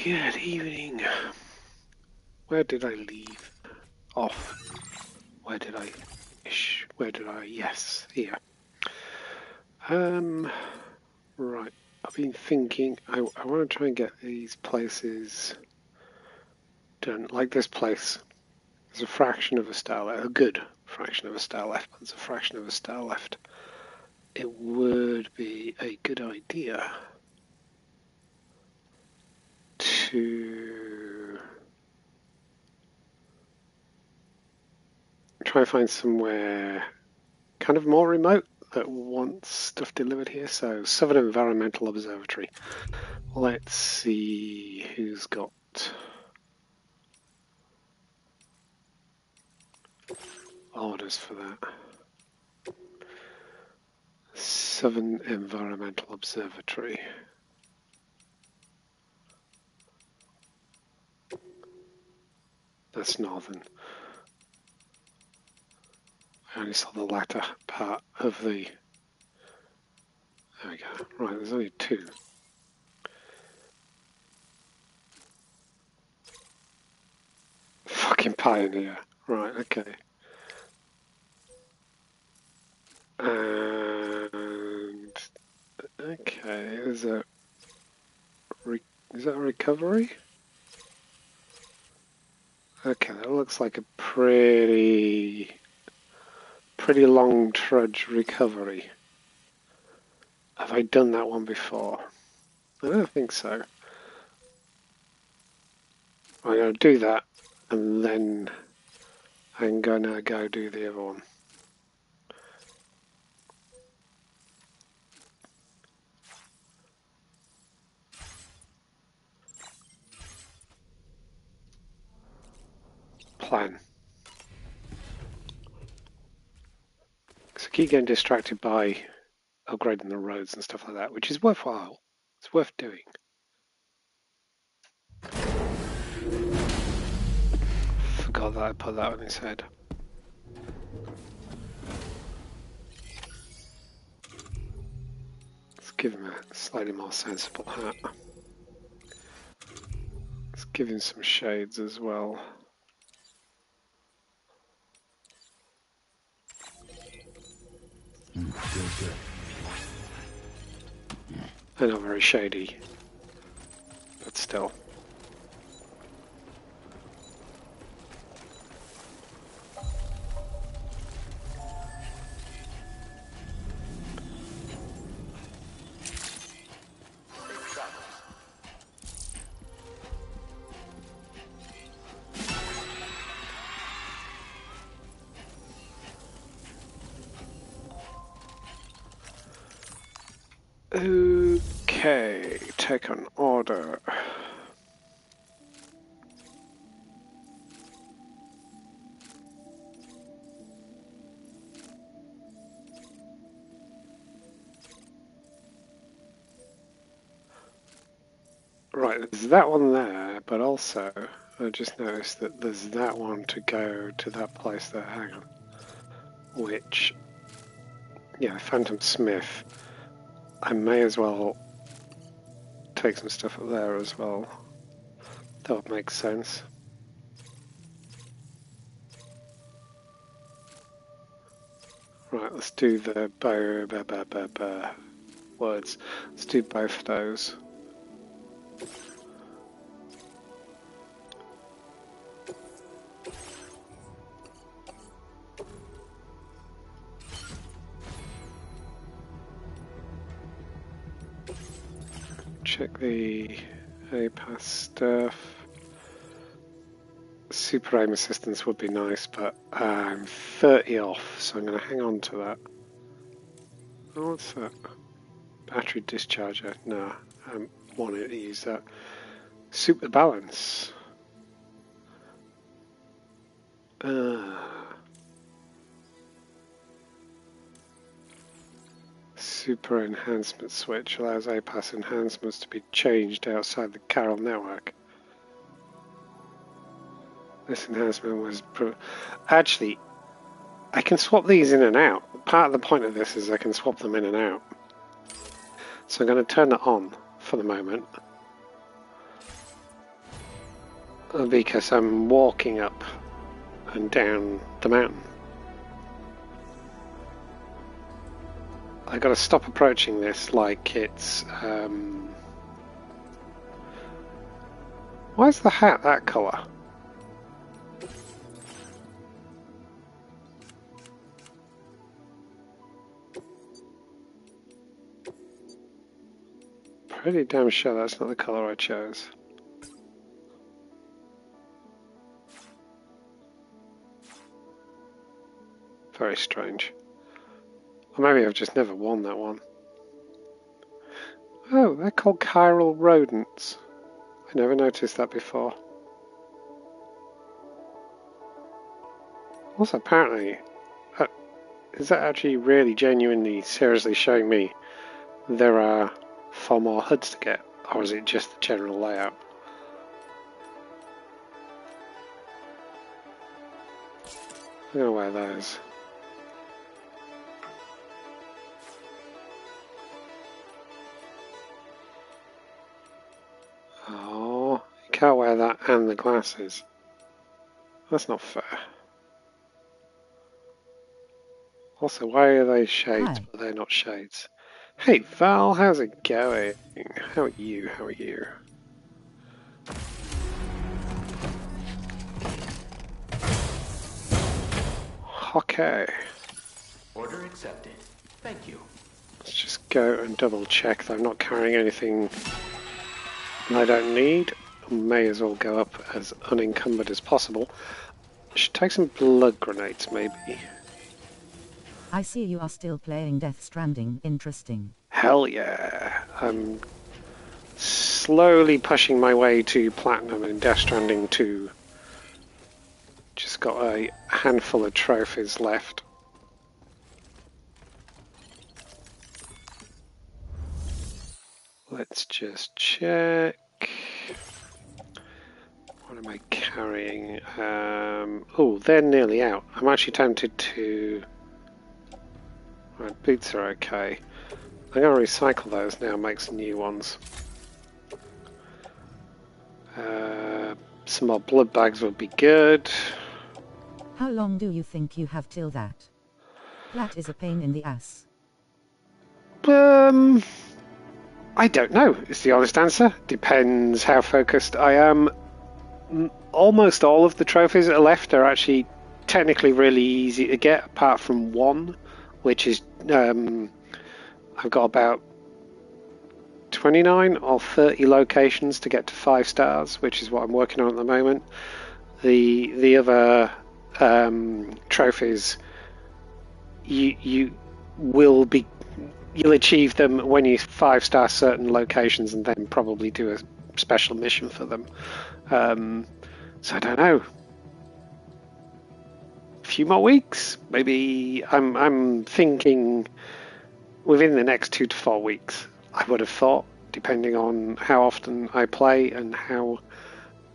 Good evening. Where did I leave off? Where did I? Yes, here. Right. I've been thinking. I want to try and get these places done. Like this place. There's a fraction of a star left. A good fraction of a star left. But there's a fraction of a star left. It would be a good idea to try and find somewhere kind of more remote that wants stuff delivered here. So Southern Environmental Observatory. Let's see who's got orders for that. Southern Environmental Observatory. That's Northern. I only saw the latter part of the... There we go. Right, there's only two. Fucking Pioneer. Right, okay. And... Okay, is that a recovery? Okay, that looks like a pretty long trudge recovery. Have I done that one before? I don't think so. I'm going to do that, and then I'm going to go do the other one. Plan. So I keep getting distracted by upgrading the roads and stuff like that, which is worthwhile. It's worth doing. Forgot that I put that on his head. Let's give him a slightly more sensible hat. Let's give him some shades as well. They're not very shady, but still. Okay, take an order. Right, there's that one there, but also I just noticed that there's that one to go to that place there, hang on. Which, yeah, Phantom Smith. I may as well take some stuff up there as well. That would make sense. Right, let's do the words. Let's do both of those. Check the A-Pass stuff. Super aim assistance would be nice, but I'm 30 off, so I'm going to hang on to that. Oh, what's that? Battery discharger. No, I wanted to use that. Super balance. Super enhancement switch allows A-Pass enhancements to be changed outside the Carol network. This enhancement was... Actually, I can swap these in and out. Part of the point of this is I can swap them in and out. So I'm going to turn that on for the moment. because I'm walking up and down the mountain. I got to stop approaching this like it's. Why is the hat that colour? Pretty damn sure that's not the colour I chose. Very strange. Or maybe I've just never worn that one. Oh, they're called chiral rodents. I never noticed that before. Also, apparently, is that actually really genuinely, seriously showing me there are 4 more HUDs to get, or is it just the general layout? I'm gonna wear those. Oh, you can't wear that and the glasses. That's not fair. Also, why are they shades, but they're not shades? Hey Val, how's it going? How are you? How are you? Okay. Order accepted. Thank you. Let's just go and double check that I'm not carrying anything I don't need. May as well go up as unencumbered as possible. Should take some blood grenades, maybe. I see you are still playing Death Stranding. Interesting. Hell yeah. I'm slowly pushing my way to Platinum in Death Stranding 2. Just got a handful of trophies left. Let's just check. What am I carrying? Oh, they're nearly out. I'm actually tempted to... Right, boots are okay. I'm going to recycle those now and make some new ones. Some more blood bags would be good. How long do you think you have till that? That is a pain in the ass. I don't know, is the honest answer. Depends how focused I am. Almost all of the trophies that are left are actually technically really easy to get, apart from one, which is I've got about 29 or 30 locations to get to 5 stars, which is what I'm working on at the moment. The other trophies, you'll achieve them when you 5-star certain locations and then probably do a special mission for them. So I don't know. A few more weeks, maybe. I'm thinking within the next 2 to 4 weeks. I would have thought, depending on how often I play and how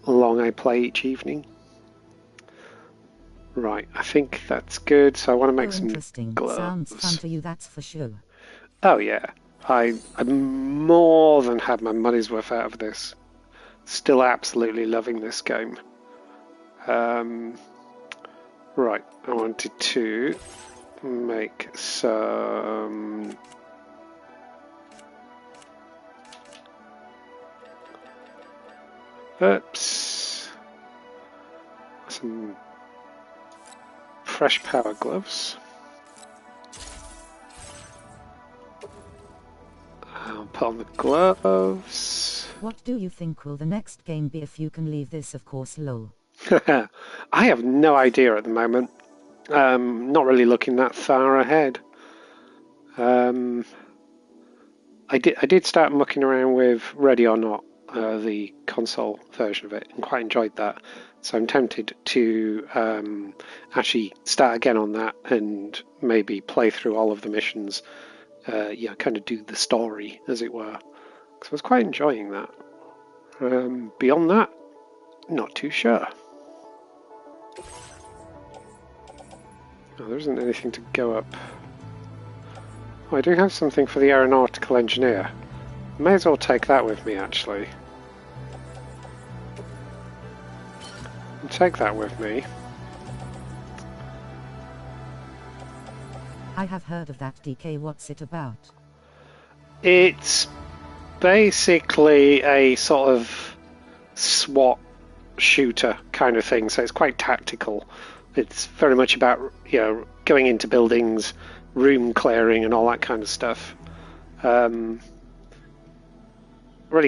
long I play each evening. Right, I think that's good. So I want to make some gloves. Sounds fun to you, that's for sure. Oh yeah, I more than had my money's worth out of this. Still absolutely loving this game. Right, I wanted to make some some fresh power gloves. I'll put on the gloves. What do you think will the next game be if you can leave this, of course, lol? I have no idea at the moment. Not really looking that far ahead. I did start mucking around with Ready or Not, the console version of it, and quite enjoyed that. So I'm tempted to actually start again on that and maybe play through all of the missions. Kind of do the story, as it were. Because I was quite enjoying that. Beyond that, not too sure. Oh, there isn't anything to go up. Oh, I do have something for the aeronautical engineer. May as well take that with me, actually. take that with me. I have heard of that DK. What's it about? It's basically a sort of SWAT shooter kind of thing, so it's quite tactical. It's very much about, you know, going into buildings, room clearing and all that kind of stuff. Really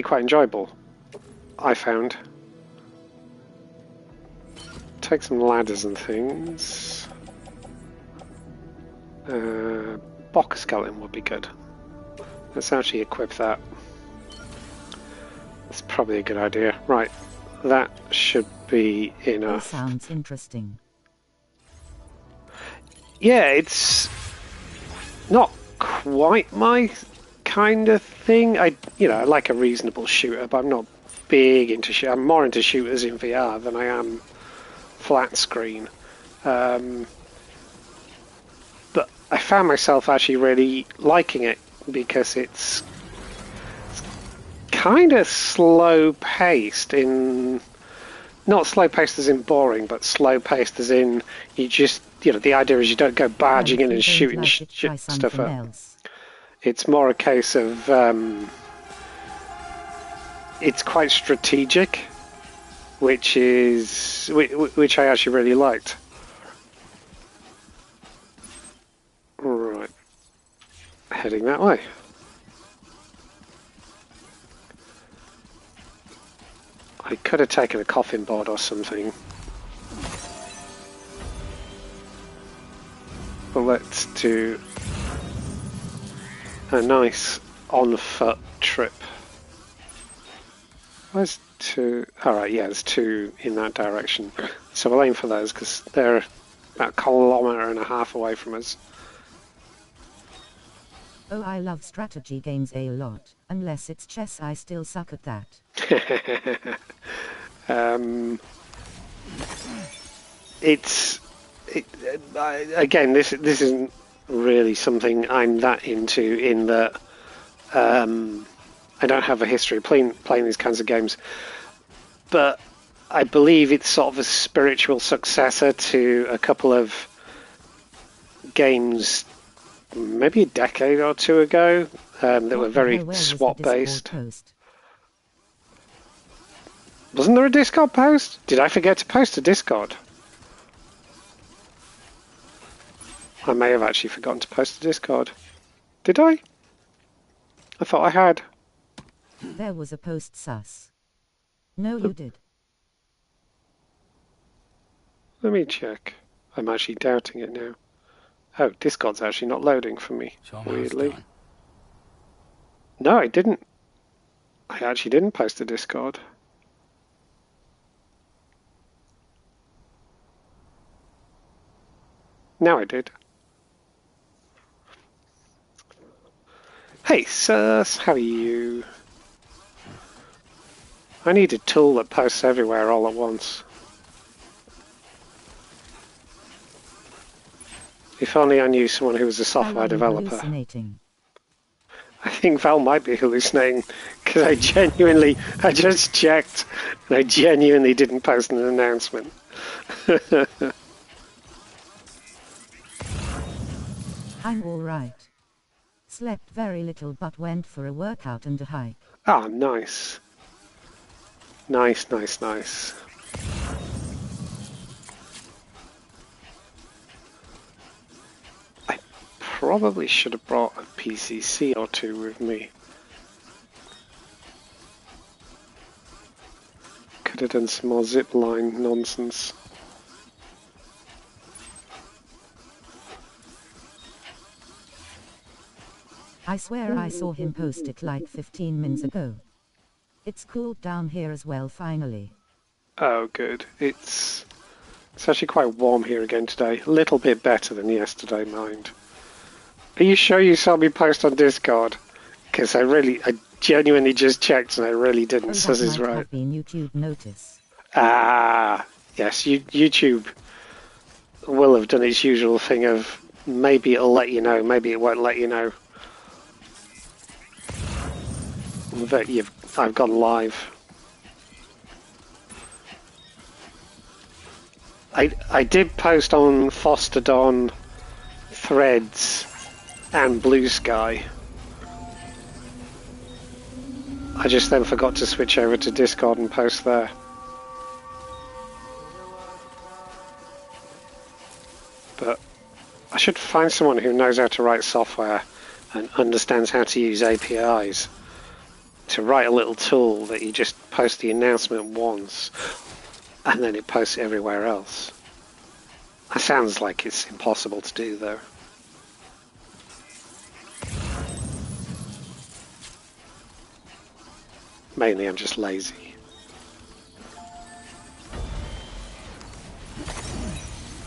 quite enjoyable, I found. Take some ladders and things. Box skeleton would be good. Let's actually equip that. That's probably a good idea. Right, that should be enough. That sounds interesting. Yeah, it's not quite my kind of thing. I like a reasonable shooter, but I'm not big into shoot. I'm more into shooters in VR than I am flat screen. But I found myself actually really liking it because it's kind of slow paced in. Not slow paced as in boring, but slow paced as in you just, the idea is you don't go barging in and shooting stuff up. Else. It's more a case of it's quite strategic, which I actually really liked. Right, heading that way. I could have taken a coffin board or something. But let's do a nice on-foot trip. Where's two? Alright, yeah, there's two in that direction. So we'll aim for those because they're about 1.5 kilometers away from us. Oh, I love strategy games a lot. Unless it's chess, I still suck at that. Again, this isn't really something I'm that into, in that I don't have a history of playing these kinds of games, but I believe it's sort of a spiritual successor to a couple of games maybe a decade or two ago that were very SWAT based. Wasn't there a Discord post? Did I forget to post a Discord? I may have actually forgotten to post a Discord. Did I? I thought I had. There was a post, sus. No, you did. Let me check. I'm actually doubting it now. Oh, Discord's actually not loading for me, weirdly. No, I didn't. I actually didn't post a Discord. Now I did. Hey, sus, how are you? I need a tool that posts everywhere all at once. If only I knew someone who was a software developer. I think Val might be hallucinating, because I just checked, and I genuinely didn't post an announcement. I'm alright. Slept very little but went for a workout and a hike. Ah, nice. Nice. I probably should have brought a PCC or two with me. Could have done some more zipline nonsense. I swear I saw him post it like 15 minutes ago. It's cooled down here as well finally. Oh good. It's actually quite warm here again today. A little bit better than yesterday, mind. Are you sure you saw me post on Discord? Because I genuinely just checked and I really didn't. Oh, Sus is that might right. have been YouTube notice. Ah, yes, YouTube will have done its usual thing of maybe it'll let you know, maybe it won't let you know. That I've gone live. I did post on Fosterdon, Threads, and Blue Sky. I just then forgot to switch over to Discord and post there. But I should find someone who knows how to write software and understands how to use APIs to write a little tool that you just post the announcement once and then it posts everywhere else. That sounds like it's impossible to do, though. Mainly I'm just lazy.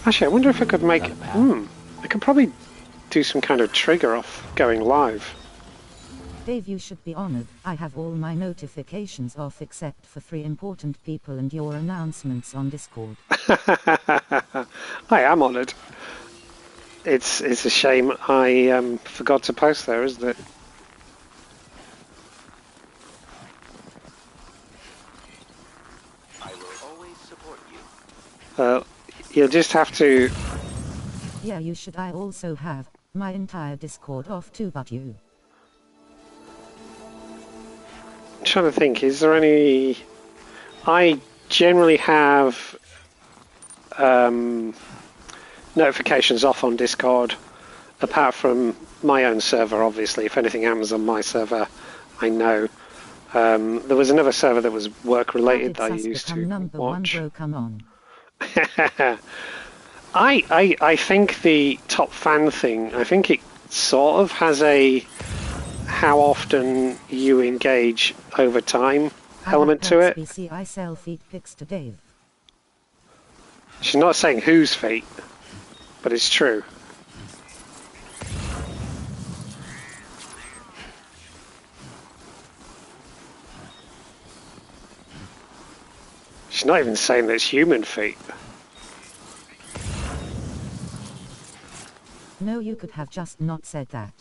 Actually, I wonder if I could make... I could probably do some kind of trigger off going live. Dave, you should be honored. I have all my notifications off except for 3 important people and your announcements on Discord. I am honored. It's a shame I forgot to post there, isn't it? I will always support you. You'll just have to... Yeah, you should. I also have my entire Discord off too, but you... I'm trying to think, is there any... I generally have notifications off on Discord, apart from my own server, obviously. If anything happens on my server, I know. There was another server that was work-related that I used to number watch. 1, bro, come on. I think the top fan thing, I think it sort of has a how often you engage over time element to it. I sell feet pics to Dave. She's not saying whose feet, but it's true. She's not even saying that it's human feet. No, you could have just not said that.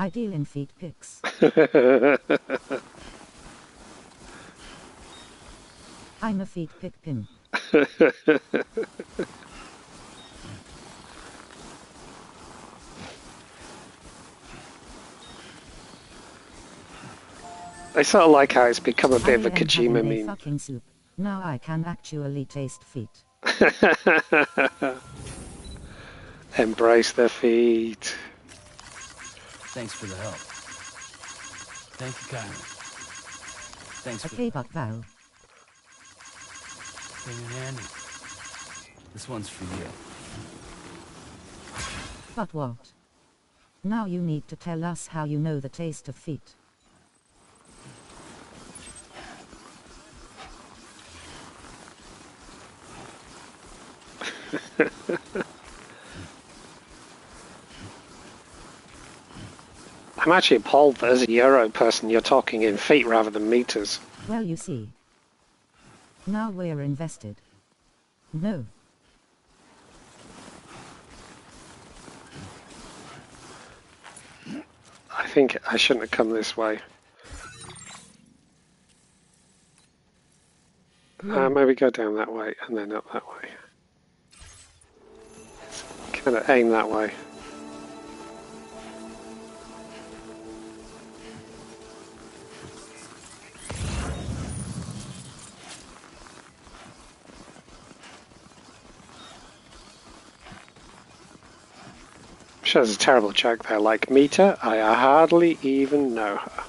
I deal in feet pics. I'm a feet pic pin. I sort of like how it's become a bit of a Kojima meme. Fucking soup. Now I can actually taste feet. Embrace the feet. Thanks for the help. Thank you kindly. Thanks for Okay, but Val. being in handy. This one's for you. But what? Now you need to tell us how you know the taste of feet. I'm actually appalled that as a Euro person you're talking in feet rather than meters. Well, you see. Now we're invested. No. I think I shouldn't have come this way. Maybe go down that way and then up that way. Kind of aim that way. I'm sure there's a terrible joke there, like Mita, I hardly even know her.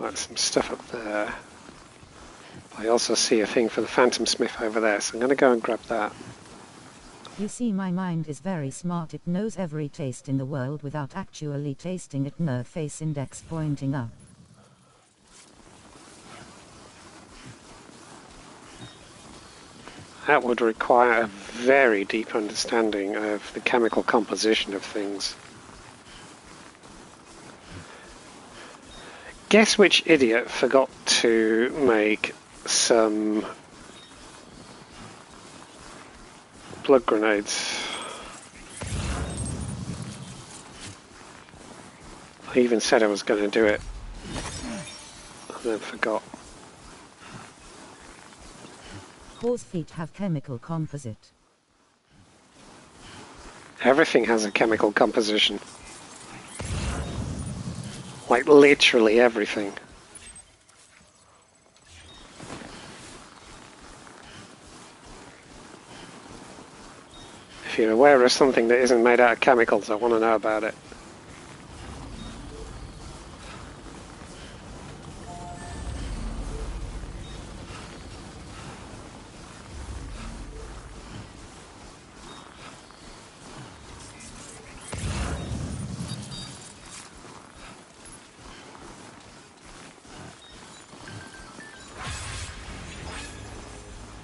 Right, some stuff up there. I also see a thing for the Phantom Smith over there, so I'm going to go and grab that. You see, my mind is very smart. It knows every taste in the world without actually tasting it. Nerve face index pointing up. That would require a very deep understanding of the chemical composition of things. Guess which idiot forgot to make some blood grenades. I even said I was going to do it, and then forgot. Horse feet have chemical composite. Everything has a chemical composition. Like literally everything. If you're aware of something that isn't made out of chemicals, I want to know about it.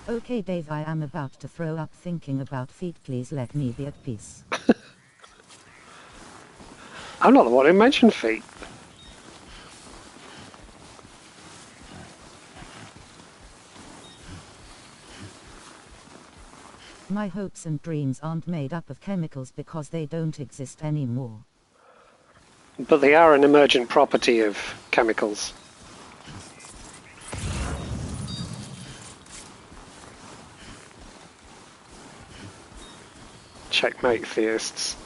Okay Dave, I am about to throw up thinking about feet, please let me be at peace. I'm not the one who mentioned feet. My hopes and dreams aren't made up of chemicals because they don't exist anymore. But they are an emergent property of chemicals. Checkmate, theists.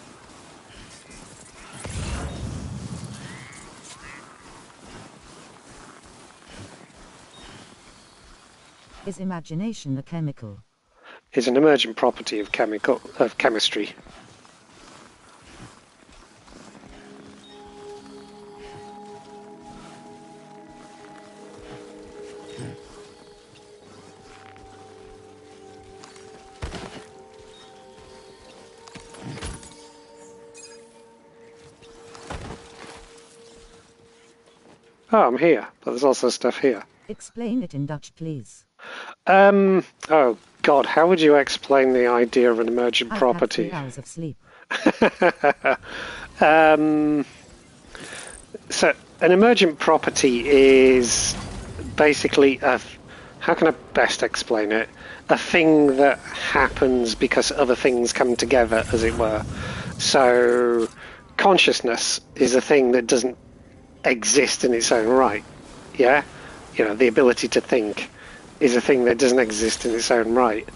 Is imagination a chemical? Is an emergent property of chemistry. Oh, I'm here, but there's also stuff here. Explain it in Dutch, please. Oh God, how would you explain the idea of an emergent property? I've had 3 hours of sleep. So an emergent property is basically how can I best explain it? A thing that happens because other things come together, as it were. So consciousness is a thing that doesn't exist in its own right. Yeah? You know, the ability to think is a thing that doesn't exist in its own right.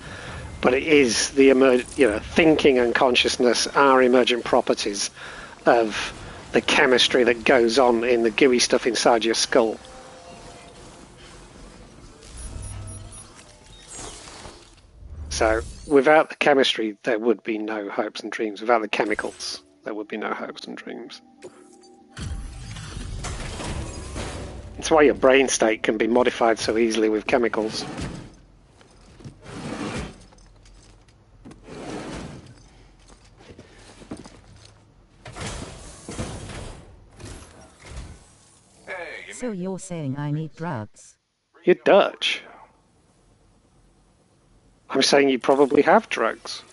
But it is thinking and consciousness are emergent properties of the chemistry that goes on in the gooey stuff inside your skull. So without the chemistry, there would be no hopes and dreams. Without the chemicals, there would be no hopes and dreams. That's why your brain state can be modified so easily with chemicals. So you're saying I need drugs? You're Dutch. I'm saying you probably have drugs.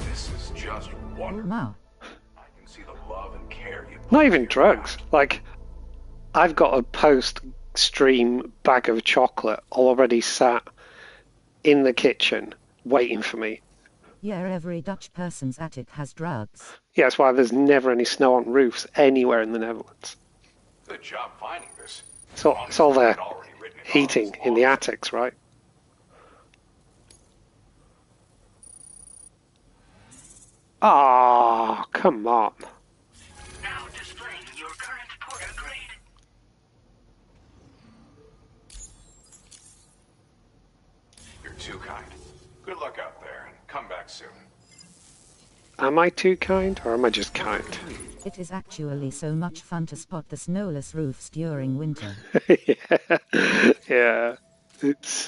This is just wonderful. Wow. I can see the love and care you put Not even into your drugs. Like, I've got a post-stream bag of chocolate already sat in the kitchen waiting for me. Yeah, every Dutch person's attic has drugs. Yeah, that's why there's never any snow on roofs anywhere in the Netherlands. Good job finding this. It's all there heating in the attics, right? Ah, come on. Now displaying your current porter grade. You're too kind. Good luck out there, and come back soon. Am I too kind, or am I just kind? It is actually so much fun to spot the snowless roofs during winter. Yeah. It's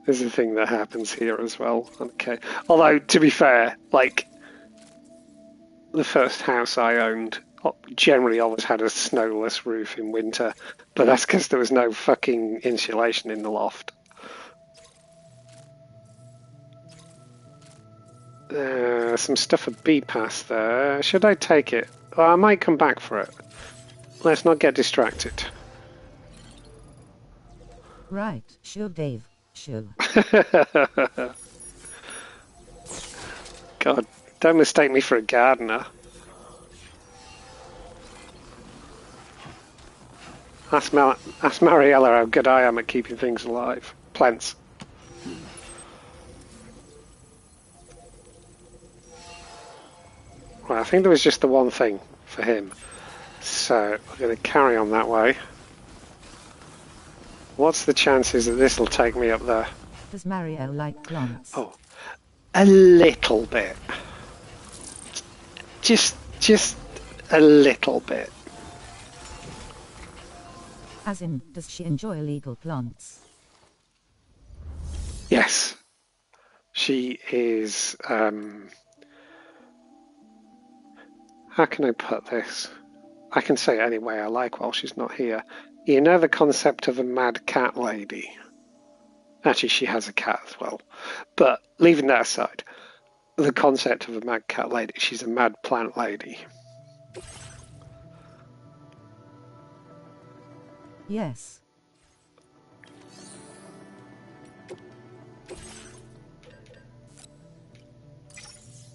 there's a thing that happens here as well. Okay. Although, to be fair, like, the first house I owned generally always had a snowless roof in winter, but that's because there was no fucking insulation in the loft. Some stuff at B-Pass there. Should I take it? Well, I might come back for it. Let's not get distracted. Right, sure, Dave, sure. God, don't mistake me for a gardener. Ask Mariella how good I am at keeping things alive. Plants. Well, I think there was just the one thing for him. So, we're going to carry on that way. What's the chances that this will take me up there? Does Mario like plants? Oh, a little bit. Just a little bit. As in, does she enjoy illegal plants? Yes. She is, how can I put this? I can say it any way I like while she's not here. You know the concept of a mad cat lady? Actually, she has a cat as well. But leaving that aside, the concept of a mad cat lady, she's a mad plant lady. Yes.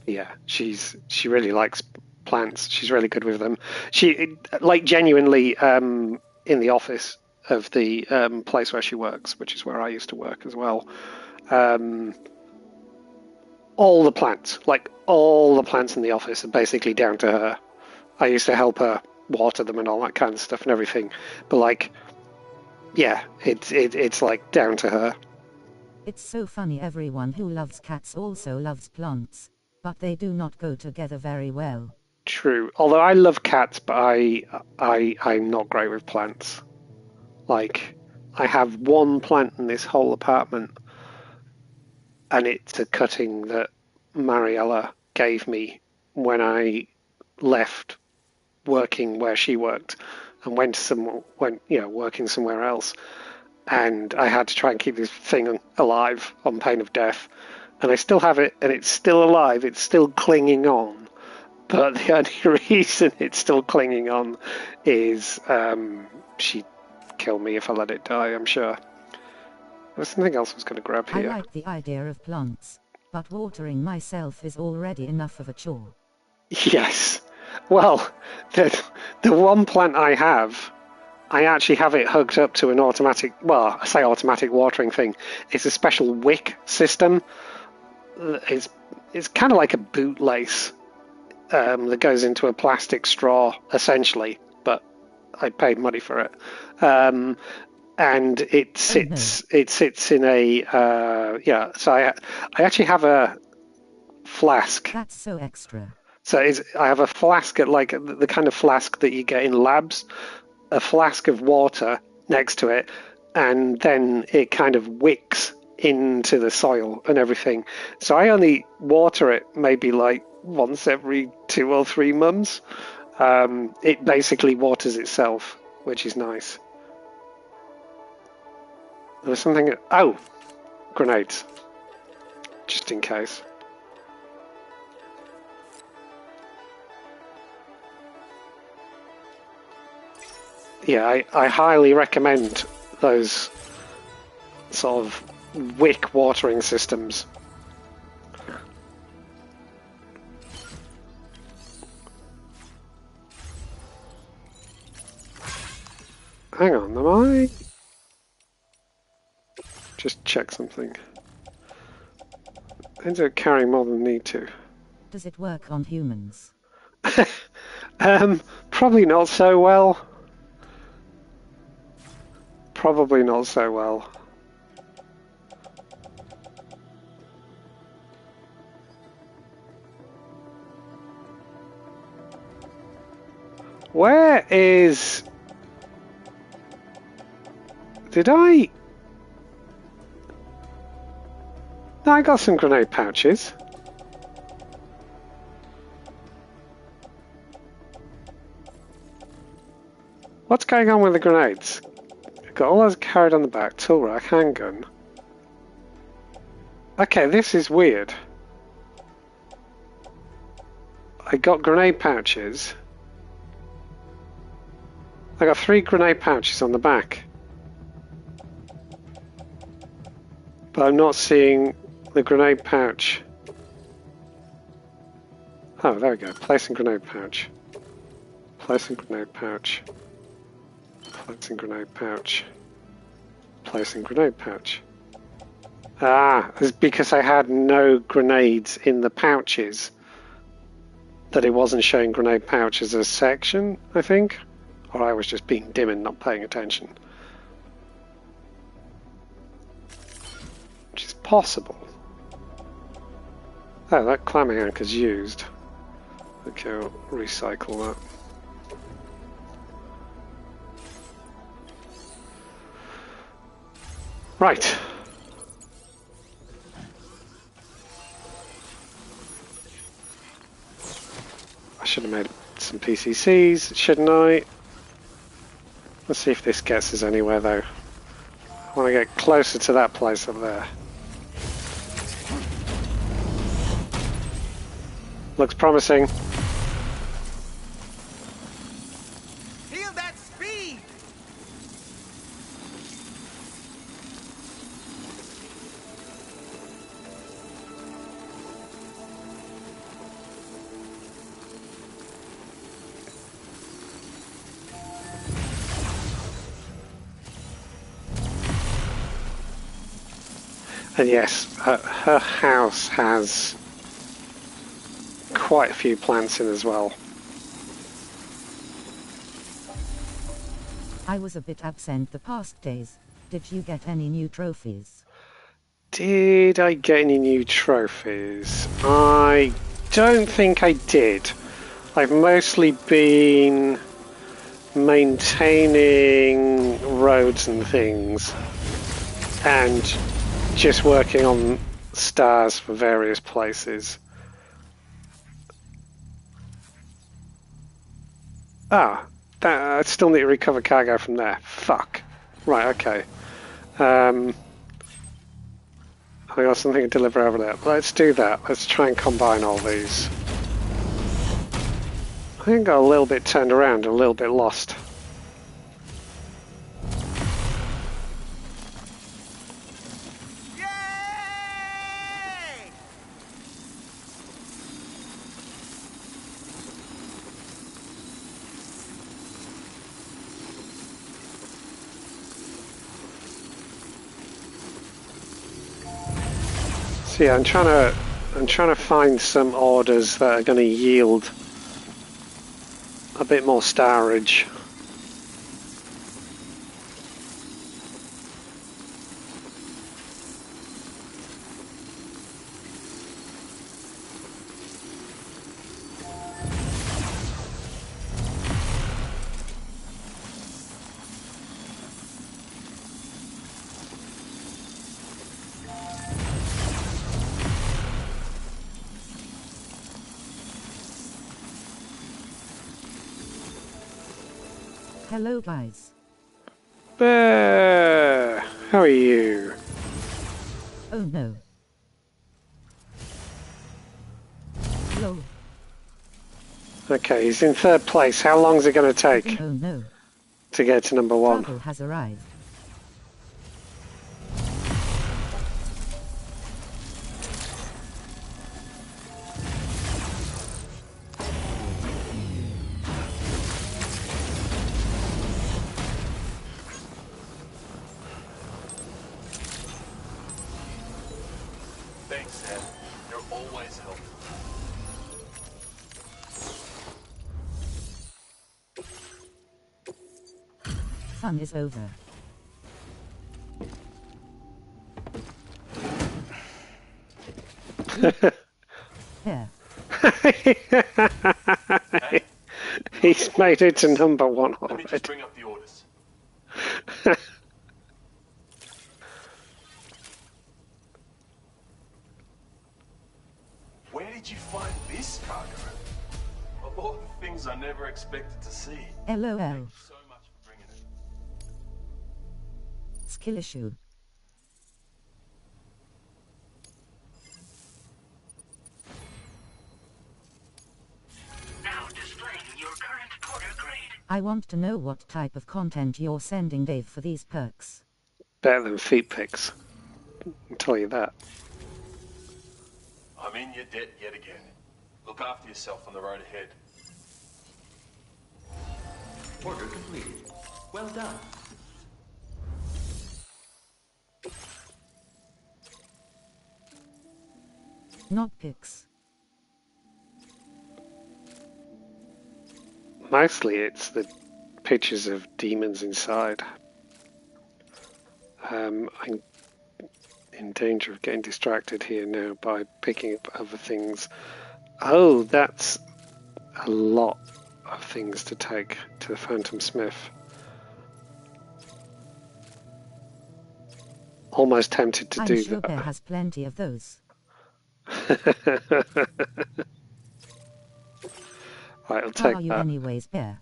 Yeah, she really likes plants. She's really good with them. She, like, genuinely, in the office of the place where she works, which is where I used to work as well, all the plants, like all the plants in the office are basically down to her. I used to help her water them and all that kind of stuff and everything, but like, yeah, it's like down to her. It's so funny, everyone who loves cats also loves plants, but they do not go together very well. True. Although I love cats, but I'm not great with plants. Like, I have one plant in this whole apartment, and it's a cutting that Mariella gave me when I left working where she worked and went working somewhere else. And I had to try and keep this thing alive on pain of death. And I still have it, and it's still alive. It's still clinging on. But the only reason it's still clinging on is she'd kill me if I let it die, I'm sure. There's something else I was going to grab here. I like the idea of plants, but watering myself is already enough of a chore. Yes. Well, the one plant I have, I actually have it hooked up to an automatic, well, I say automatic watering thing. It's a special wick system. It's kind of like a bootlace that goes into a plastic straw, essentially, but I paid money for it. And it sits in a so I actually have a flask. That's so extra. So I have a flask at like the kind of flask that you get in labs, a flask of water next to it, and then it kind of wicks into the soil and everything. So I only water it maybe like once every 2 or 3 months. It basically waters itself, which is nice. There was something... Oh! Grenades. Just in case. Yeah, I highly recommend those sort of wick watering systems. Hang on, am I... Just check something. I end up carrying more than I need to. Does it work on humans? Probably not so well. Probably not so well. Where is... Did I... No, I got some grenade pouches. What's going on with the grenades? I've got all those carried on the back, tool rack, handgun. Okay, this is weird. I got grenade pouches. I got 3 grenade pouches on the back. But I'm not seeing the grenade pouch. Oh, there we go. Placing grenade pouch. Placing grenade pouch. Placing grenade pouch. Placing grenade pouch. Ah, it's because I had no grenades in the pouches that it wasn't showing grenade pouch as a section, I think. Or I was just being dim and not paying attention. Which is possible. Oh, that climbing anchor's used. Okay, I'll recycle that. Right. I should have made some PCCs, shouldn't I? Let's see if this gets us anywhere though. I want to get closer to that place up there. Looks promising. Feel that speed! And yes, her house has quite a few plants in as well. I was a bit absent the past days. Did you get any new trophies? Did I get any new trophies? I don't think I did. I've mostly been maintaining roads and things and just working on stars for various places. Ah, I still need to recover cargo from there. Fuck. Right, okay. I got something to deliver over there. Let's do that. Let's try and combine all these. I think I got a little bit turned around, a little bit lost. So yeah, I'm trying to find some orders that are going to yield a bit more starage. Hello guys. Bear, how are you? Oh no. Lol. Okay, he's in third place. How long is it going to take Oh no. to get to number one? Trouble has arrived. Thanks, Ed. You're always helpful. Fun is over. Yeah. He's made it to number one Let me just already. bring up the orders. Where did you find this cargo? Of all the things I never expected to see. LOL. Thank you so much for bringing it. Skill issue. Now displaying your current porter grade. I want to know what type of content you're sending Dave for these perks. Better than feet pics. I'll tell you that. I'm in your debt yet again. Look after yourself on the road ahead. Order completed. Well done. Not pics. Mostly it's the pictures of demons inside. I'm in danger of getting distracted here now by picking up other things. Oh, that's a lot of things to take to the Phantom Smith. Almost tempted to do I'm sure that. Bear has plenty of those. Right, I'll How take are you that. anyways, Bear?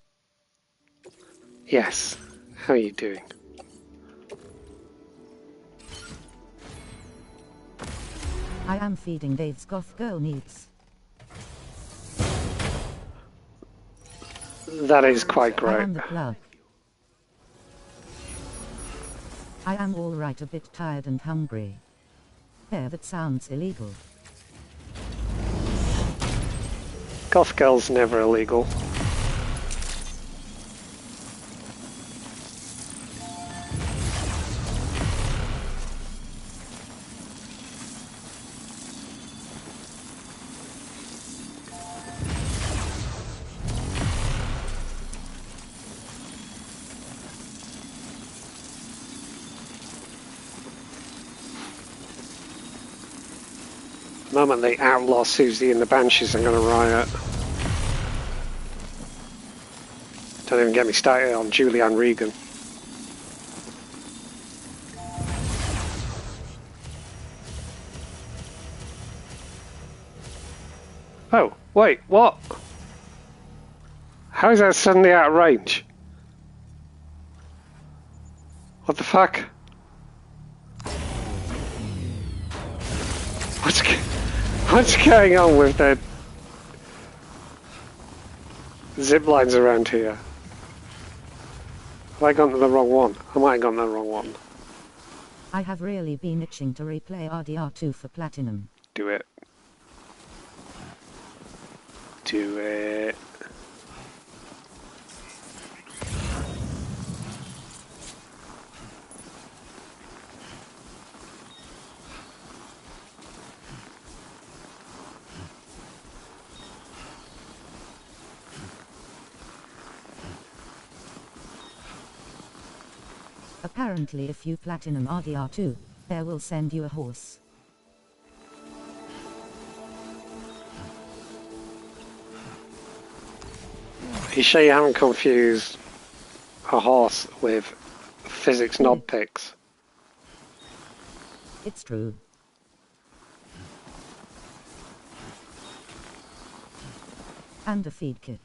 Yes. How are you doing? I am feeding Dave's goth girl needs. That is quite I great. am the plug. I am alright, a bit tired and hungry. Bear, that sounds illegal. Goth girl's never illegal. The moment they outlaw Susie and the Banshees, I'm going to riot. Don't even get me started on Julianne Regan. Oh, wait, what? How is that suddenly out of range? What the fuck? What's going on with the zip lines around here? Have I gone to the wrong one? I might have gone to the wrong one. I have really been itching to replay RDR2 for Platinum. Do it. Do it. Apparently if you Platinum RDR2, Bear will send you a horse. Are you sure you haven't confused a horse with physics knob picks? It's true. And a feed kit.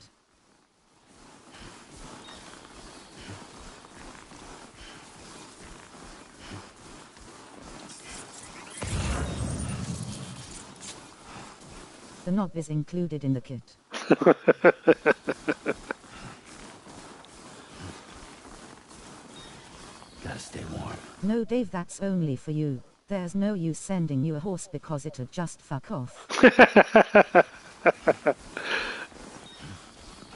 The knob is included in the kit. Gotta stay warm. No, Dave, that's only for you. There's no use sending you a horse because it'd just fuck off.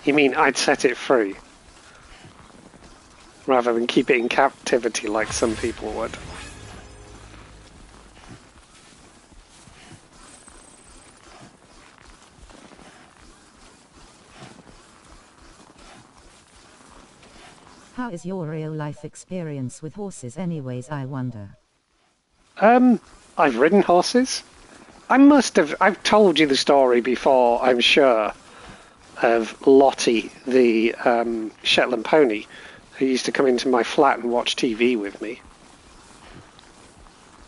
You mean I'd set it free? Rather than keep it in captivity like some people would. How is your real life experience with horses anyways, I wonder? I've ridden horses. I've told you the story before, I'm sure, of Lottie, the Shetland pony, who used to come into my flat and watch TV with me.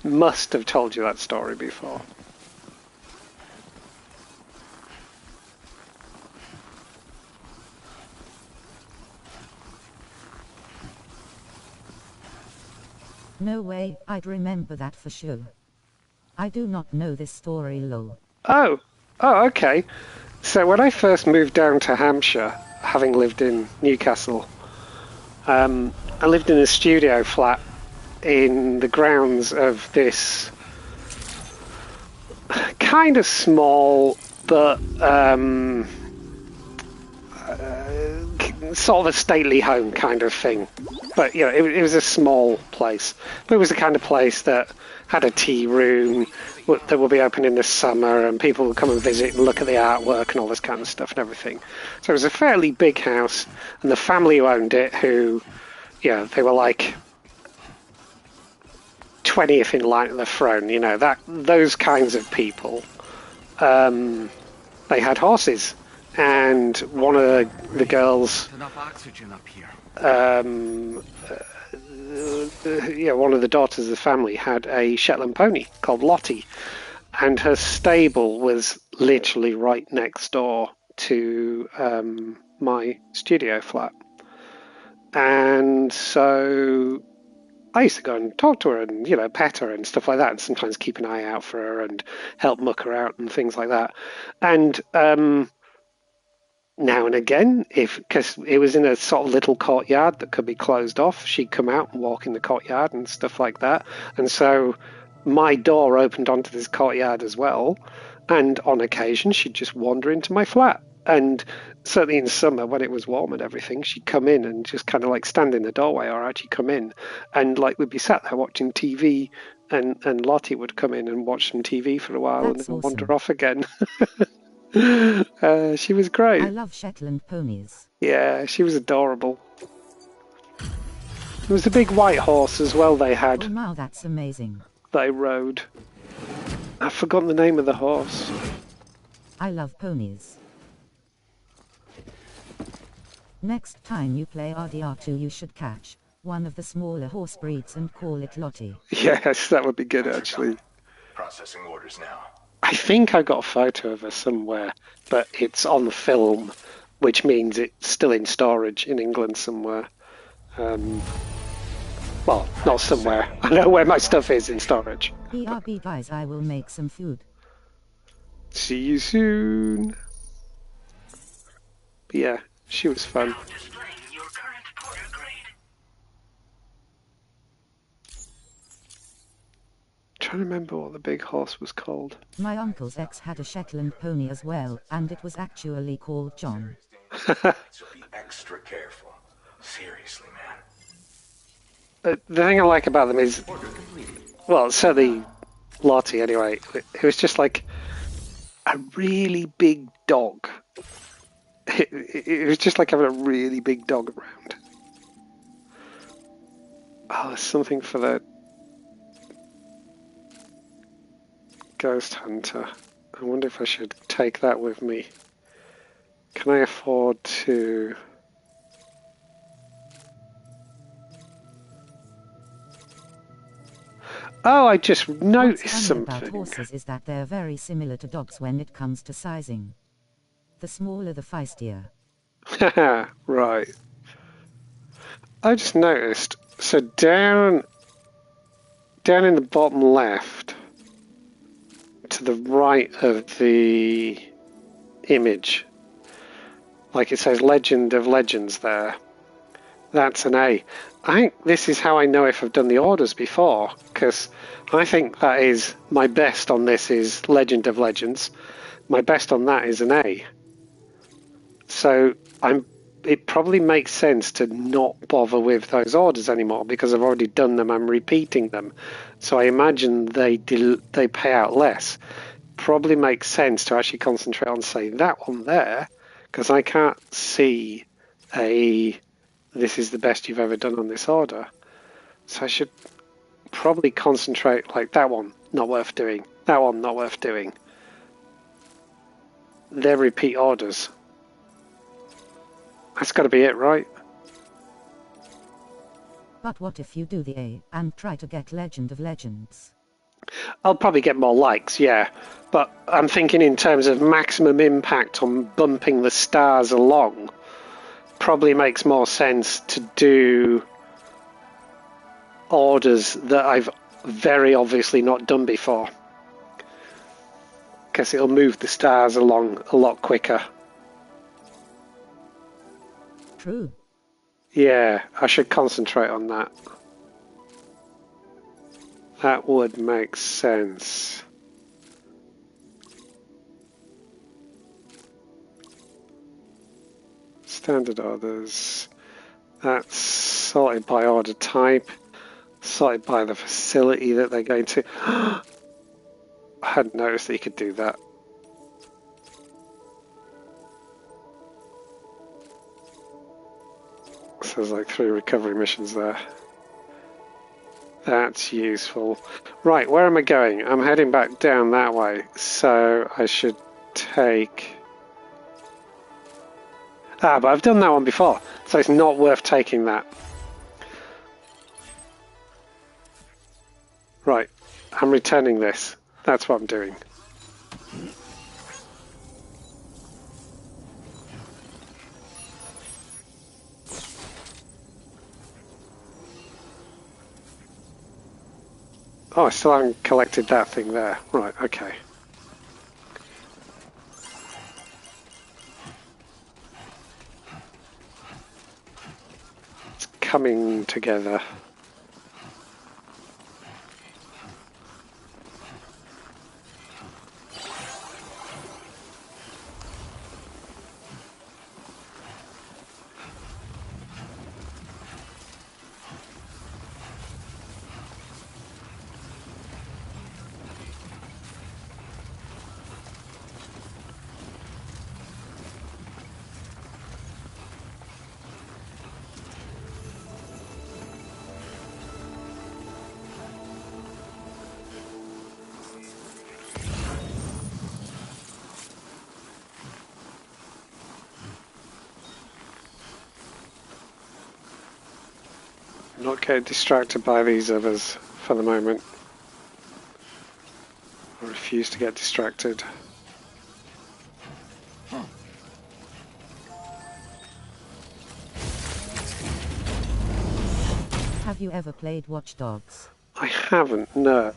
Must have told you that story before. No way, I'd remember that for sure. I do not know this story, lol. Oh, okay. So when I first moved down to Hampshire, having lived in Newcastle, I lived in a studio flat in the grounds of this kind of small but sort of a stately home kind of thing. But you know, it was a small place. But it was the kind of place that had a tea room that will be open in the summer, and people would come and visit and look at the artwork and all this kind of stuff and everything. So it was a fairly big house, and the family who owned it, who, yeah, they were like 20th in line to the throne. You know, that those kinds of people. They had horses, and one of the girls. Enough oxygen up here. One of the daughters of the family had a Shetland pony called Lottie, and her stable was literally right next door to my studio flat. And so I used to go and talk to her and, you know, pet her and stuff like that, and sometimes keep an eye out for her and help muck her out and things like that. And now and again, because it was in a sort of little courtyard that could be closed off, she'd come out and walk in the courtyard and stuff like that. And so my door opened onto this courtyard as well, and on occasion she'd just wander into my flat. And certainly in summer, when it was warm and everything, she'd come in and just kind of like stand in the doorway, or actually come in, and like we'd be sat there watching TV, and Lottie would come in and watch some TV for a while. That's and then awesome. wander off again. She was great. I love Shetland ponies. Yeah, she was adorable. There was a big white horse as well they had. Oh wow, that's amazing. They rode. I've forgotten the name of the horse. I love ponies. Next time you play RDR2, you should catch one of the smaller horse breeds and call it Lottie. Yes, that would be good actually. Processing orders now. I think I got a photo of her somewhere, but it's on film, which means it's still in storage in England somewhere. Well, not somewhere. I know where my stuff is in storage. BRB guys, I will make some food. See you soon. But yeah, she was fun. Now displaying your current porter grade. Trying to remember what the big horse was called. My uncle's ex had a Shetland pony as well, and it was actually called John. So be extra careful. Seriously, man. The thing I like about them is, well, certainly Lottie anyway, it was just like a really big dog. It was just like having a really big dog around. Oh, there's something for the Ghost Hunter. I wonder if I should take that with me. Can I afford to... Oh, I just noticed What's funny something. about horses is that they're very similar to dogs when it comes to sizing. The smaller the feistier. Right. I just noticed, so down in the bottom left, to the right of the image, like it says Legend of Legends there, that's an A. I think this is how I know if I've done the orders before, because I think that is my best on this is Legend of Legends. My best on that is an A. So it probably makes sense to not bother with those orders anymore because I've already done them. I'm repeating them. So I imagine they pay out less. Probably makes sense to actually concentrate on, say, that one there, because I can't see this is the best you've ever done on this order. So I should probably concentrate, like that one, not worth doing. That one, not worth doing. They're repeat orders. That's got to be it, right? But what if you do the A and try to get Legend of Legends? I'll probably get more likes, yeah. But I'm thinking in terms of maximum impact on bumping the stars along. Probably makes more sense to do orders that I've very obviously not done before. Because it'll move the stars along a lot quicker. True. Yeah, I should concentrate on that. That would make sense. Standard orders. That's sorted by order type. Sorted by the facility that they're going to. I hadn't noticed that you could do that. So there's like 3 recovery missions there. That's useful. Right, where am I going? I'm heading back down that way, so I should take... Ah, but I've done that one before, so it's not worth taking that. Right, I'm returning this. That's what I'm doing. Oh, I still haven't collected that thing there. Right, okay. It's coming together. Not get distracted by these others for the moment. I refuse to get distracted. Have you ever played Watch Dogs? I haven't, no.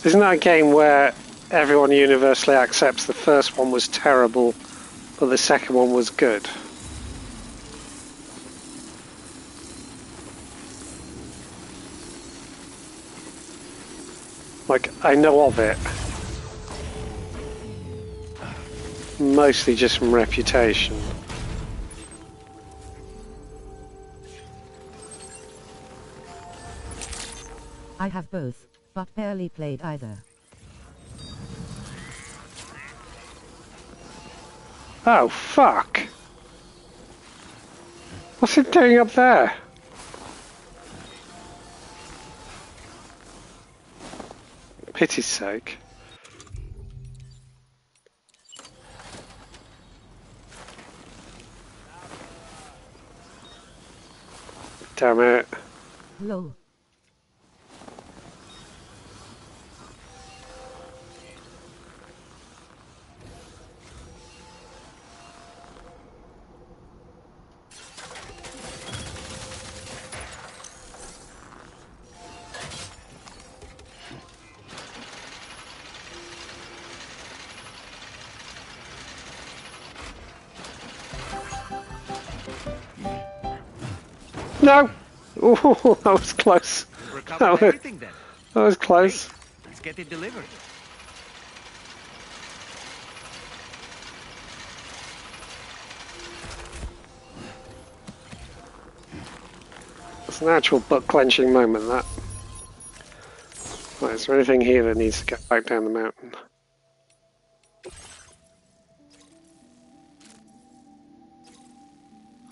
Isn't that a game where everyone universally accepts the first one was terrible, but the second one was good? Like, I know of it. Mostly just from reputation. I have both, but barely played either. Oh, fuck! What's it doing up there? Pity's sake. Damn it. Lol. No! Ooh, that was close. Recovered everything then. That was close. Great. Let's get it delivered. It's an actual butt-clenching moment, that. Right, is there anything here that needs to get back down the mountain?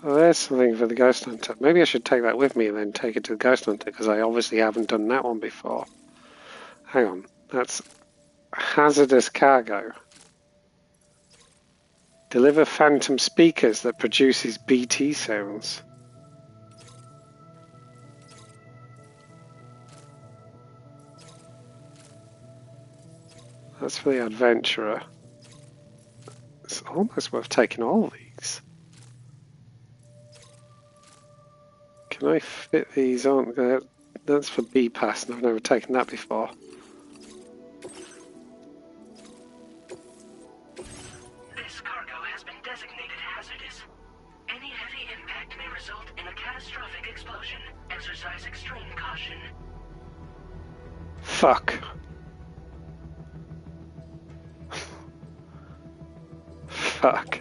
Oh, there's something for the Ghost Hunter. Maybe I should take that with me and then take it to the Ghost Hunter, because I obviously haven't done that one before. Hang on, that's hazardous cargo. Deliver phantom speakers that produces BT sounds. That's for the adventurer. It's almost worth taking all of these. Can I fit these on? That's for B-Pass, and I've never taken that before. This cargo has been designated hazardous. Any heavy impact may result in a catastrophic explosion. explosion. Exercise extreme caution. Fuck. Fuck.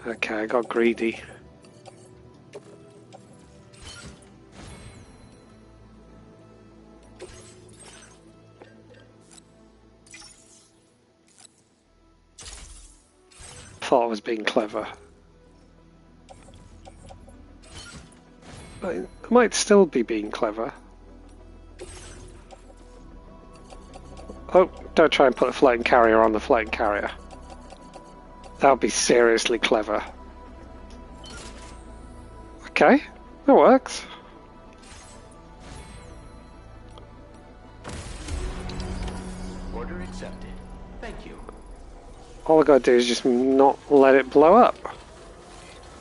Okay, I got greedy. Thought I was being clever. I might still be being clever. Oh, don't try and put a floating carrier on the floating carrier. That would be seriously clever. Okay, that works. Order accepted. Thank you. All I gotta do is just not let it blow up.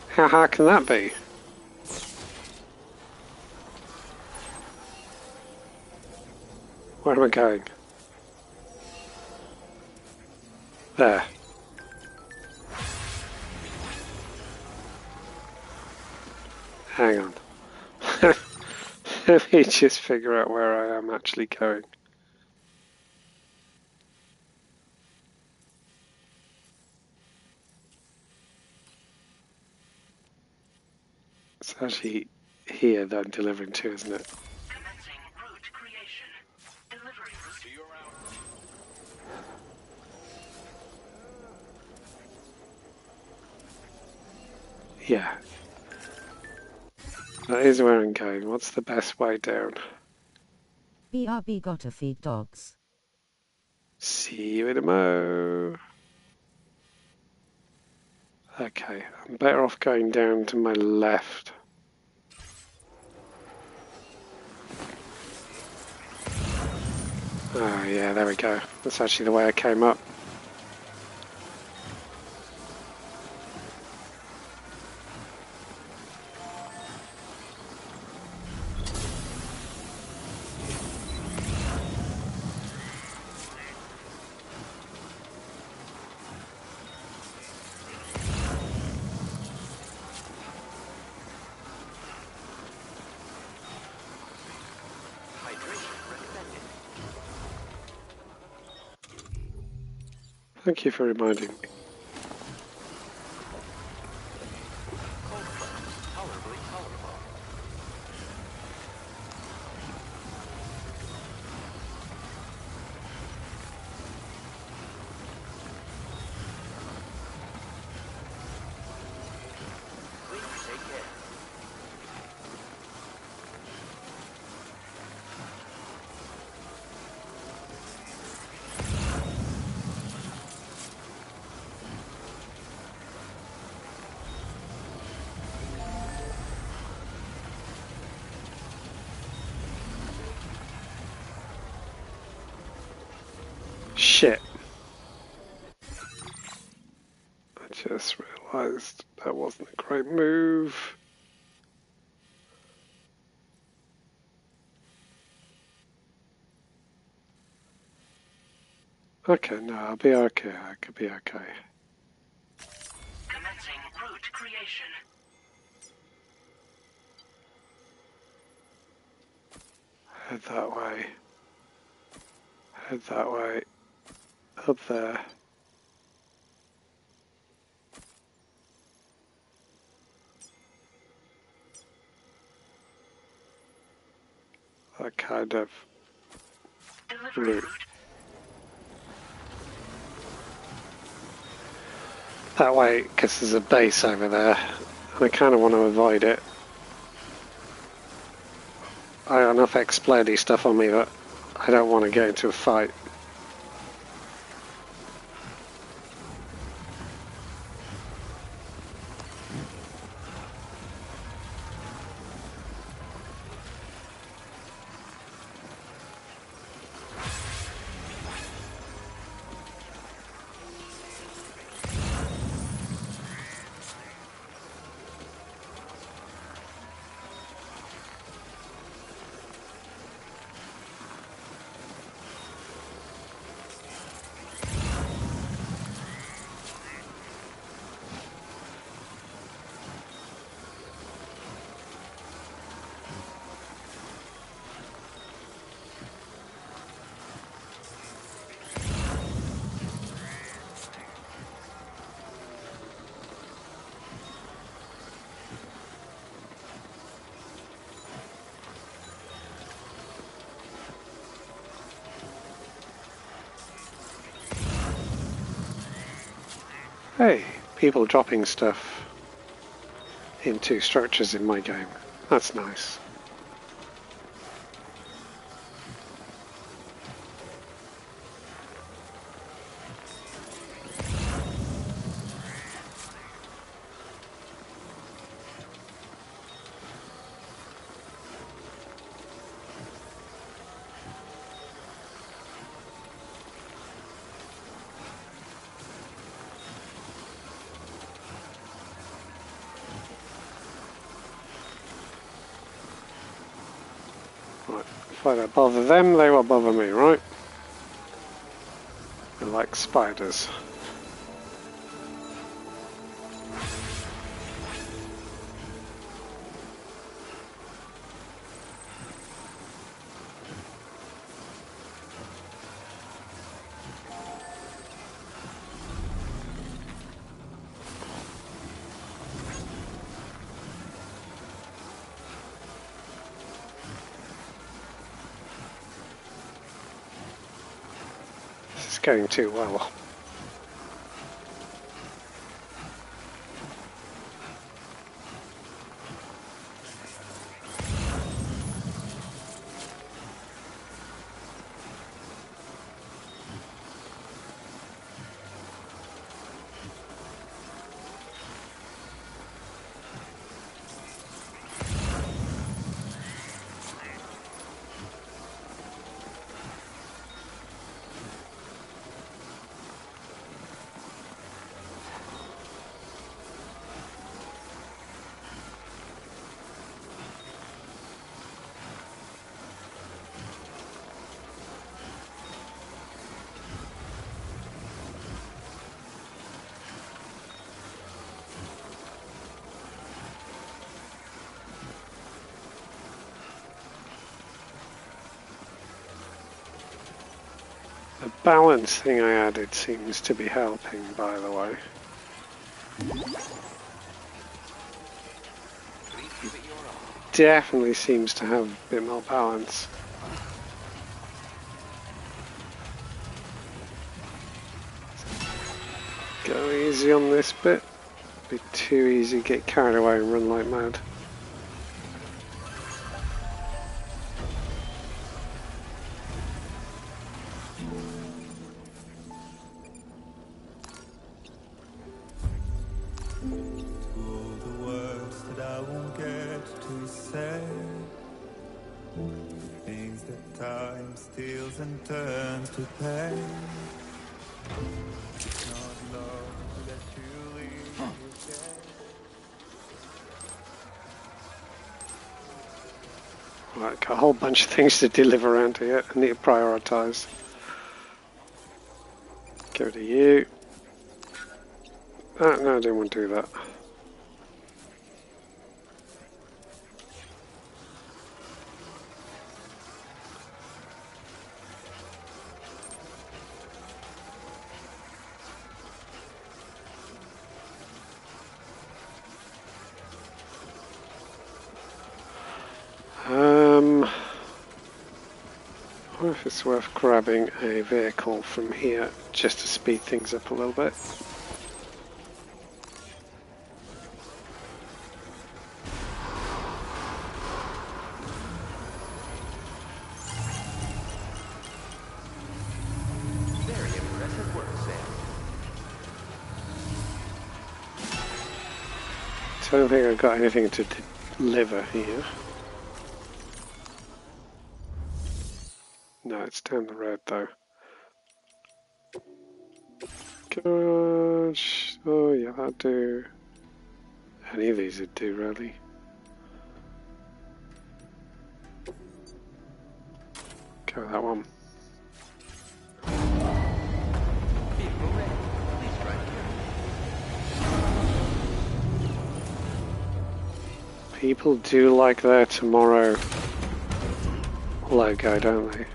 How hard can that be? Where am I going? There. Hang on. Let me just figure out where I am actually going. It's actually here that I'm delivering to, isn't it? Commencing route creation. Delivery route. See you around. Yeah. That is where I'm going. What's the best way down? BRB gotta feed dogs. See you in a mo. Okay, I'm better off going down to my left. Oh yeah, there we go. That's actually the way I came up. Thank you for reminding me. Shit. I just realised that wasn't a great move. Okay, no, I'll be okay. I could be okay. Commencing route creation. Head that way. Head that way. Up there. That kind of Delivery route. route. That way, because there's a base over there, and I kind of want to avoid it. I got enough explodey stuff on me that I don't want to get into a fight. Hey, people dropping stuff into structures in my game. That's nice. Right, if I don't bother them, they will bother me, right? They're like spiders. This is going too well. The balance thing I added seems to be helping, by the way. Definitely seems to have a bit more balance. Go easy on this bit. Be too easy, get carried away and run like mad. And turns to pain. It's not love that you leave Right, got a whole bunch of things to deliver around here. I need to prioritise. Go to you. Ah, no, I didn't want to do that. I wonder if it's worth grabbing a vehicle from here just to speed things up a little bit. Very impressive work, Sam. I don't think I've got anything to deliver here. No, it's down the road though. Gosh, oh yeah, that'll do. Any of these would do, really. Go with that one. Vehicle ready. Please drive here. People do like their tomorrow logo, don't they?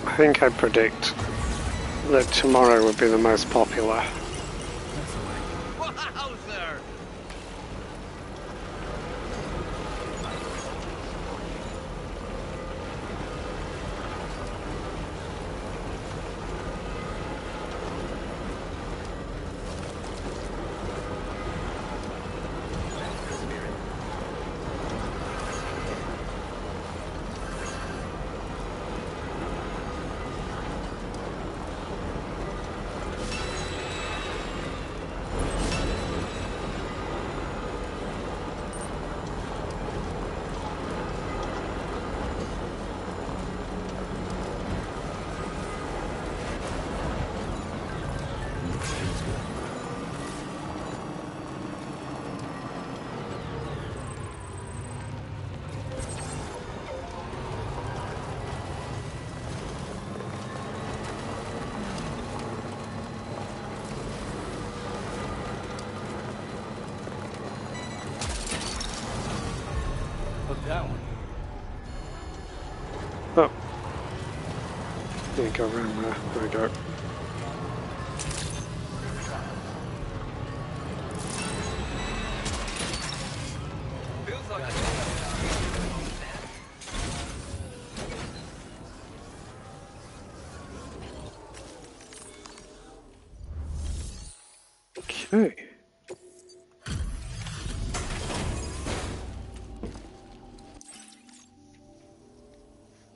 I think I predict that tomorrow would be the most popular. Wowzer! That one. Oh. There you go, around there. There we go. Feels like Okay.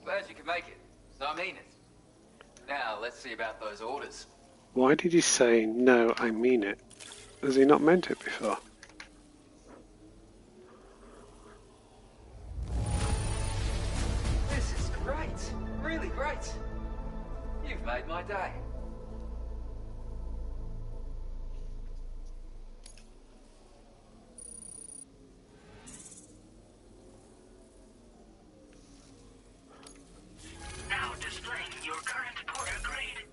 Glad you could make it. So I mean it. Now, let's see about those orders. Why did he say, no, I mean it? Has he not meant it before? This is great. Really great. You've made my day. Now displaying your current porter grade.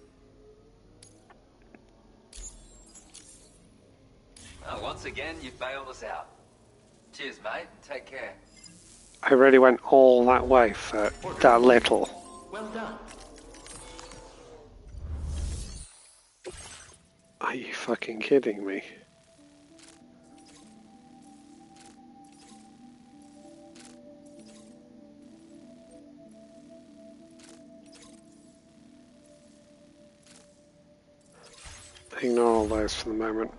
Well, once again, you've bailed us out. Cheers, mate, and take care. I really went all that way for that little. well done. Are you fucking kidding me? Ignore all those for the moment.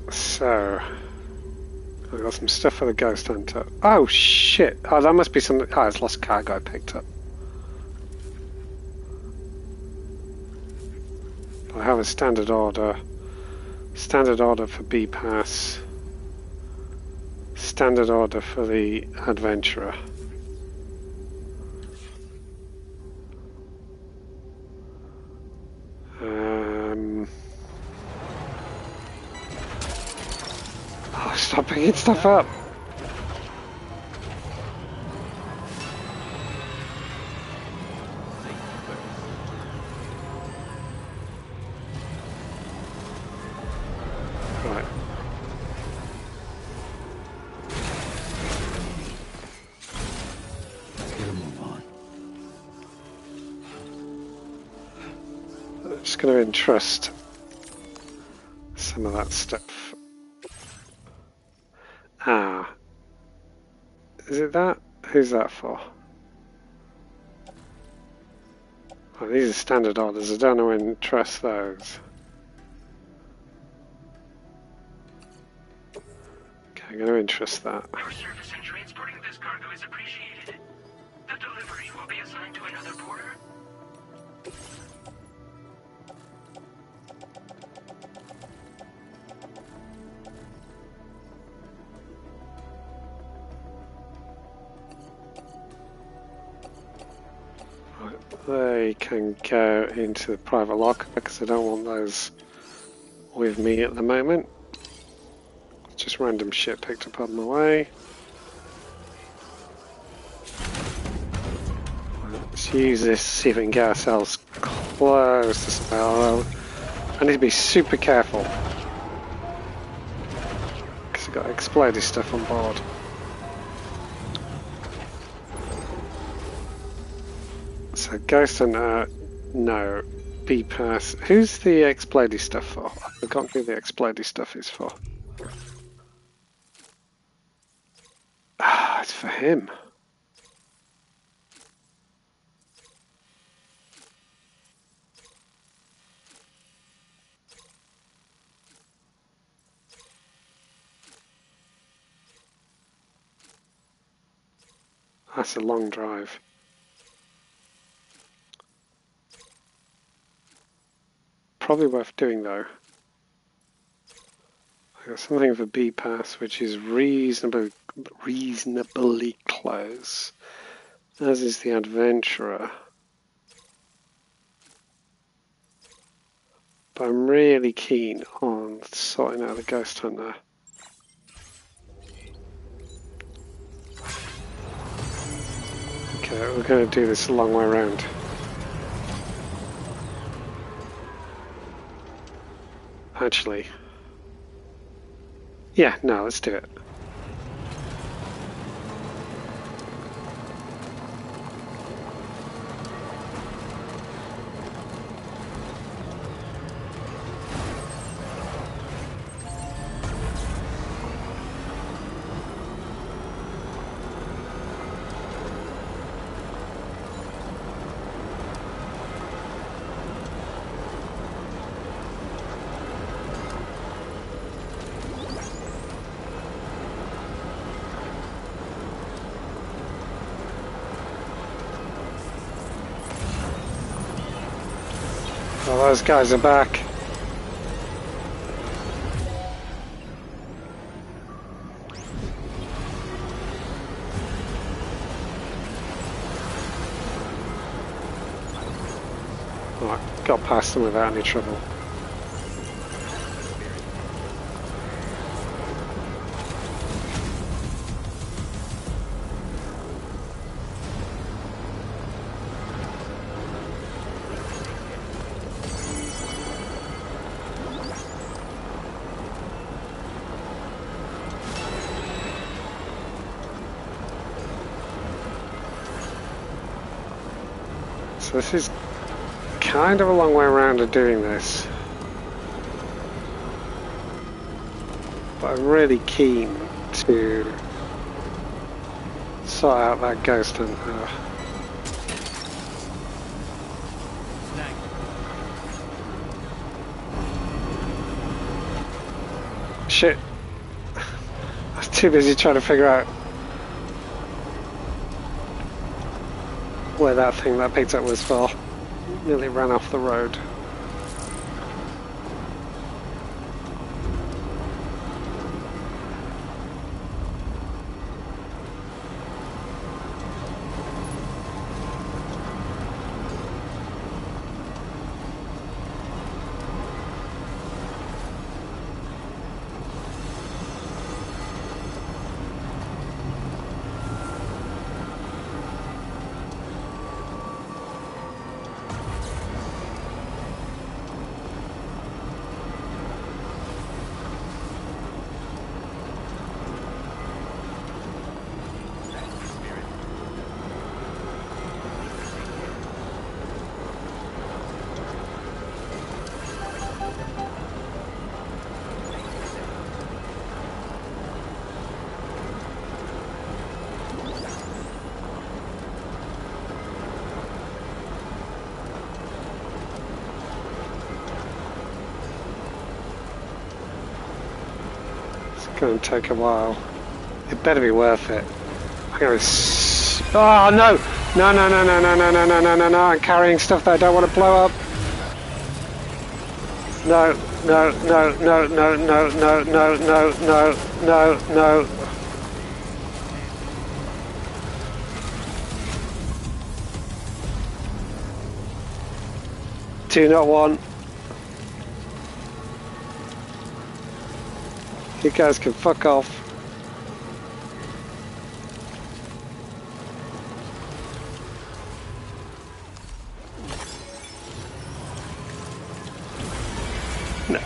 So, I've got some stuff for the Ghost Hunter. Oh shit! Oh, that must be something. Oh, it's lost cargo I picked up. I have a standard order. Standard order for B-Pass. Standard order for the Adventurer. Oh, stop picking stuff up! Right. Let's get a move on. I'm just going to entrust some of that stuff. Ah. Is it that? Who's that for? Oh, these are standard orders. I don't know when to trust those. Okay, I'm going to entrust that. Your service in transporting this cargo is appreciated. The delivery will be assigned to another porter. They can go into the private locker because I don't want those with me at the moment. Just random shit picked up on the way. Let's use this, see if we can get ourselves close to spell. I need to be super careful. got exploded stuff on board. So Ghost Hunter, no. B-Pass. Who's the exploded stuff for? I've forgotten who the exploded stuff is for. Ah, it's for him. That's a long drive. Probably worth doing though. I got something for B-Pass which is reasonably close. As is the Adventurer. But I'm really keen on sorting out the Ghost Hunter. Okay, we're going to do this a long way around. Actually. Yeah, no, let's do it. Well, those guys are back. Right, got past them without any trouble. So this is kind of a long way around of doing this. But I'm really keen to sort out that Ghost Hunter. Shit. I was too busy trying to figure out where that thing that picked up was for. Nearly ran off the road. Going to take a while. It better be worth it. I'm going to. Oh no! No! No! No! No! No! No! No! No! No! No! No! I'm carrying stuff that I don't want to blow up. No! No! No! No! No! No! No! No! No! No! No! No! Do not want. You guys can fuck off.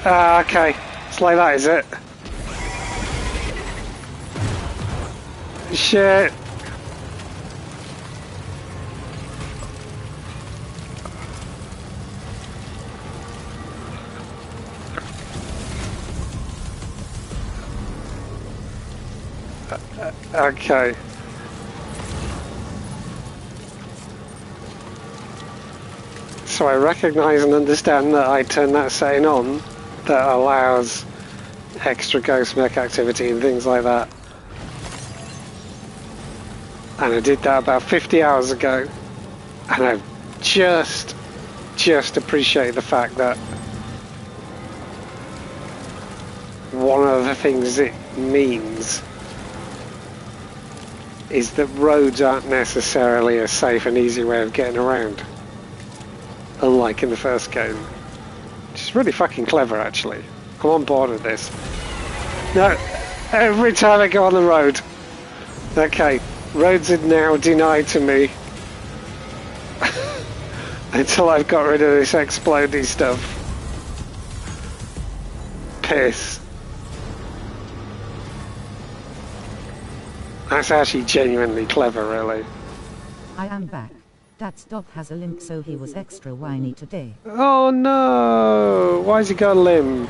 Okay. It's like that, is it? Shit. Okay. So I recognise and understand that I turned that setting on that allows extra ghost mech activity and things like that. And I did that about 50 hours ago. And I've just appreciated the fact that one of the things it means is that roads aren't necessarily a safe and easy way of getting around. Unlike in the first game. Which is really fucking clever, actually. I'm on board with this. No, every time I go on the road. Okay, roads are now denied to me. Until I've got rid of this exploding stuff. Piss. That's actually genuinely clever, really. I am back. Dad's dog has a limp, so he was extra whiny today. Oh no! Why's he got a limp?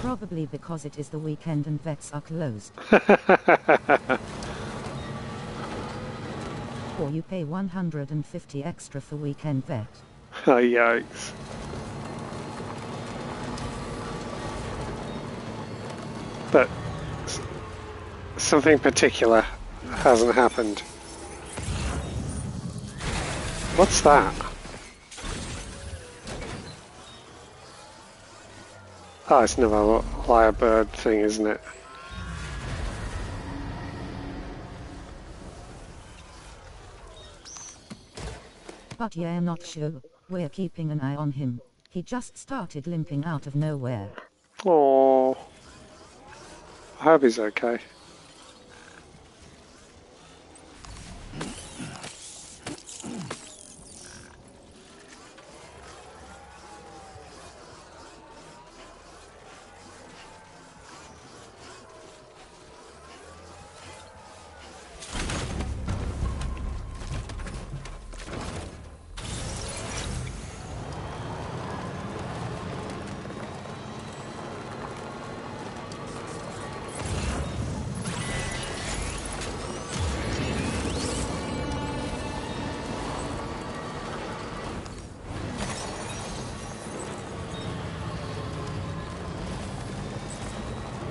Probably because it is the weekend and vets are closed. Or you pay 150 extra for weekend vet. Oh, yikes. But something particular hasn't happened. What's that? Oh, it's another lyrebird thing, isn't it? But yeah, I'm not sure. We're keeping an eye on him. He just started limping out of nowhere. Oh, I hope he's okay.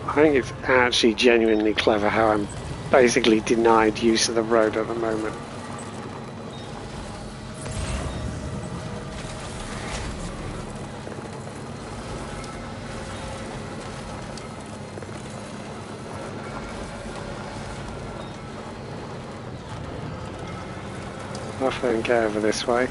I think it's actually genuinely clever how I'm basically denied use of the road at the moment. Off then, get over this way.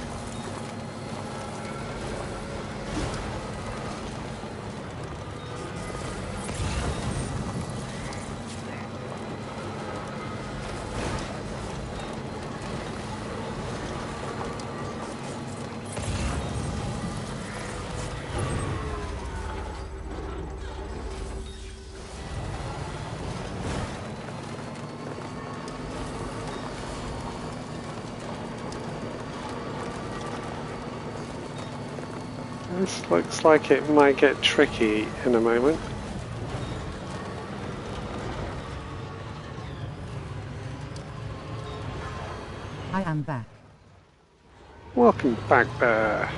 This looks like it might get tricky in a moment. I am back. Welcome back, Bear.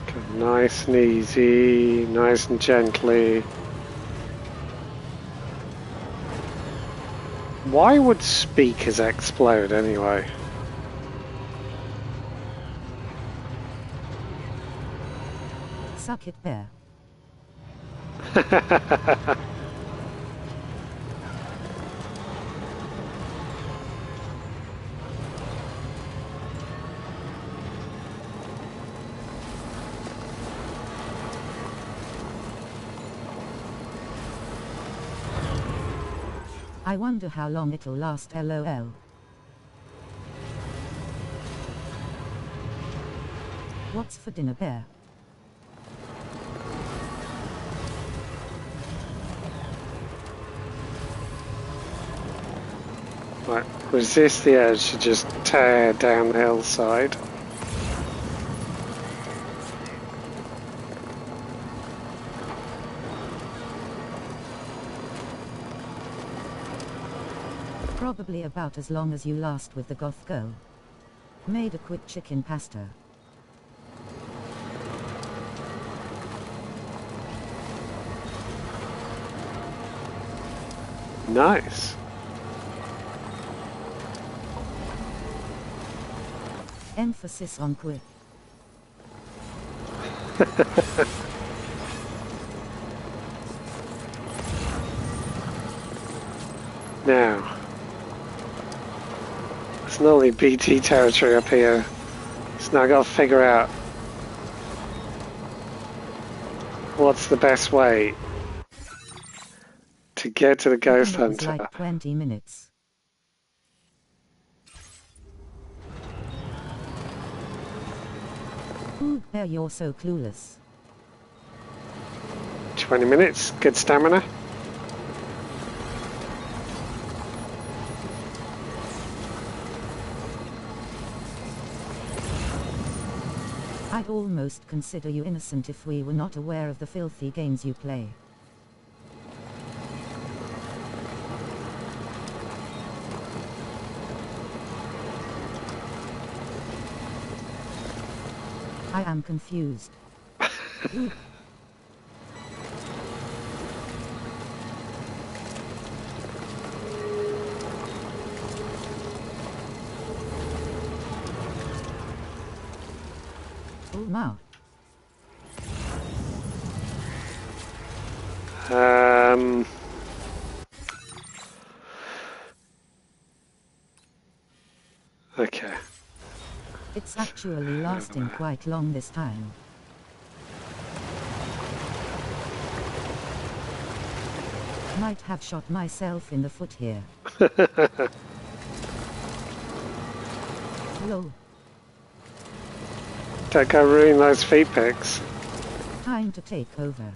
Go nice and easy, nice and gently. Why would speakers explode anyway? Suck it, Bear. I wonder how long it'll last, lol. What's for dinner, bear? Right, resist the urge to just tear down the hillside. Probably about as long as you last with the goth girl. Made a quick chicken pasta. Nice. Emphasis on quick. Now, it's not only BT territory up here, so now I've got to figure out what's the best way to get to the ghost It was hunter. like 20 minutes. Ooh, bear, you're so clueless. 20 minutes, good stamina. I'd almost consider you innocent if we were not aware of the filthy games you play. I am confused. Oh, wow. Okay. It's actually lasting quite long this time. Might have shot myself in the foot here. Lol. Don't go ruin those feet pics. Time to take over.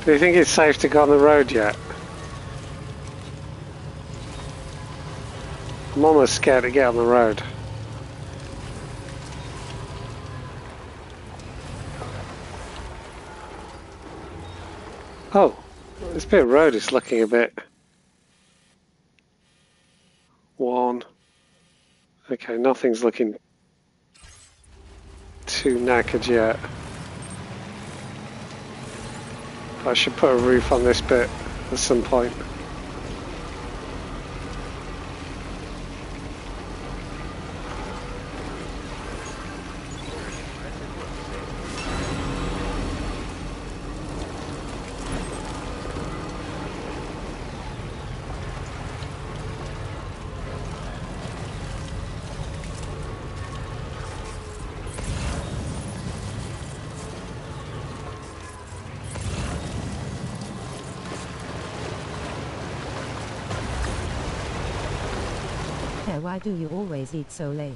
Do you think it's safe to go on the road yet? I'm almost scared to get on the road. Oh, this bit of road is looking a bit worn. Okay, nothing's looking too knackered yet. I should put a roof on this bit at some point. Yeah, why do you always eat so late?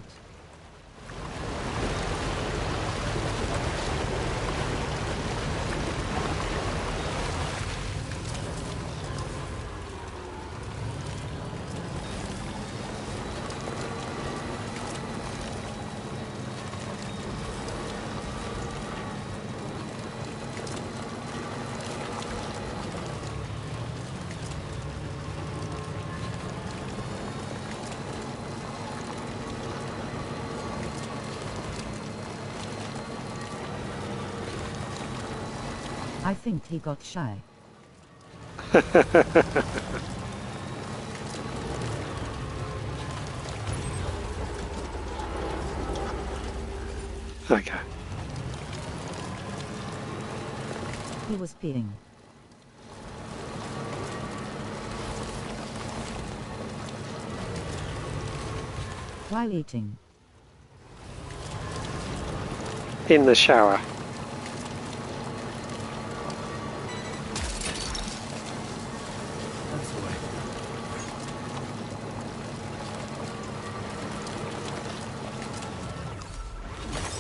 I think he got shy. Okay. He was peeing. While eating. In the shower. That's the way.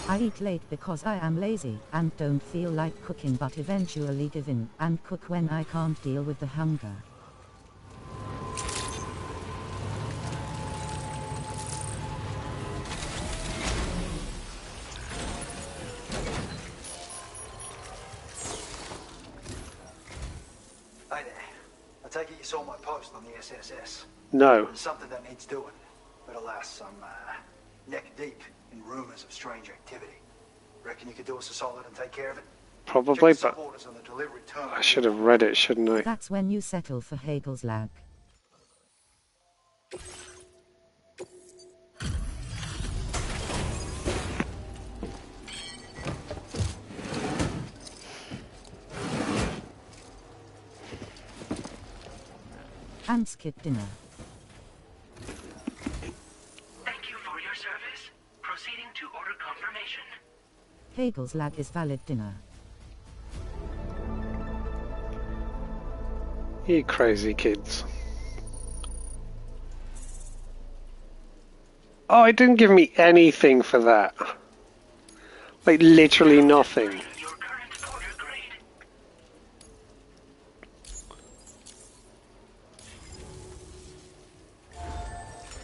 I eat late because I am lazy and don't feel like cooking, but eventually give in and cook when I can't deal with the hunger. Hey there. I take it you saw my post on the SSS. No. There's something that needs doing, but alas, I'm neck deep in rumors of strange activity. Reckon you could do us a solid and take care of it? Probably, Check the but suborders on the delivery terminal. I should have read it, shouldn't I? That's when you settle for Hagel's lag. And skip dinner. Thank you for your service. Proceeding to order confirmation. Hagel's lag is valid dinner. You crazy kids. Oh, it didn't give me anything for that. Like, literally nothing. Your current order grade.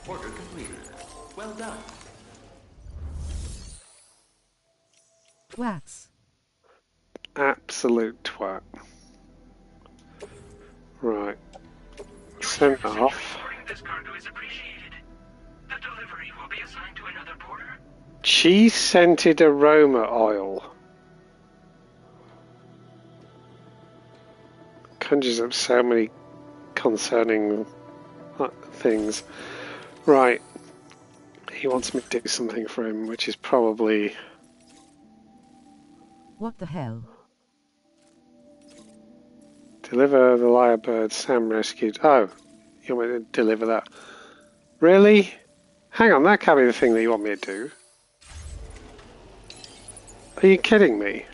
Order completed. Well done. Twats. Absolute twat. Right. Sent off. Reporting this cargo is appreciated. The delivery will be assigned to another porter. Cheese scented aroma oil. Conjures up so many concerning things. Right. He wants me to do something for him, which is probably... What the hell? Deliver the lyrebird Sam rescued. Oh, you want me to deliver that? Really? Hang on, that can't be the thing that you want me to do. Are you kidding me?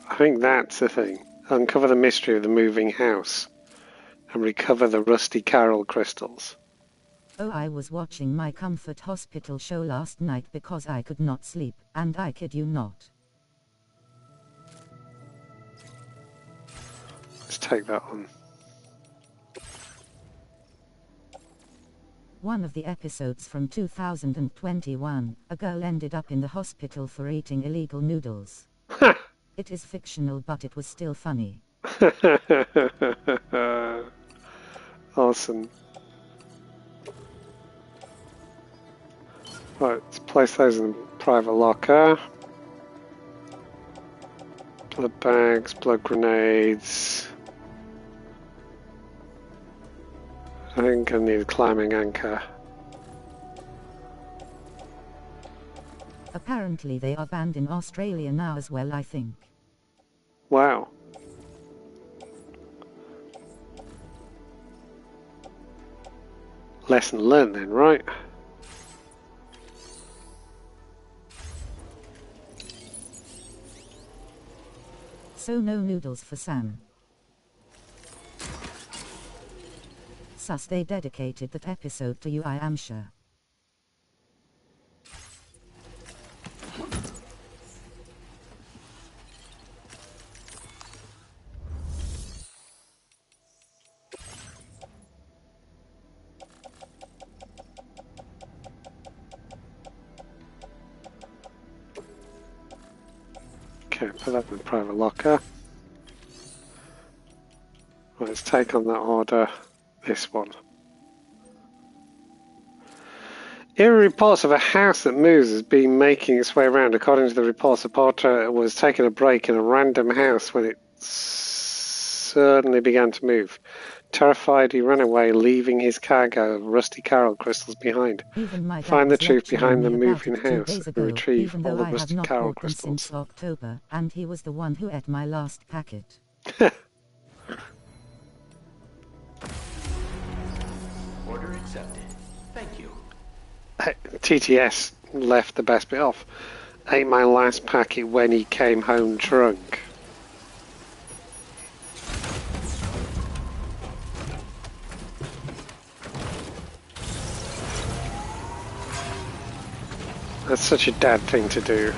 I think that's the thing. Uncover the mystery of the moving house and recover the rusty Carol crystals. Oh, I was watching my Comfort Hospital show last night because I could not sleep, and I kid you not. Let's take that on. One of the episodes from 2021, a girl ended up in the hospital for eating illegal noodles. It is fictional, but it was still funny. Awesome. Right, let's place those in the private locker. Blood bags, blood grenades. I think I need a climbing anchor. Apparently they are banned in Australia now as well, I think. Wow. Lesson learned then, right? So no noodles for Sam. Sus, they dedicated that episode to you, I am sure. Okay, put that in the private locker. Right, let's take on that order. This one. Eerie reports of a house that moves has been making its way around. According to the reports, the porter was taking a break in a random house when it suddenly began to move. Terrified, he ran away, leaving his cargo of rusty coral crystals behind. Find the truth behind the moving house and retrieve all the rusty coral crystals. Since October, and he was the one who ate my last packet. Order accepted. Thank you. TTS left the best bit off. Ate my last packet when he came home drunk. That's such a dad thing to do.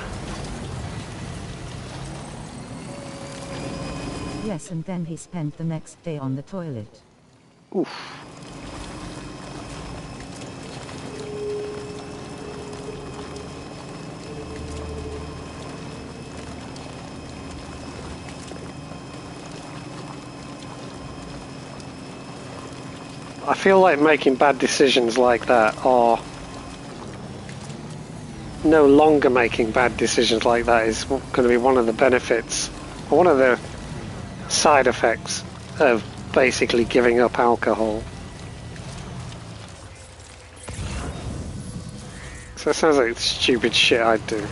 Yes, and then he spent the next day on the toilet. Oof. I feel like making bad decisions like that, or no longer making bad decisions like that, is going to be one of the benefits, or one of the side effects of basically giving up alcohol. So it sounds like stupid shit I'd do.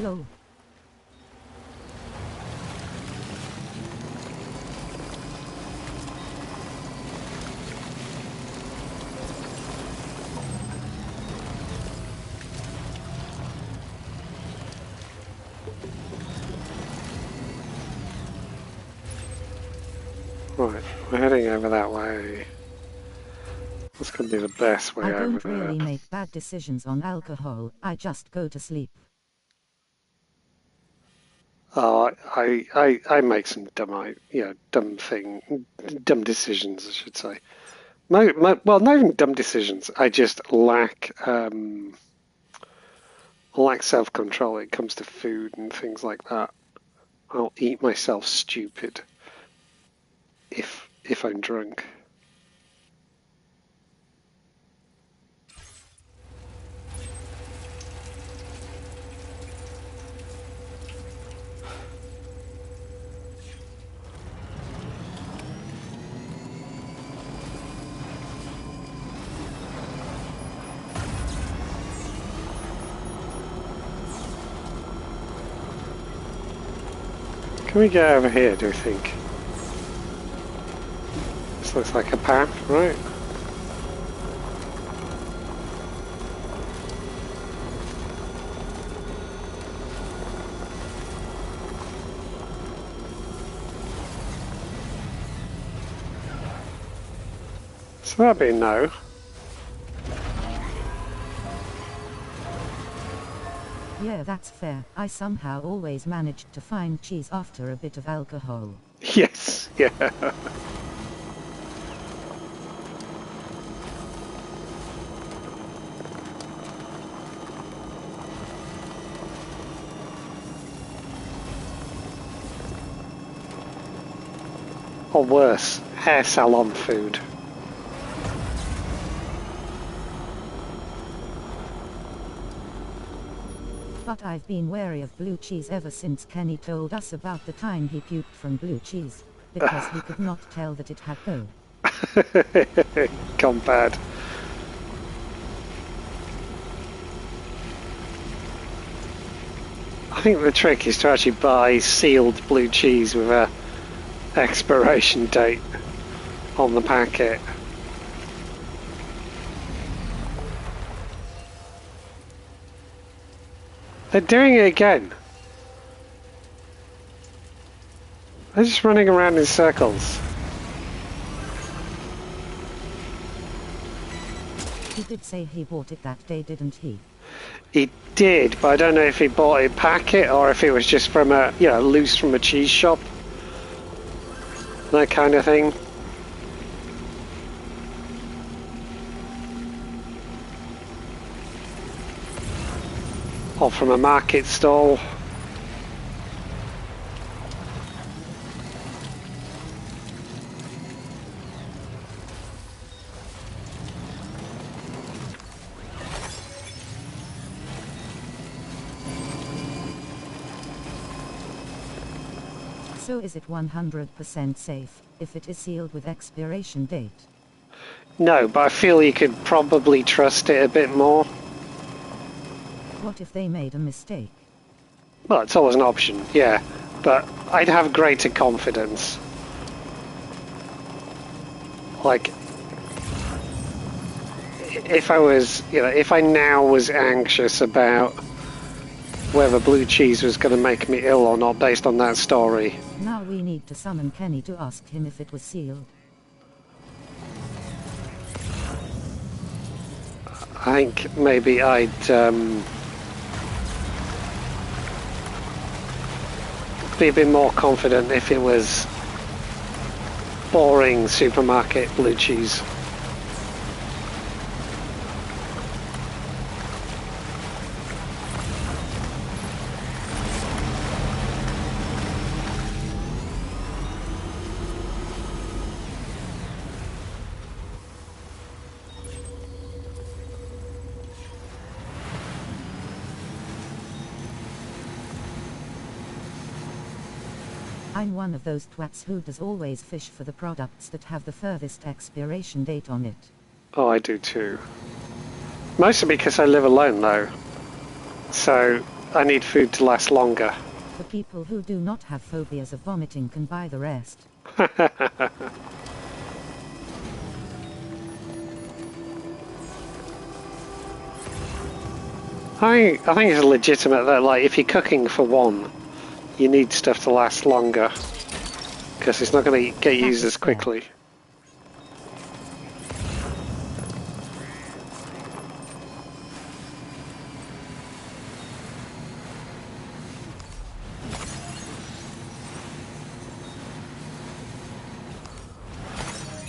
Low. Right, we're heading over that way. What's going to be the best way I over don't there? really make bad decisions on alcohol, I just go to sleep. Oh, I make some dumb decisions, I should say. Well, not even dumb decisions. I just lack self-control when it comes to food and things like that. I'll eat myself stupid if I'm drunk. Can we get over here, do you think? This looks like a path, right? So that'd be no. Yeah, that's fair. I somehow always managed to find cheese after a bit of alcohol. Yes, yeah. Or worse, hair salon food. But I've been wary of blue cheese ever since Kenny told us about the time he puked from blue cheese, because he could not tell that it had go. Gone bad. I think the trick is to actually buy sealed blue cheese with a expiration date on the packet. They're doing it again. They're just running around in circles. He did say he bought it that day, didn't he? He did, but I don't know if he bought a packet or if it was just from a, loose from a cheese shop. That kind of thing. or from a market stall. So is it 100% safe, if it is sealed with expiration date? No, but I feel you could probably trust it a bit more. What if they made a mistake? Well, it's always an option, yeah. But I'd have greater confidence. Like, if I was, if I now was anxious about whether blue cheese was going to make me ill or not based on that story. Now we need to summon Kenny to ask him if it was sealed. I think maybe I'd be a bit more confident if it was boring supermarket blue cheese. I'm one of those twats who does always fish for the products that have the furthest expiration date on it. Oh, I do too. Mostly because I live alone though. So I need food to last longer. The people who do not have phobias of vomiting can buy the rest. I think it's legitimate that, like, if you're cooking for one, you need stuff to last longer, because it's not going to get used as quickly.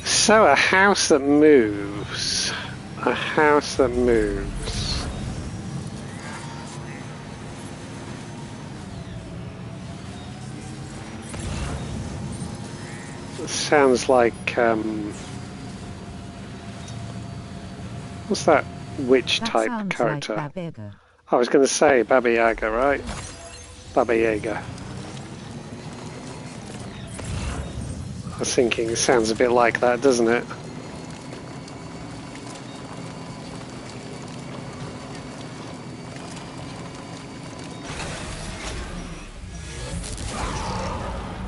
So, a house that moves. A house that moves. Sounds like, what's that witch-type character? Like Baba Yaga. I was going to say Baba Yaga, right? Baba Yaga. I was thinking it sounds a bit like that, doesn't it?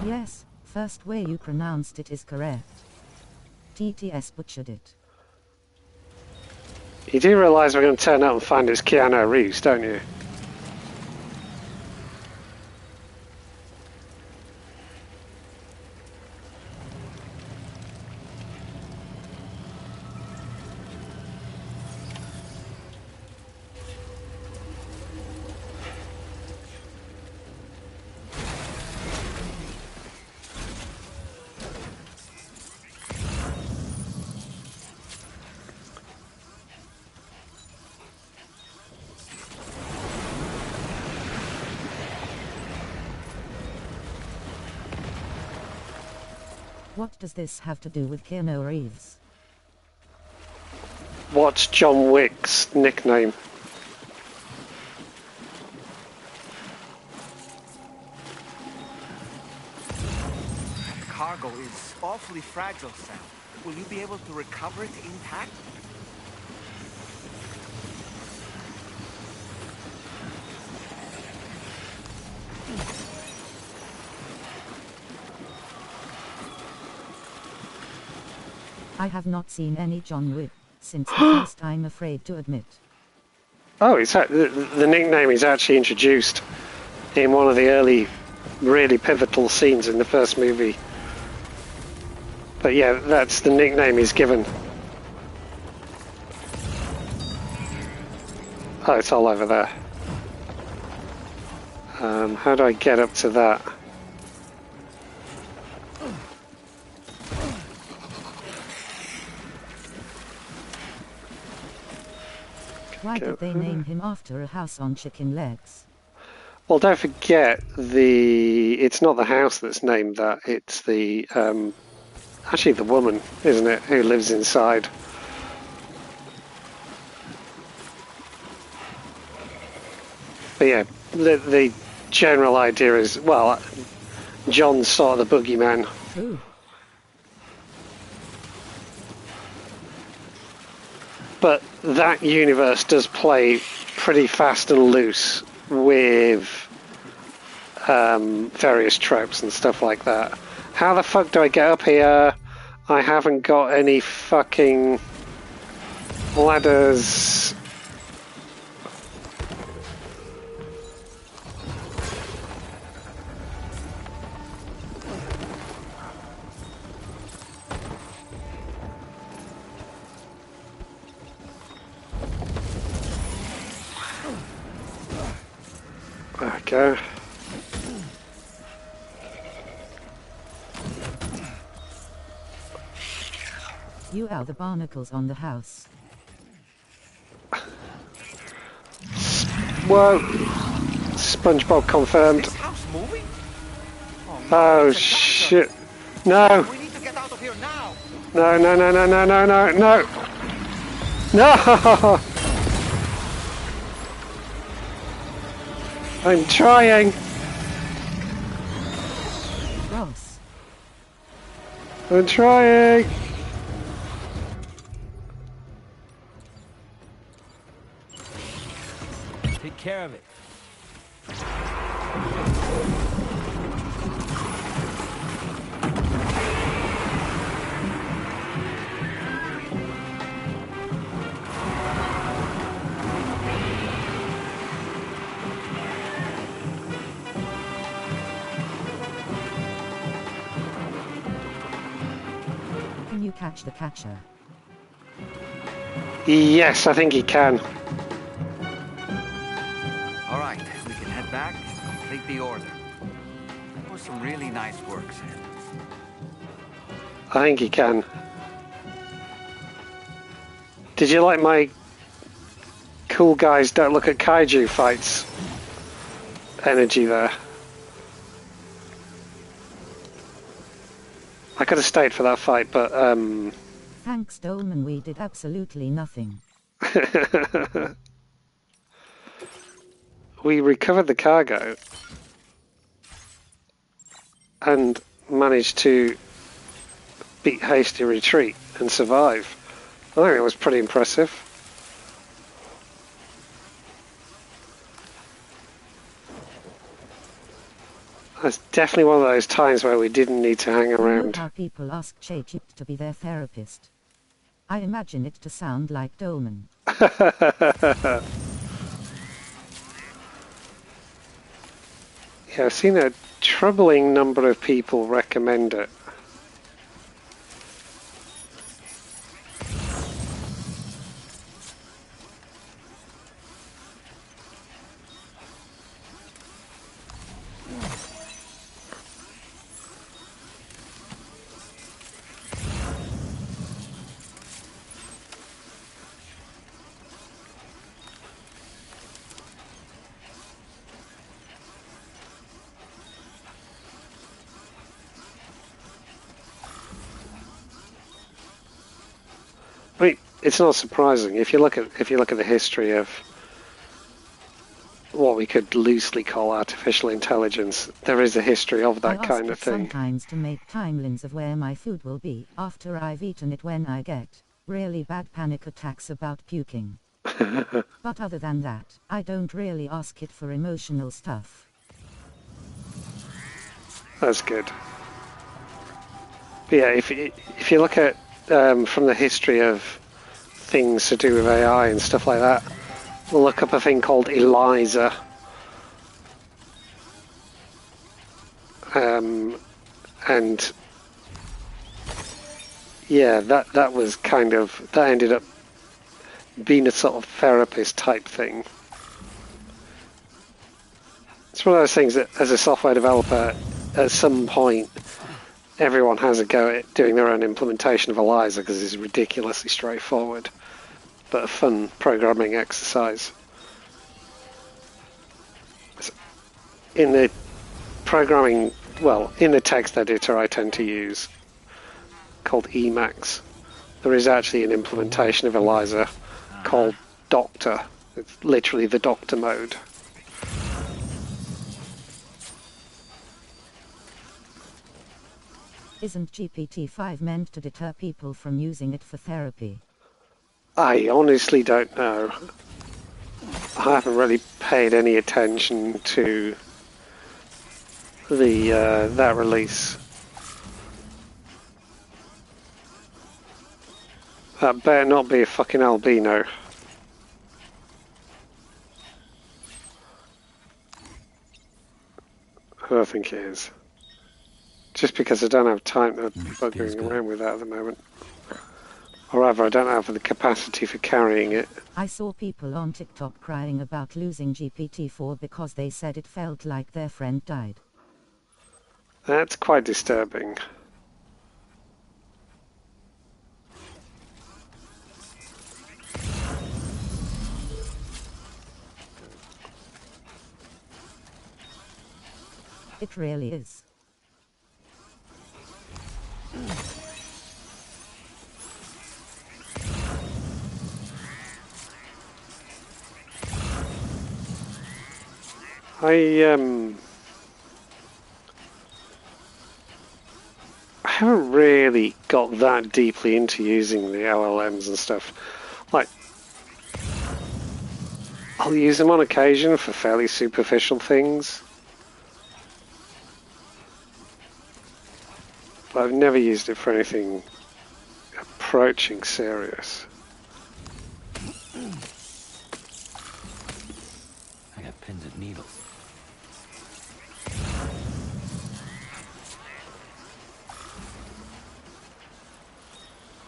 Yes, first way you pronounced it is correct. TTS butchered it. You do realise we're going to turn up and find it's Keanu Reeves, don't you? What does this have to do with Keanu Reeves? What's John Wick's nickname? The cargo is awfully fragile, Sam. Will you be able to recover it intact? I have not seen any John Wick since the first I'm afraid to admit. Oh, the nickname is actually introduced in one of the early, really pivotal scenes in the first movie. But yeah, that's the nickname he's given. Oh, it's all over there. How do I get up to that? Why did they name him after a house on chicken legs? Well, don't forget it's not the house that's named that. It's the actually the woman, isn't it, who lives inside. But yeah, the general idea is, well, John's sort of the boogeyman. Ooh. But that universe does play pretty fast and loose with various tropes and stuff like that. How the fuck do I get up here? I haven't got any fucking ladders. Okay. You are the barnacles on the house. Whoa. SpongeBob confirmed. This house moving? Oh shit. No. We need to get out of here now. No, no, no, no, no, no, no, no. No! I'm trying. Ross. I'm trying. Take care of it. Can you catch the catcher? Yes, I think he can. All right, we can head back and complete the order. That was some really nice work, Sam. I think he can. Did you like my cool guys don't look at kaiju fights energy there? I could have stayed for that fight, but Thanks, Dolman, we did absolutely nothing. we recovered the cargo and managed to beat hasty retreat and survive. I think it was pretty impressive. That's definitely one of those times where we didn't need to hang around. How people ask Chachip to be their therapist. I imagine it to sound like Dolman. Yeah, I've seen a troubling number of people recommend it. I mean, it's not surprising if you look at the history of what we could loosely call artificial intelligence. There is a history of that kind of thing. Sometimes to make timelines of where my food will be after I've eaten it when I get really bad panic attacks about puking. But other than that, I don't really ask it for emotional stuff. That's good. But yeah, if you look at from the history of things to do with AI and stuff like that, we'll look up a thing called Eliza. And yeah, that was kind of, that ended up being a sort of therapist type thing. It's one of those things that as a software developer, at some point, everyone has a go at doing their own implementation of Eliza because it's ridiculously straightforward. but a fun programming exercise. In the programming, well, in the text editor I tend to use, called Emacs, there is actually an implementation of Eliza called Doctor. It's literally the Doctor mode. Isn't GPT-5 meant to deter people from using it for therapy? I honestly don't know. I haven't really paid any attention to the that release. That better not be a fucking albino. Who I think it is. Just because I don't have time to be buggering around with that at the moment. Or rather, I don't have the capacity for carrying it. I saw people on TikTok crying about losing GPT-4 because they said it felt like their friend died. That's quite disturbing. It really is. I haven't really got that deeply into using the LLMs and stuff. Like, I'll use them on occasion for fairly superficial things. But I've never used it for anything approaching serious. I got pins and needles.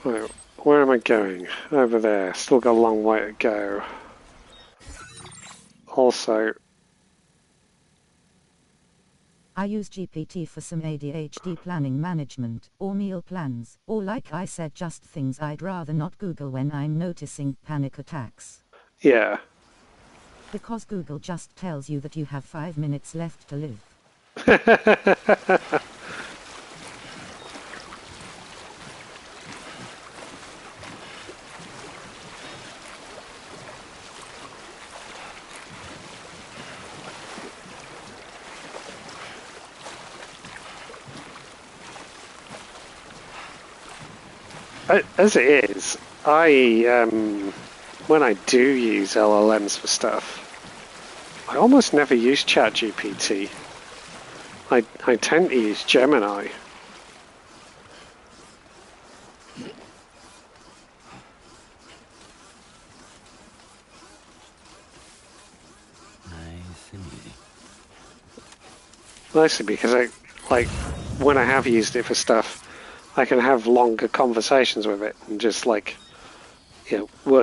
Right, where am I going? Over there. Still got a long way to go. Also, I use GPT for some ADHD planning management, or meal plans, or like I said, just things I'd rather not Google when I'm noticing panic attacks. yeah. Because Google just tells you that you have 5 minutes left to live. As it is, when I do use LLMs for stuff, I almost never use ChatGPT. I tend to use Gemini. Nice and easy. Mostly because when I have used it for stuff, I can have longer conversations with it and just work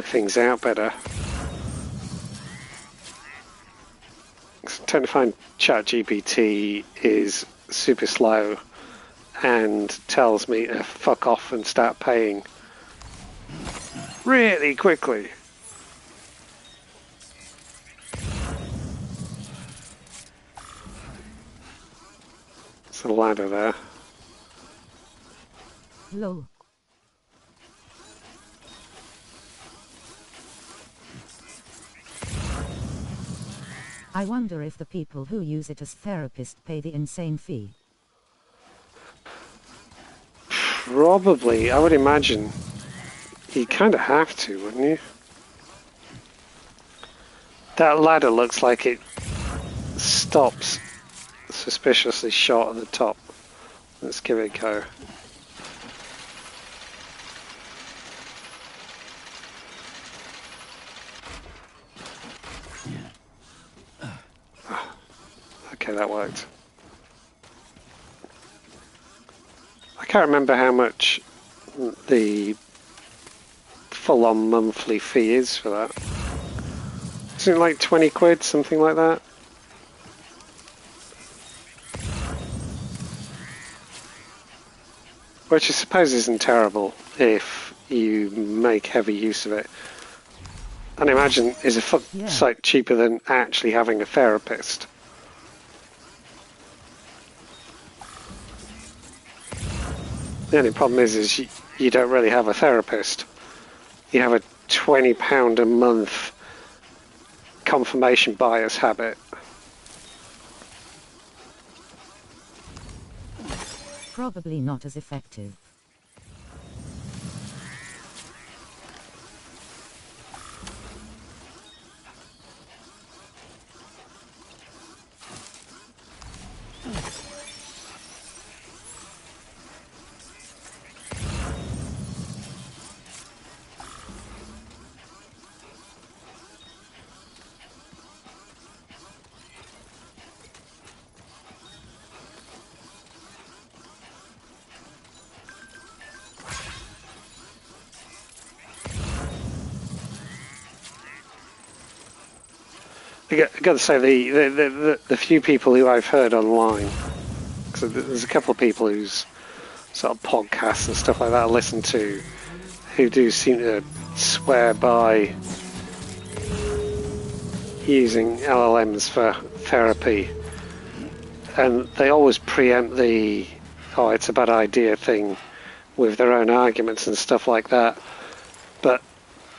things out better. I tend to find ChatGPT is super slow and tells me to fuck off and start paying really quickly. There's a ladder there. Lol. I wonder if the people who use it as therapists pay the insane fee. Probably, I would imagine. You kind of have to, wouldn't you? That ladder looks like it stops suspiciously short at the top. Let's give it a go. Okay, that worked. I can't remember how much the full-on monthly fee is for that. Isn't it like 20 quid, something like that? Which I suppose isn't terrible if you make heavy use of it. and imagine is a sight cheaper than actually having a therapist. The only problem is you don't really have a therapist. You have a £20 a month confirmation bias habit. Probably not as effective. I got to say, the few people who I've heard online, so there's a couple of people whose sort of podcasts and stuff like that I listen to, who do seem to swear by using LLMs for therapy, and they always preempt the "oh, it's a bad idea" thing with their own arguments and stuff like that, but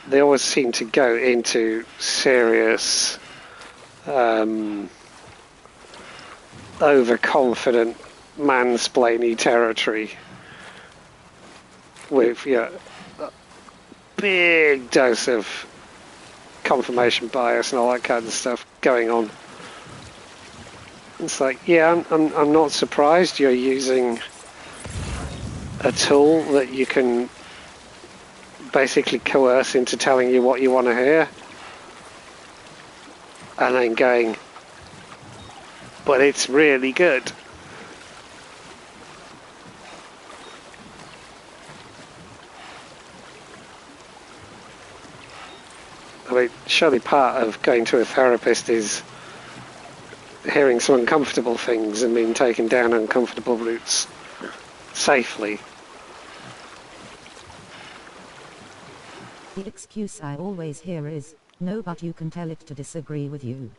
they always seem to go into serious overconfident mansplaining territory with a big dose of confirmation bias and all that kind of stuff going on. It's like, yeah, I'm not surprised you're using a tool that you can basically coerce into telling you what you want to hear, and then going, but it's really good. I mean, surely part of going to a therapist is hearing some uncomfortable things and being taken down uncomfortable routes safely. The excuse I always hear is, no, but you can tell it to disagree with you.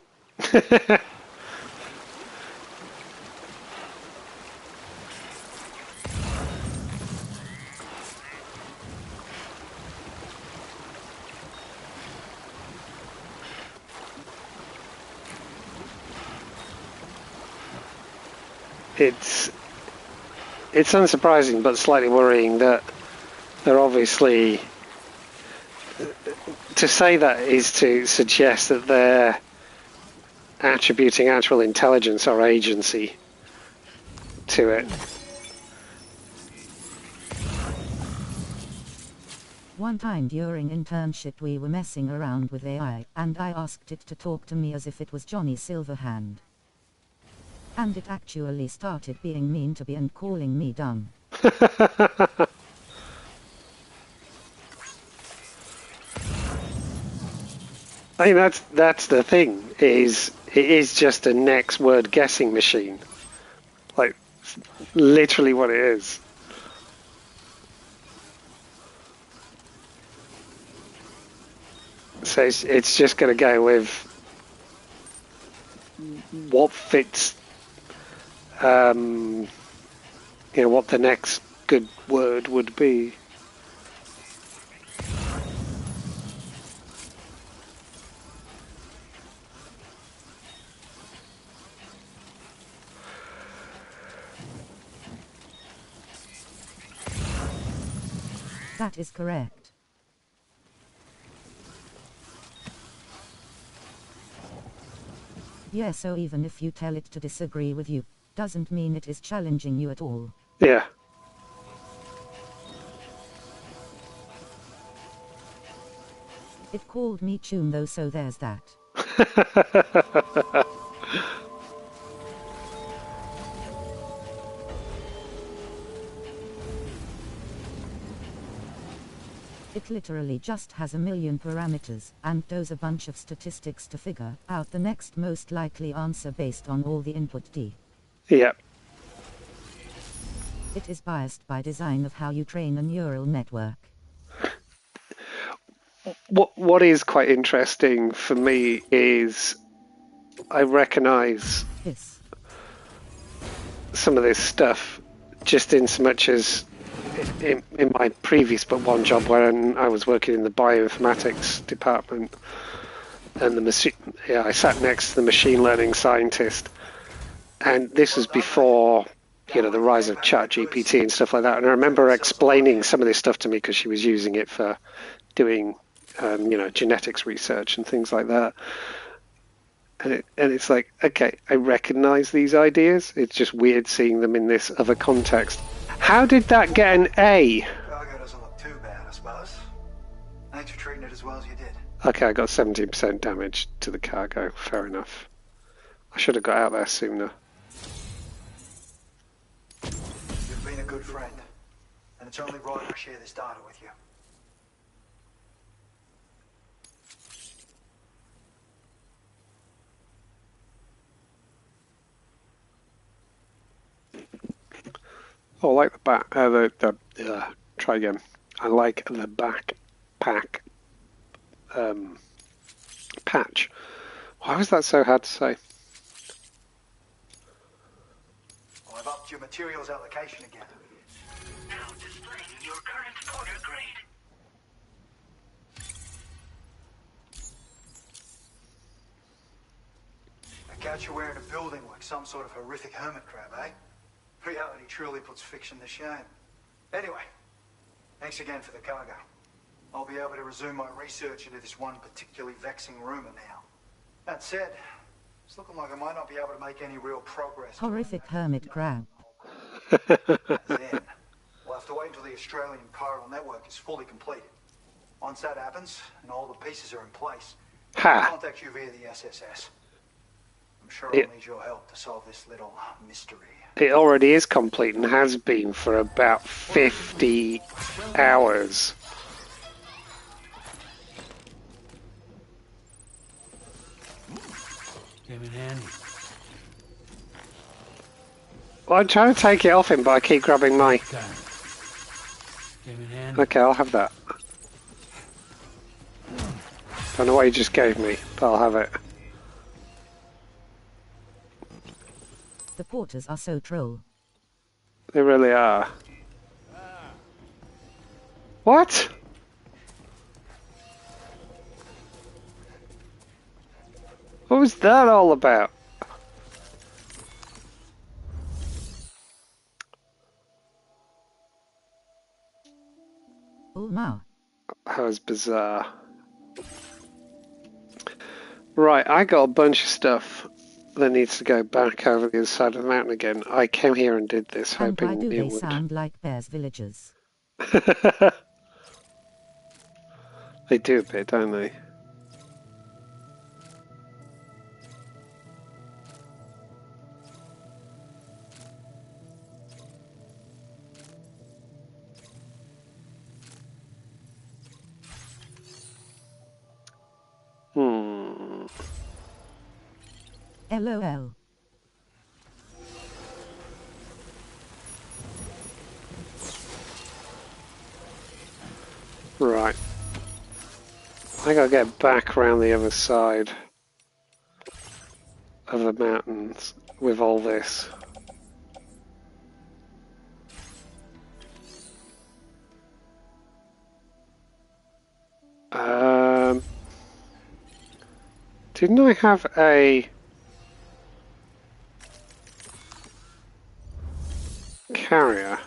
It's unsurprising but slightly worrying that they're obviously, to say that is to suggest that they're attributing actual intelligence or agency to it. One time during internship we were messing around with AI, and I asked it to talk to me as if it was Johnny Silverhand. And it actually started being mean to me and calling me dumb. I mean, that's the thing, is it is just a next word guessing machine. Like, literally what it is. So it's just going to go with what fits, what the next good word would be. That is correct. Yeah, so even if you tell it to disagree with you, doesn't mean it is challenging you at all. Yeah. It called me Tune though, so there's that. It literally just has a million parameters, and does a bunch of statistics to figure out the next most likely answer based on all the input D. Yeah. It is biased by design of how you train a neural network. what is quite interesting for me is I recognise Yes. some of this stuff just in so much as in my previous but one job when I was working in the bioinformatics department, and I sat next to the machine learning scientist, and this was before the rise of ChatGPT and stuff like that. And I remember explaining some of this stuff to me because she was using it for doing genetics research and things like that. And it's like, okay, I recognize these ideas. It's just weird seeing them in this other context. How did that get an A? Cargo doesn't look too bad, I suppose. Thanks for treating it as well as you did. Okay, I got 17% damage to the cargo. Fair enough. I should have got out there sooner. You've been a good friend, and it's only right I share this data with you. Oh, I like the back. Try again. I like the backpack patch. Why was that so hard to say? Well, I've upped your materials allocation again. Now displaying your current order grade. I catch you wearing a building like some sort of horrific hermit crab, eh? Reality truly puts fiction to shame. Anyway, thanks again for the cargo. I'll be able to resume my research into this one particularly vexing rumor now. That said, it's looking like I might not be able to make any real progress. Horrific hermit crab. As in, we'll have to wait until the Australian chiral network is fully completed. Once that happens, and all the pieces are in place, I'll contact you via the SSS. I'm sure I'll need your help to solve this little mystery. It already is complete and has been for about 50 hours. Came in handy. Well, I'm trying to take it off him, but I keep grabbing my... Came in handy. Okay, I'll have that. Don't know what you just gave me, but I'll have it. The porters are so troll. They really are. What? What was that all about? Oh no. That was bizarre. Right, I got a bunch of stuff that needs to go back over the other side of the mountain again. I came here and did this, And why hoping do it they would. sound like bears villagers? They do a bit, don't they? LOL. Right. I gotta get back around the other side of the mountains with all this. Didn't I have a carrier?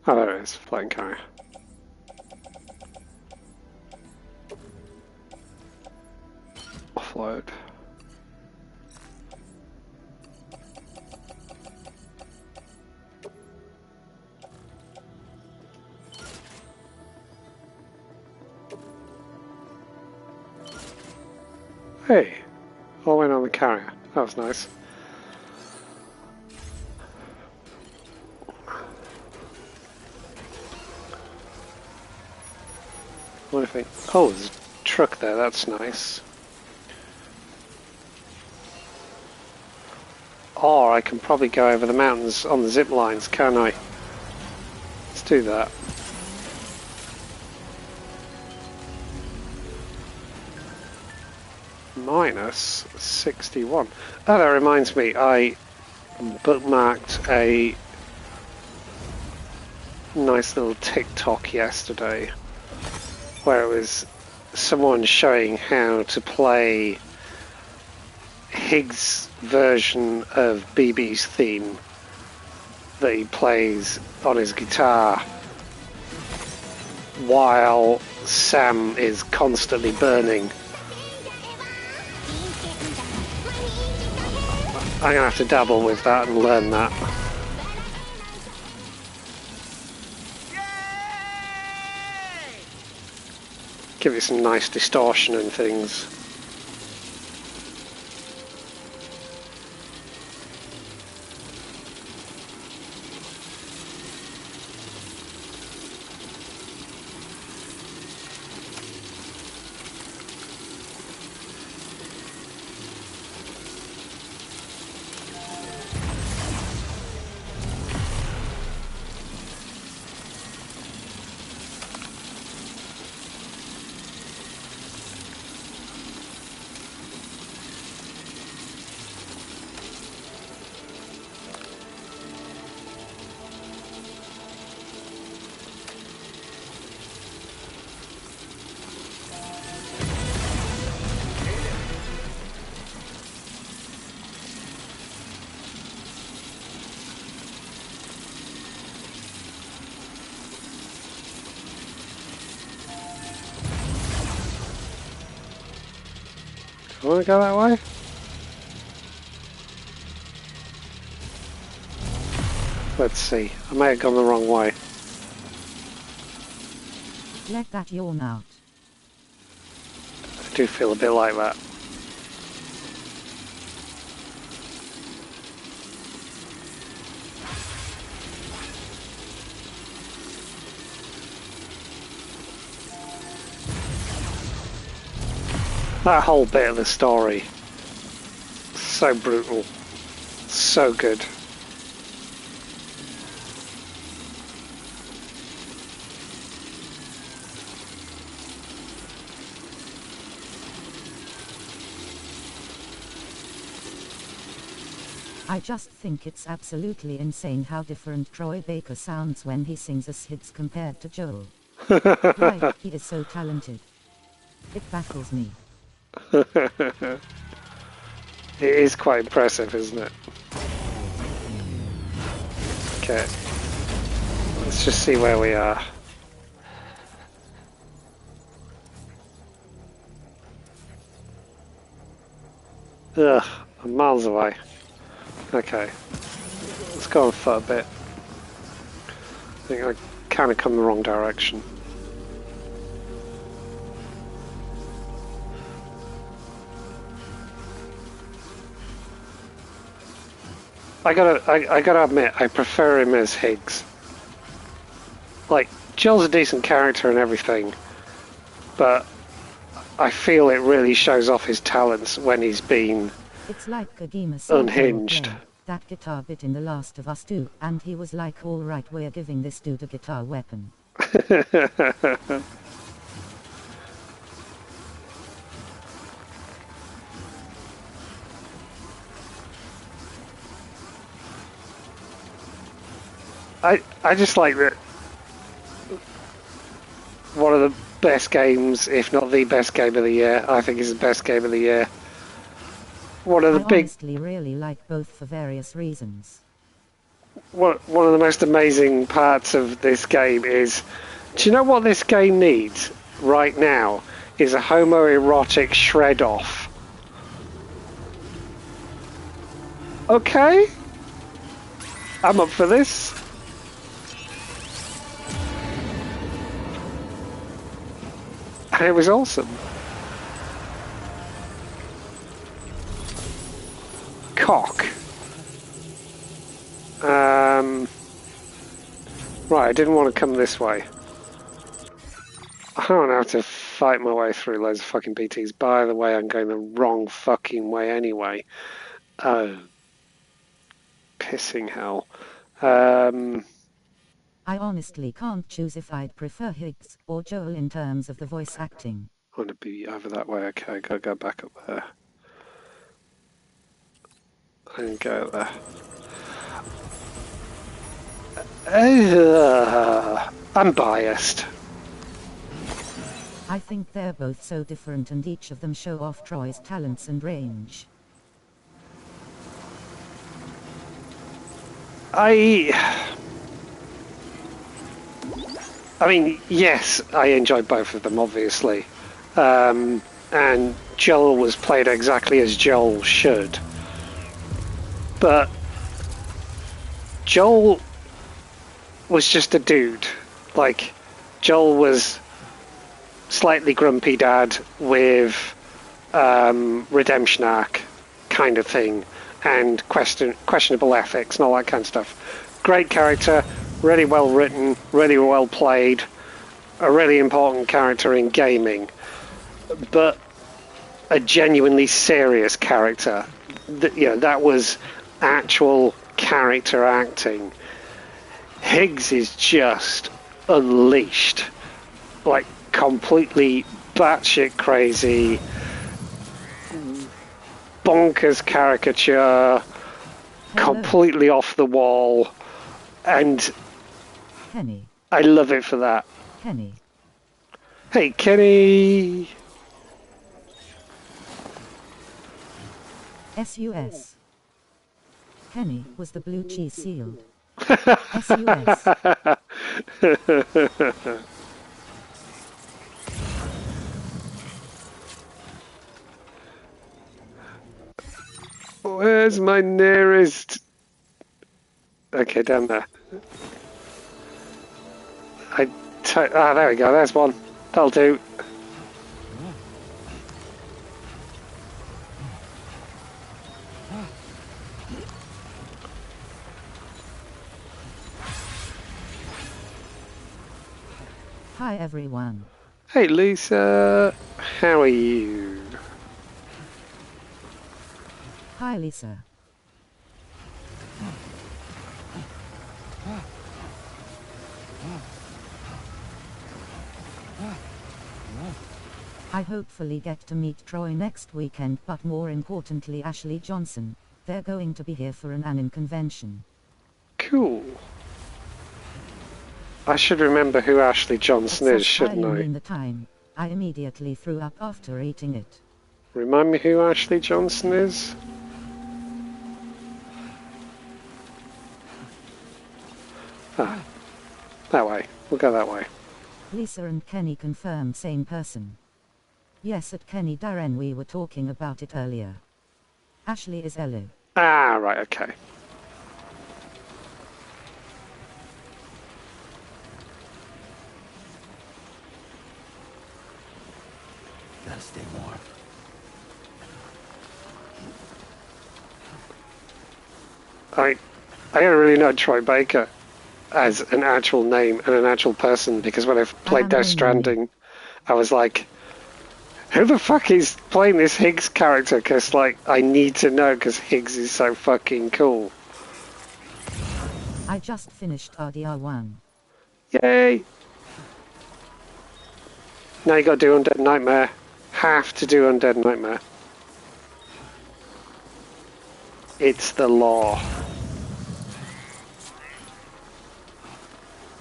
Oh, there it is, floating carrier. Offload. Hey, all went on the carrier. That was nice. What if I... Oh, there's a truck there. That's nice. Or I can probably go over the mountains on the zip lines, can't I? let's do that. Minus 61. Oh, that reminds me, I bookmarked a nice little TikTok yesterday where it was someone showing how to play Higgs' version of BB's theme that he plays on his guitar while Sam is constantly burning. I'm gonna have to dabble with that and learn that. Give it some nice distortion and things. Do you want to go that way? Let's see. I may have gone the wrong way. Let that yawn out. I do feel a bit like that. That whole bit of the story, so brutal, so good. I just think it's absolutely insane how different Troy Baker sounds when he sings as Higgs compared to Joel. Like, he is so talented. It baffles me. It is quite impressive, isn't it? Okay. Let's just see where we are. Ugh, I'm miles away. Okay. Let's go on foot a bit. I think I kind of come the wrong direction. I gotta admit, I prefer him as Higgs. Like, Joel's a decent character and everything, but I feel it really shows off his talents when he's been It's like Kojima unhinged. That guitar bit in The Last of Us 2, and he was like, alright, we're giving this dude a guitar weapon. I just like that one of the best games, if not the best game of the year. I think it's the best game of the year. One of the I big, honestly really like both for various reasons. one of the most amazing parts of this game is, do you know what this game needs right now? Is a homoerotic shred off. Okay, I'm up for this. And it was awesome. Cock. Right, I didn't want to come this way. I don't have to fight my way through loads of fucking BTs. By the way, I'm going the wrong fucking way anyway. Oh. Pissing hell. I honestly can't choose if I'd prefer Higgs or Joel in terms of the voice acting. I want to be over that way. Okay, gotta go back up there. And go there. I'm biased. I think they're both so different and each of them show off Troy's talents and range. I mean, yes, I enjoyed both of them, obviously. And Joel was played exactly as Joel should. But Joel was just a dude. Like, Joel was slightly grumpy dad with redemption arc kind of thing, and questionable ethics and all that kind of stuff. Great character, really well written, really well played, a really important character in gaming, but a genuinely serious character. That was actual character acting. Higgs is just unleashed, like completely batshit crazy, bonkers caricature, completely off the wall, and Kenny. I love it for that. Kenny. Hey, Kenny! SUS. Kenny was the blue cheese sealed. SUS. Where's my nearest? Okay, down there. There we go. There's one. That'll do. Hi everyone. Hey Lisa, how are you? Hi Lisa. I hopefully get to meet Troy next weekend, but more importantly Ashley Johnson. They're going to be here for an anime convention. Cool. I should remember who Ashley Johnson is, shouldn't I? In the time, I immediately threw up after eating it. Remind me who Ashley Johnson is? Ah, that way. We'll go that way. Lisa and Kenny confirmed same person. Yes, at Kenny Darren we were talking about it earlier. Ashley is Elu. Ah, right, okay. Gotta stay warm. I don't really know Troy Baker as an actual name and an actual person, because when I played Death Stranding, I was like, who the fuck is playing this Higgs character? Because, like, I need to know, because Higgs is so fucking cool. I just finished RDR1. Yay! Now you gotta do Undead Nightmare. Have to do Undead Nightmare. It's the law.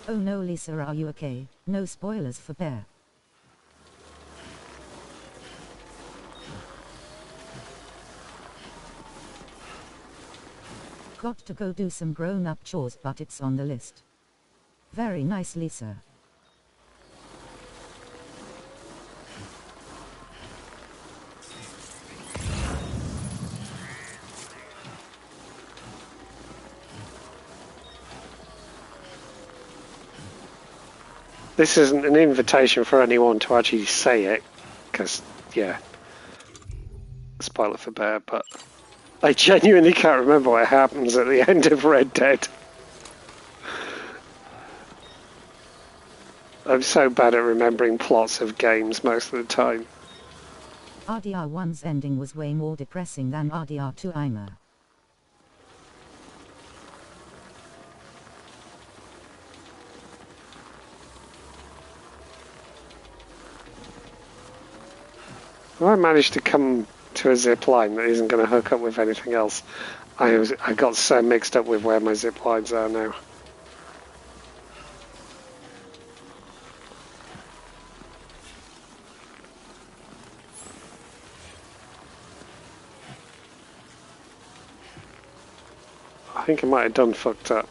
Oh no Lisa, are you okay? No spoilers for Bear. Got to go do some grown-up chores, but it's on the list. Very nice Lisa. This isn't an invitation for anyone to actually say it, because, yeah, spoiler for Bear, but I genuinely can't remember what happens at the end of Red Dead. I'm so bad at remembering plots of games most of the time. RDR1's ending was way more depressing than RDR2 Ima. If I manage to come to a zip line that isn't going to hook up with anything else, I got so mixed up with where my zip lines are now. I think I might have done fucked up.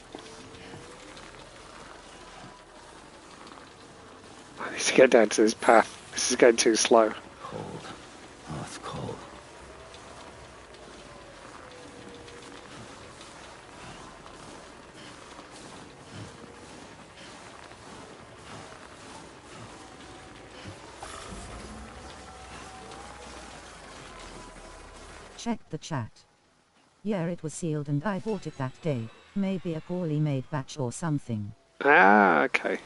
I need to get down to this path. This is going too slow. Cold. Oh, it's cold. Check the chat. Yeah, it was sealed and I bought it that day. Maybe a poorly made batch or something. Ah, okay.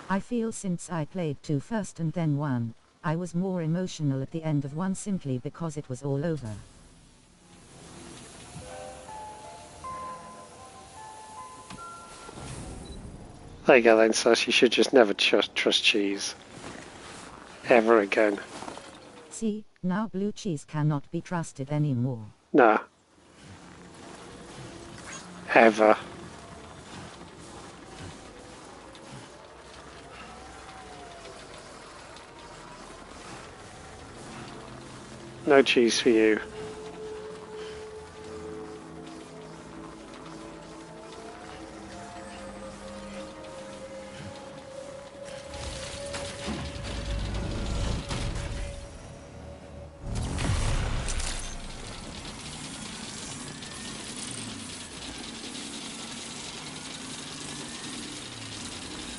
I feel since I played 2 first and then 1, I was more emotional at the end of 1 simply because it was all over. There you go then, Sash. You should just never trust cheese. Ever again. See, now blue cheese cannot be trusted anymore. Nah. Ever. No cheese for you.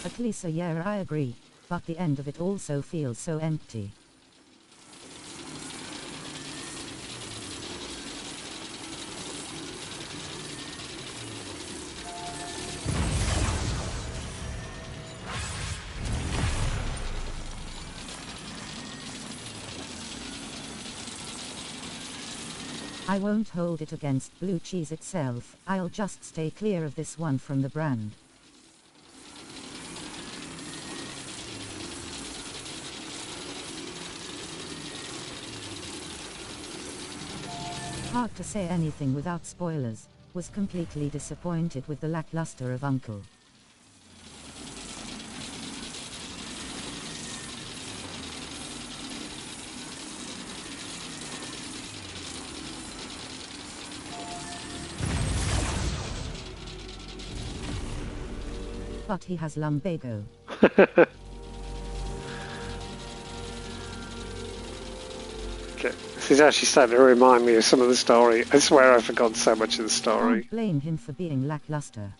At least yeah, I agree, but the end of it also feels so empty. I won't hold it against blue cheese itself, I'll just stay clear of this one from the brand. Hard to say anything without spoilers. Was completely disappointed with the lackluster of Uncle. But he has lumbago. Okay. This is actually starting to remind me of some of the story. I swear I've forgotten so much of the story. Can't blame him for being lackluster.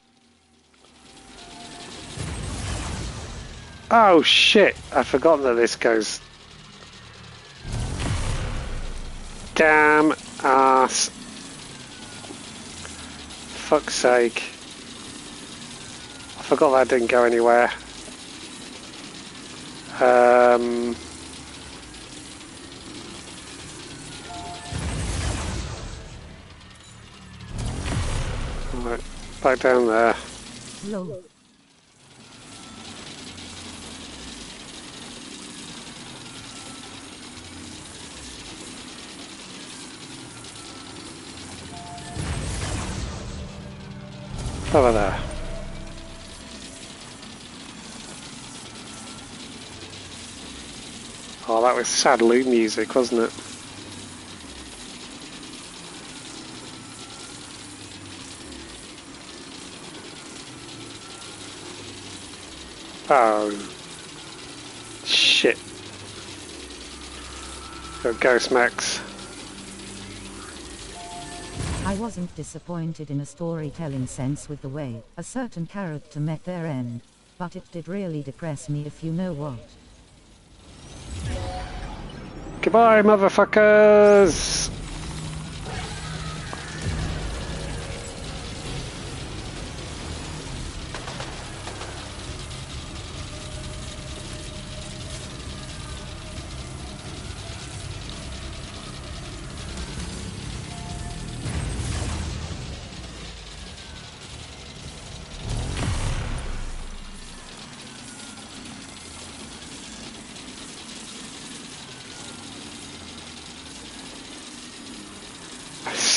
Oh shit! I've forgotten that this goes. Damn ass. Fuck's sake. I forgot that didn't go anywhere. Right, back down there. Lol. Over there. Oh, that was sad loot music, wasn't it? Oh. Shit. Go Ghost Max. I wasn't disappointed in a storytelling sense with the way a certain character met their end, but it did really depress me if you know what. Goodbye, motherfuckers!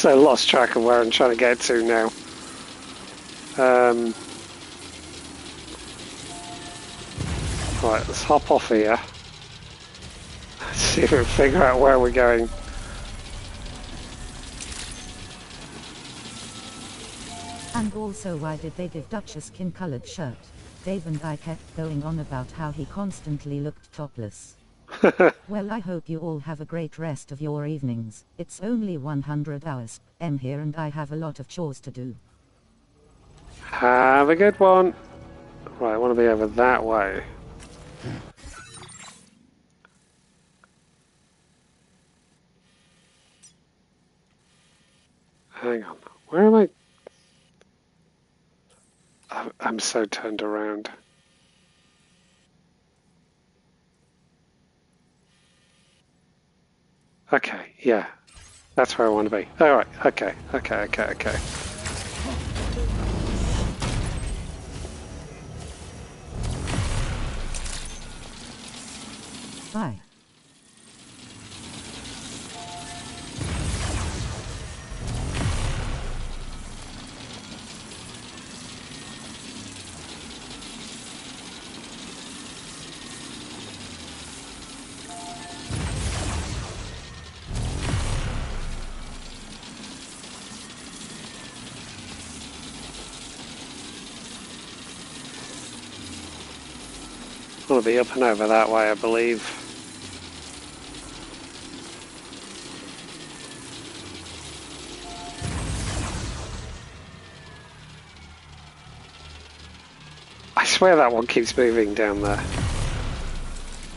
so lost track of where I'm trying to get to now. Right, let's hop off here. Let's see if we can figure out where we're going. And also, why did they give Dutch a skin-colored shirt? Dave and I kept going on about how he constantly looked topless. Well, I hope you all have a great rest of your evenings. It's only 100 hours p.m. here and I have a lot of chores to do. Have a good one. Right, I want to be over that way. Hang on. Where am I? I'm so turned around. Okay, yeah. That's where I want to be. Alright, okay. Bye. I want to be up and over that way, I believe. I swear that one keeps moving down there.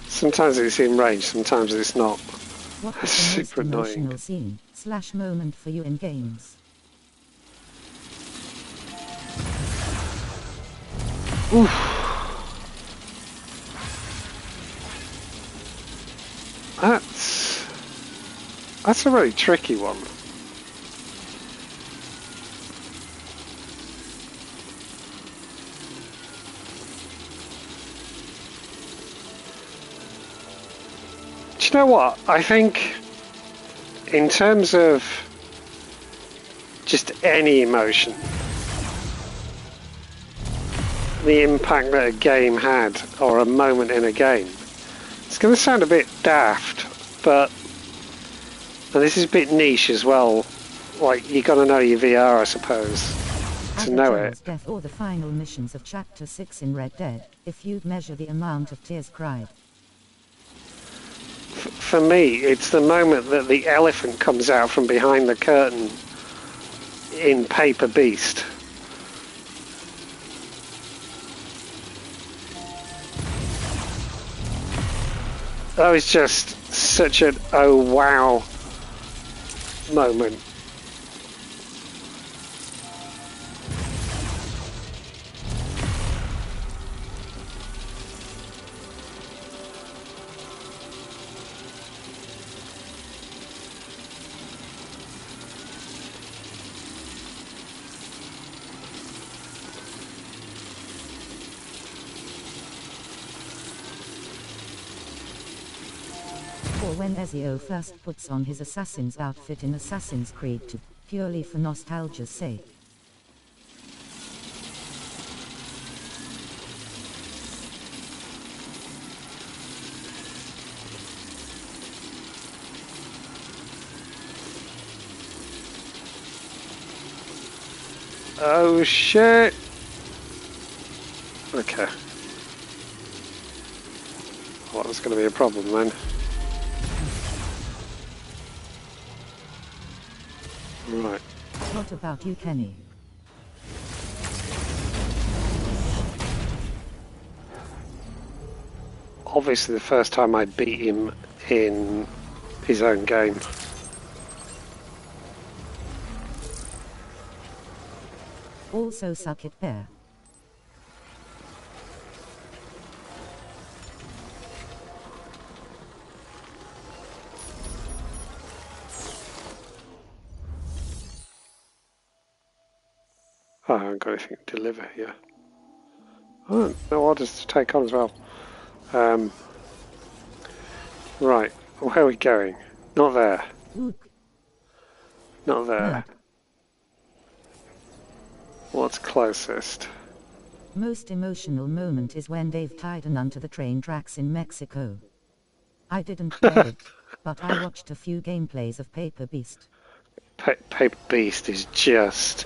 Sometimes it's in range, sometimes it's not. What That's was the most super annoying. emotional scene / moment for you in games? Oof. That's a really tricky one. Do you know what? I think in terms of just any emotion, the impact that a game had, or a moment in a game, it's going to sound a bit daft, but, and this is a bit niche as well, like, you got to know your VR, I suppose, to know it. Death or the final missions of Chapter 6 in Red Dead, if you'd measure the amount of tears cried. For me, it's the moment that the elephant comes out from behind the curtain in Paper Beast. That was just such an oh wow moment. Or when Ezio first puts on his assassin's outfit in Assassin's Creed 2, purely for nostalgia's sake. Oh shit! Okay. Well, that's going to be a problem then. Right. What about you, Kenny? Obviously the first time I beat him in his own game. Also suck it, bear. Oh, I haven't got anything to deliver here. Oh, no orders to take on as well. Right, where are we going? Not there. Look. Not there. No. What's closest? Most emotional moment is when they've tied a nun to the train tracks in Mexico. I didn't get it, but I watched a few gameplays of Paper Beast. Paper Beast is just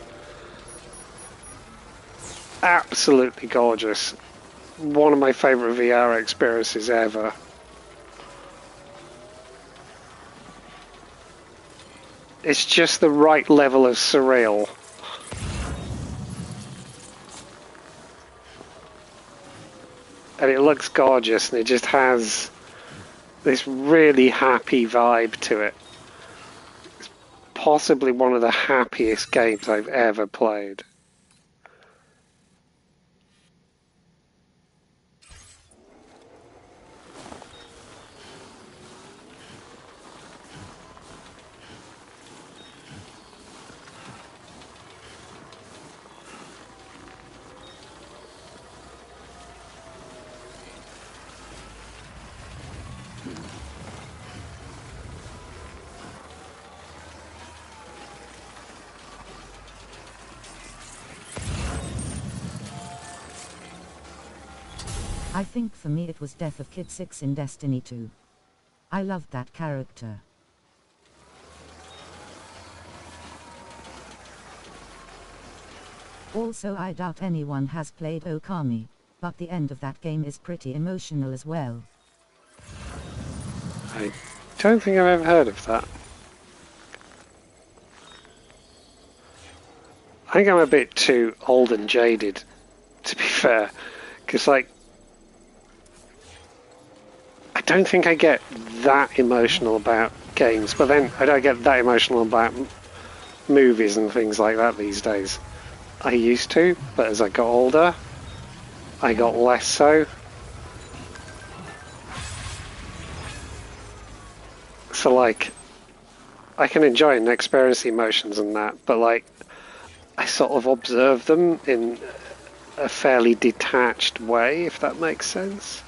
absolutely gorgeous. One of my favourite VR experiences ever. It's just the right level of surreal. And it looks gorgeous, and it just has this really happy vibe to it. It's possibly one of the happiest games I've ever played. I think for me it was Death of Kid 6 in Destiny 2. I loved that character. Also, I doubt anyone has played Okami, but the end of that game is pretty emotional as well. I don't think I've ever heard of that. I think I'm a bit too old and jaded, to be fair, because like, I don't think I get that emotional about games, but then I don't get that emotional about movies and things like that these days. I used to, but as I got older, I got less so. So like, I can enjoy and experience the emotions and that, but like, I sort of observe them in a fairly detached way, if that makes sense.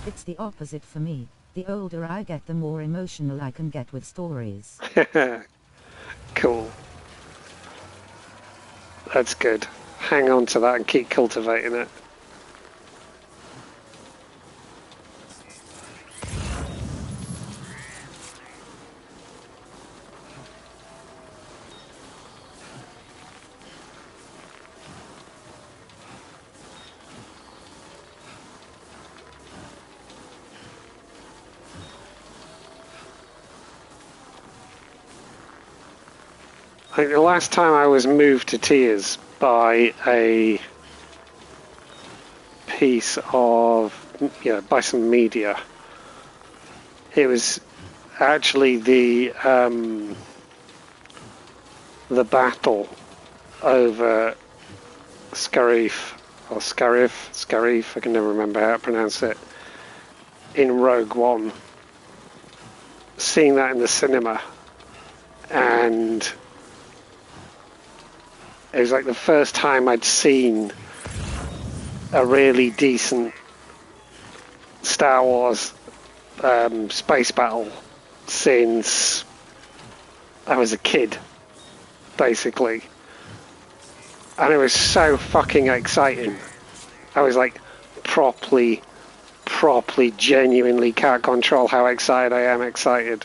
It's the opposite for me. The older I get, the more emotional I can get with stories. Cool. That's good. Hang on to that and keep cultivating it. I think the last time I was moved to tears by a piece of, by some media, it was actually the battle over Scarif, I can never remember how to pronounce it, in Rogue One. Seeing that in the cinema, and it was like the first time I'd seen a really decent Star Wars space battle since I was a kid, basically. And it was so fucking exciting. I was like properly, genuinely can't control how excited I am excited.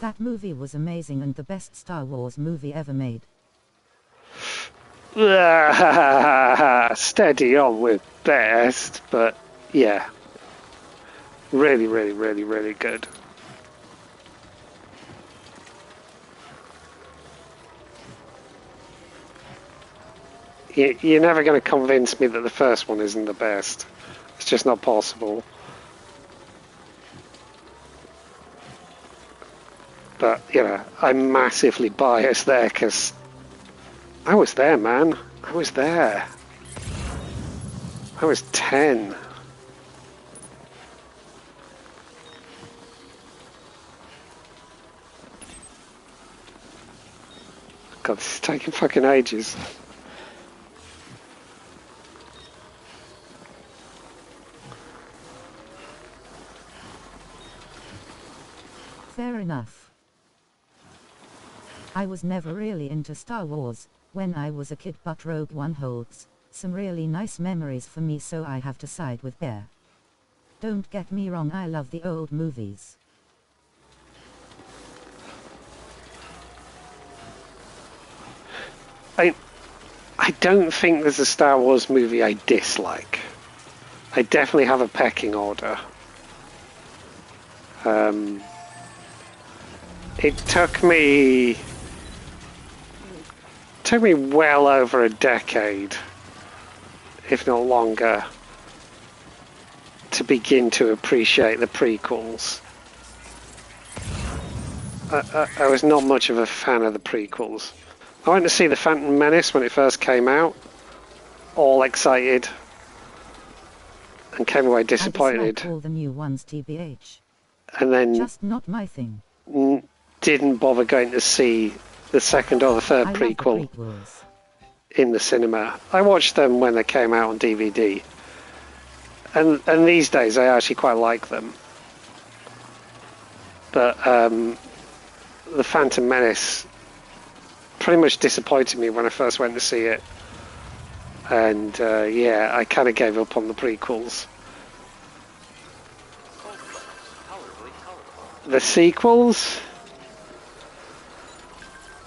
That movie was amazing and the best Star Wars movie ever made. Steady on with best, but yeah. Really, really, really, really good. You're never going to convince me that the first one isn't the best. It's just not possible. But, you know, I'm massively biased there because I was there, man. I was there. I was 10. God, this is taking fucking ages. Fair enough. I was never really into Star Wars when I was a kid, but Rogue One holds some really nice memories for me, so I have to side with Bear. Don't get me wrong, I love the old movies. I don't think there's a Star Wars movie I dislike. I definitely have a pecking order. It took me well over a decade, if not longer, to begin to appreciate the prequels. I was not much of a fan of the prequels. I went to see The Phantom Menace when it first came out, all excited, and came away disappointed. I dislike all the new ones, TBH. And then just not my thing. Didn't bother going to see the second or the third prequel in the cinema. I watched them when they came out on DVD, and these days I actually quite like them. But The Phantom Menace pretty much disappointed me when I first went to see it, and yeah, I kind of gave up on the prequels. The sequels,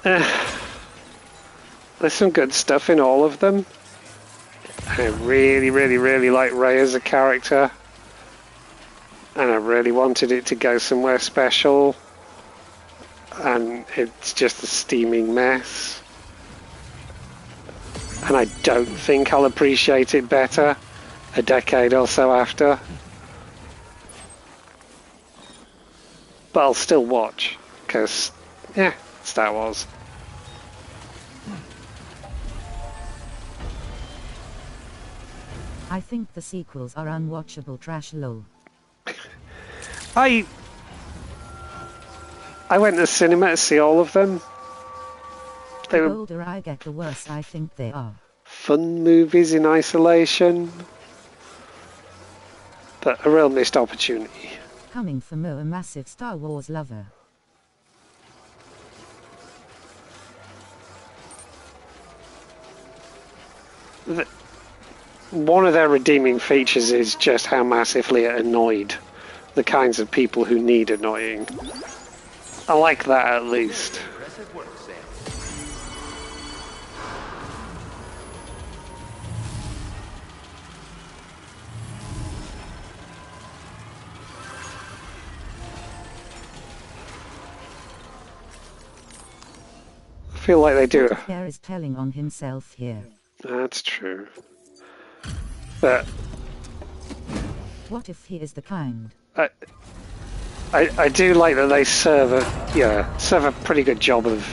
there's some good stuff in all of them. I really, really, really like Rey as a character, and I really wanted it to go somewhere special, and it's just a steaming mess. And I don't think I'll appreciate it better a decade or so after. But I'll still watch, because, yeah, Star Wars. I think the sequels are unwatchable trash, lol. I went to the cinema to see all of them. They The were older I get, the worse I think they are. fun movies in isolation, but a real missed opportunity. Coming from a massive Star Wars lover. One of their redeeming features is just how massively it annoyed the kinds of people who need annoying. I like that, at least. I feel like they do. Pierre is telling on himself here. That's true. But what if he is the kind? I do like that they serve a pretty good job of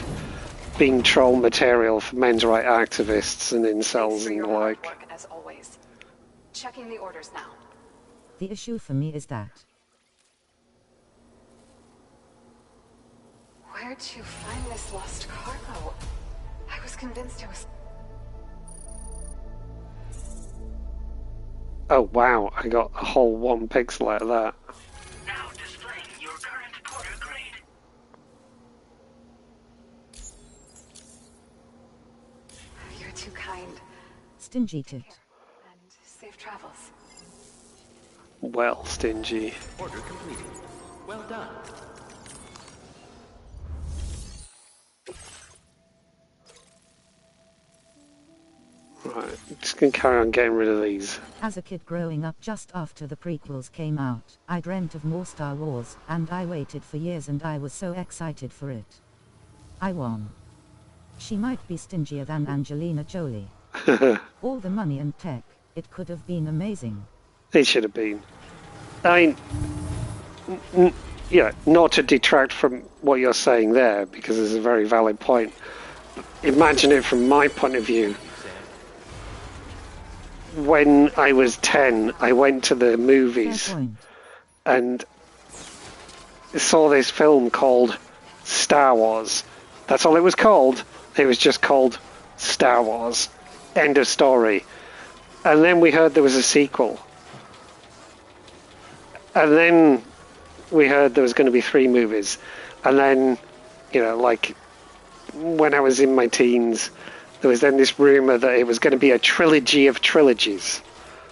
being troll material for men's right activists and incels and the like. Work as always. Checking the orders now. The issue for me is that. Where'd you find this lost cargo? I was convinced it was... Oh wow, I got a whole 1 pixel out of that. Now displaying your current porter grade. You're too kind. Stingy tit. And safe travels. Well, stingy. Order completed. Well done. Right, I'm just gonna carry on getting rid of these. As a kid growing up just after the prequels came out, I dreamt of more Star Wars, and I waited for years and I was so excited for it. I won. She might be stingier than Angelina Jolie. All the money and tech, it could have been amazing. It should have been. I mean, yeah, not to detract from what you're saying there, because it's a very valid point. Imagine it from my point of view. When I was 10, I went to the movies and saw this film called Star Wars. That's all it was called. It was just called Star Wars. End of story. And then we heard there was a sequel. And then we heard there was going to be 3 movies. And then, you know, like when I was in my teens, there was then this rumor that it was going to be a trilogy of trilogies.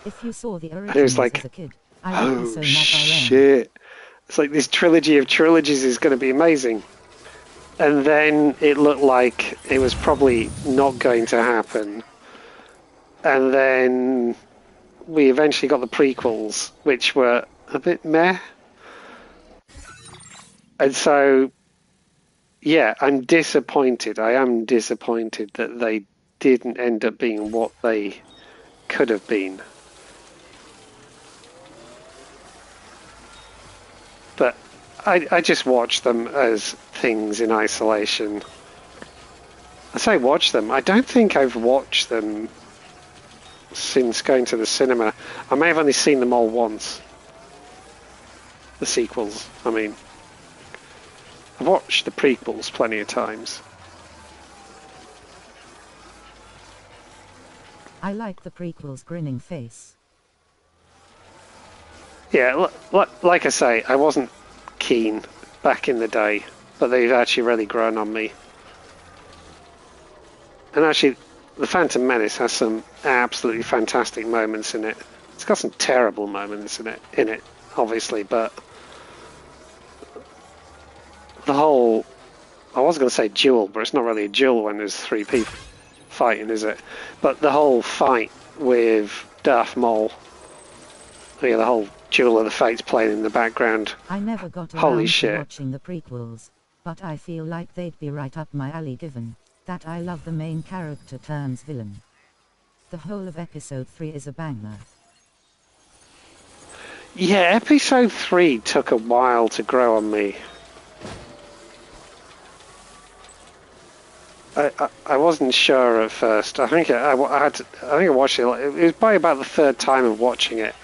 If you saw the originals and it was like, as a kid, I would be so shit. It's like this trilogy of trilogies is going to be amazing. And then it looked like it was probably not going to happen. And then we eventually got the prequels, which were a bit meh. And so, yeah, I'm disappointed. I am disappointed that they didn't end up being what they could have been. But I just watch them as things in isolation. I say watch them. I don't think I've watched them since going to the cinema. I may have only seen them all once. The sequels, I mean. I've watched the prequels plenty of times. I like the prequel's grinning face. Yeah, like I say, I wasn't keen back in the day, but they've actually really grown on me. And actually, The Phantom Menace has some absolutely fantastic moments in it. It's got some terrible moments in it, obviously, but the whole, I was going to say duel, but it's not really a duel when there's 3 people fighting, is it? But the whole fight with Darth Maul, yeah, the whole Duel of the Fates playing in the background. I never got Holy around shit. to watching the prequels, but I feel like they'd be right up my alley given that I love the main character turns villain. The whole of episode 3 is a banger. Yeah, episode 3 took a while to grow on me. I wasn't sure at first. I think I watched it. It was by about the 3rd time of watching it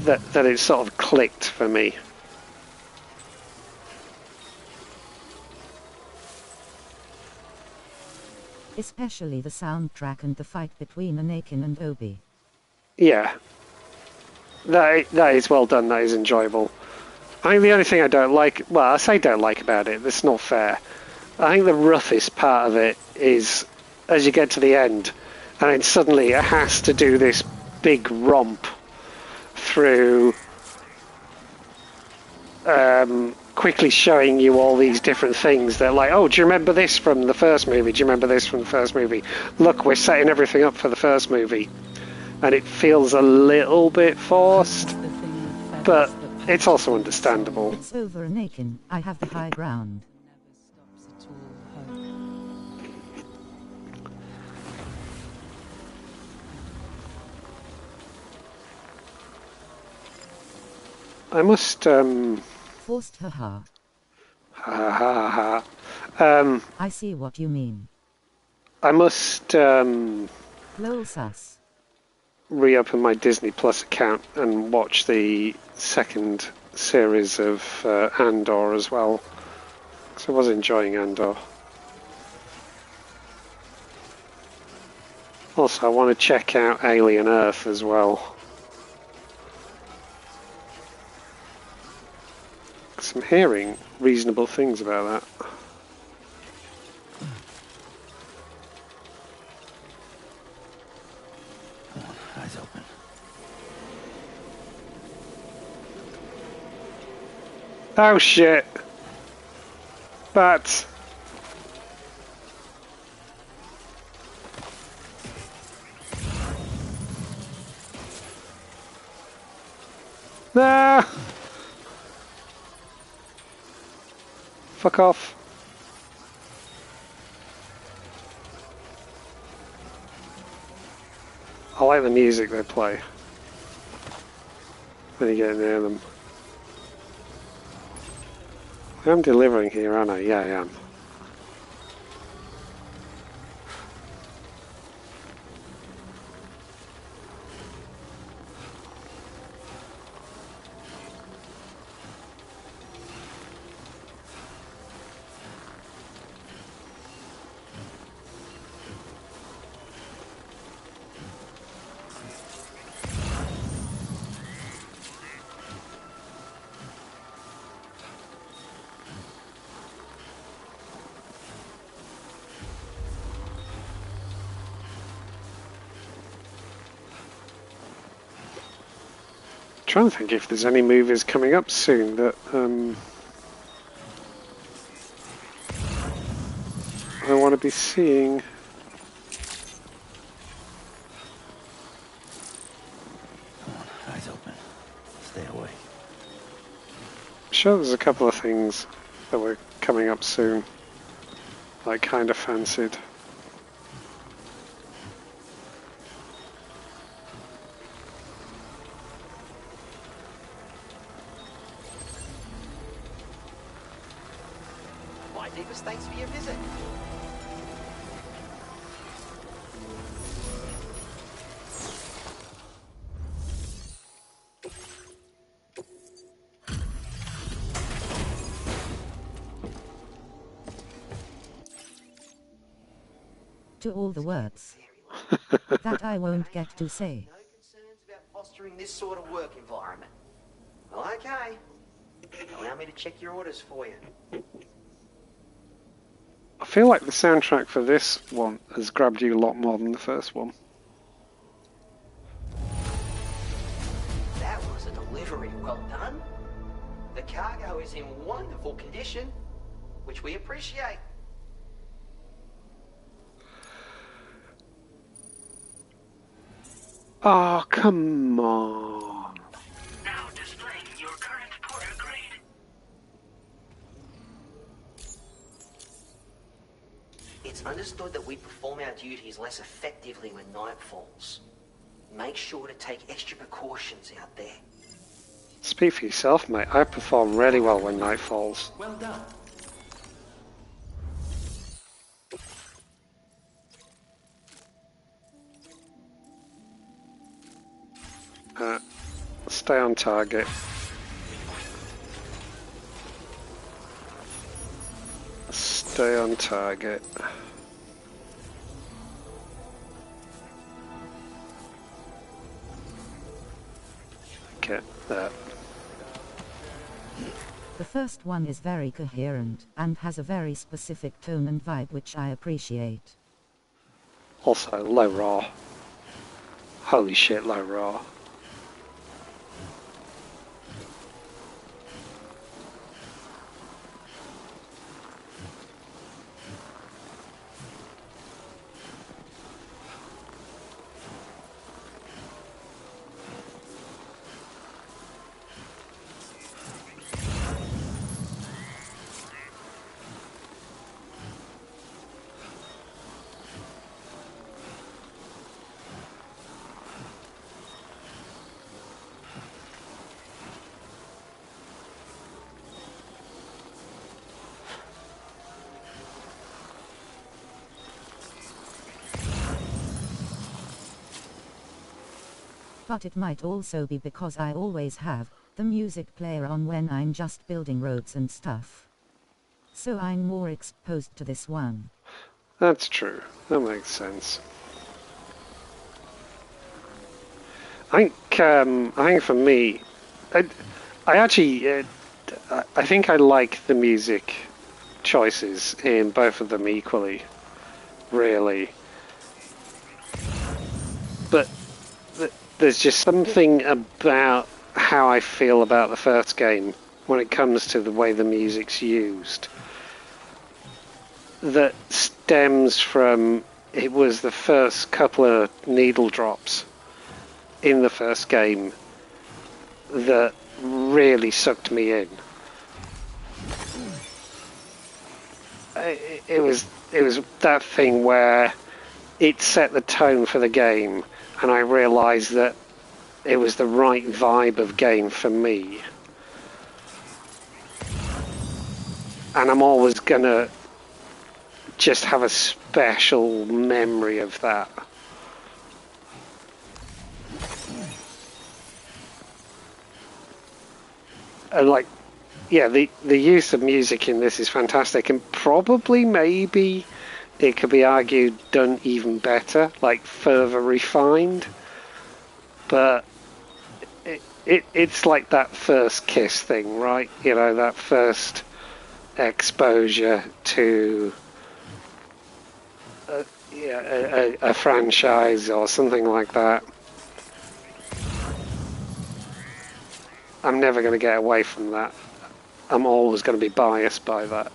that it sort of clicked for me. Especially the soundtrack and the fight between Anakin and Obi. Yeah, that is well done. That is enjoyable. I think the only thing I don't like, well, I say don't like about it, that's not fair. I think the roughest part of it is as you get to the end, and then suddenly it has to do this big romp through quickly showing you all these different things. They're like, oh, do you remember this from the first movie? Do you remember this from the first movie? Look, we're setting everything up for the first movie. And it feels a little bit forced, but it's also understandable. It's over Anakin, I have the high ground. I must, Forced haha. Ha ha ha. I see what you mean. I must, Lol sus. reopen my Disney Plus account and watch the 2nd series of Andor as well. Because I was enjoying Andor. Also, I want to check out Alien Earth as well. Because I'm hearing reasonable things about that. Eyes open. Oh shit! Bats! Ah! Fuck off. like the music they play when you get near them. I'm delivering here, aren't I? Yeah, I am. Trying to think if there's any movies coming up soon that I want to be seeing. Come on, eyes open. Stay away. I'm sure there's a couple of things that were coming up soon I kind of fancied. Thanks for your visit. To all the words that I won't get to say. No concerns about fostering this sort of work environment. Well, okay. Allow me to check your orders for you. I feel like the soundtrack for this one has grabbed you a lot more than the first one. That was a delivery well done. The cargo is in wonderful condition, which we appreciate. Oh, come on. Now displaying your current porter grade. It's understood that we perform our duties less effectively when night falls. Make sure to take extra precautions out there. Speak for yourself, mate. I perform really well when night falls. Well done. Stay on target. Stay on target. Get that. The first one is very coherent and has a very specific tone and vibe which I appreciate. Also, low raw. Holy shit, low raw. But it might also be because I always have the music player on when I'm just building roads and stuff. So I'm more exposed to this one. That's true. That makes sense. I think for me, I actually, I think I like the music choices in both of them equally, really. But there's just something about how I feel about the first game when it comes to the way the music's used that stems from it was the first couple of needle drops in the first game that really sucked me in. It was that thing where it set the tone for the game, and I realised that it was the right vibe of game for me. And I'm always gonna just have a special memory of that. And like, yeah, the use of music in this is fantastic, and probably maybe it could be argued done even better, like further refined. But it's like that first kiss thing, right? You know, that first exposure to a franchise or something like that. I'm never going to get away from that. I'm always going to be biased by that.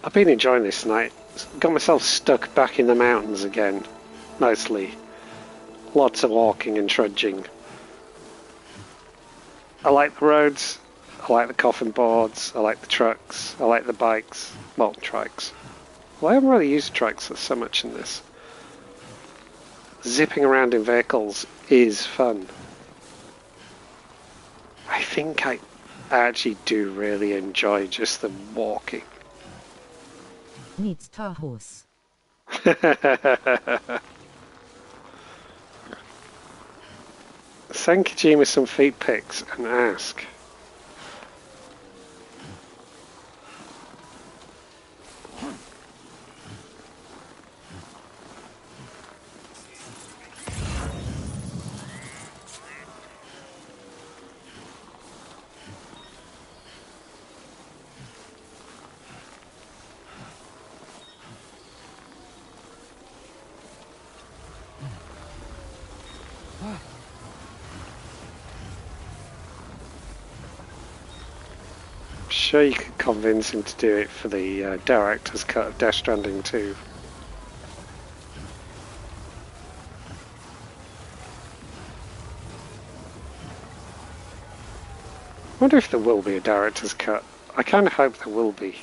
I've been enjoying this tonight. Got myself stuck back in the mountains again, mostly. Lots of walking and trudging. I like the roads, I like the coffin boards, I like the trucks, I like the bikes. Well, trikes. Well, I haven't really used trikes so much in this. Zipping around in vehicles is fun. I think I actually do really enjoy just the walking. Needs tar horse. Send Kojima some feet pics and ask. Sure, you could convince him to do it for the director's cut of Death Stranding 2. I wonder if there will be a director's cut. I kind of hope there will be.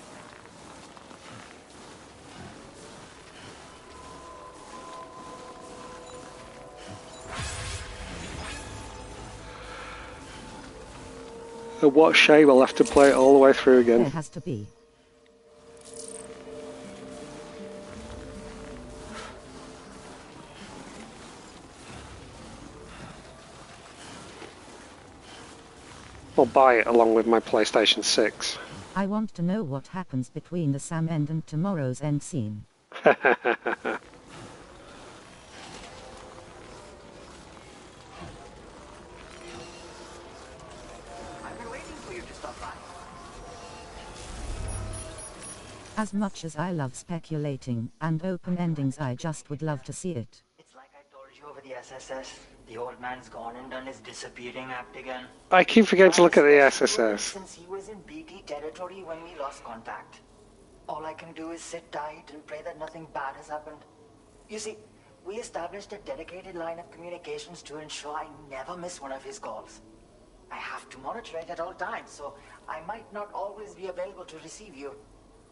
What shame I'll have to play it all the way through again. There has to be. I'll buy it along with my PlayStation 6. I want to know what happens between the Sam end and tomorrow's end scene. As much as I love speculating and open endings, I just would love to see it. It's like I told you over the SSS. The old man's gone and done his disappearing act again. I keep forgetting to look at the SSS. Since he was in BT territory when we lost contact. All I can do is sit tight and pray that nothing bad has happened. You see, we established a dedicated line of communications to ensure I never miss one of his calls. I have to monitor it at all times, so I might not always be available to receive you.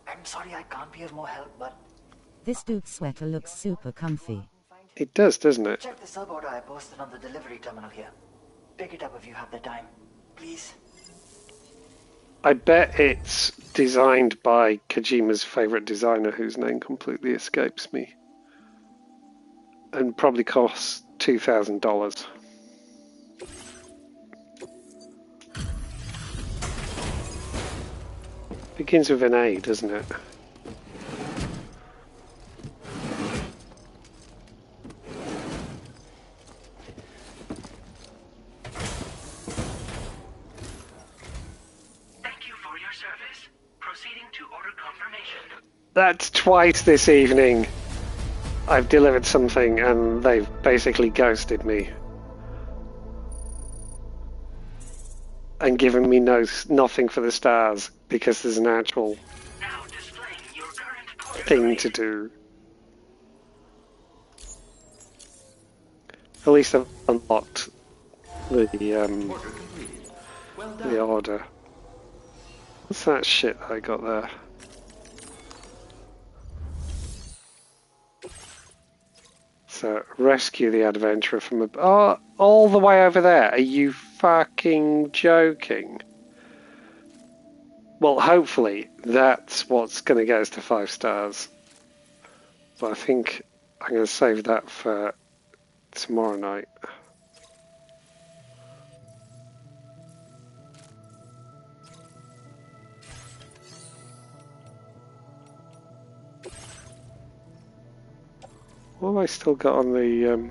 I'm sorry I can't be of more help, but... This dude's sweater looks super comfy. It does, doesn't it? Check the sub order I posted on the delivery terminal here. Pick it up if you have the time. Please. I bet it's designed by Kojima's favourite designer, whose name completely escapes me. And probably costs $2,000. Begins with an A, doesn't it? Thank you for your service. Proceeding to order confirmation. That's twice this evening. I've delivered something and they've basically ghosted me. And given me nothing for the stars because there's an actual... Now displaying your current order thing to do. At least I've unlocked the order. What's that shit I got there? So, rescue the adventurer from a... Oh, all the way over there? Are you fucking joking? Well, hopefully, that's what's going to get us to 5 stars. But I think I'm going to save that for tomorrow night. What have I still got on the...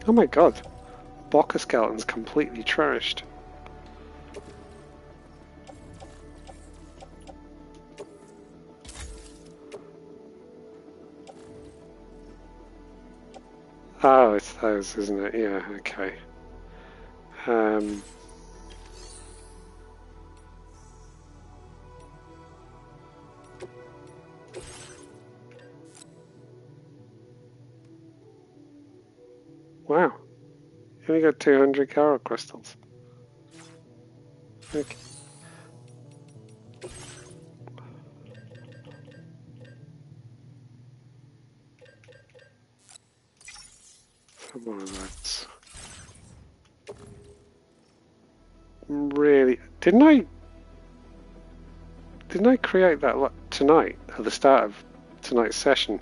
Oh my god. Bokka skeleton's completely trashed. Oh, it's those, isn't it? Yeah, okay. Wow. You only got 200 Karo crystals. Okay. Some more of that. Really? Didn't I create that tonight, at the start of tonight's session?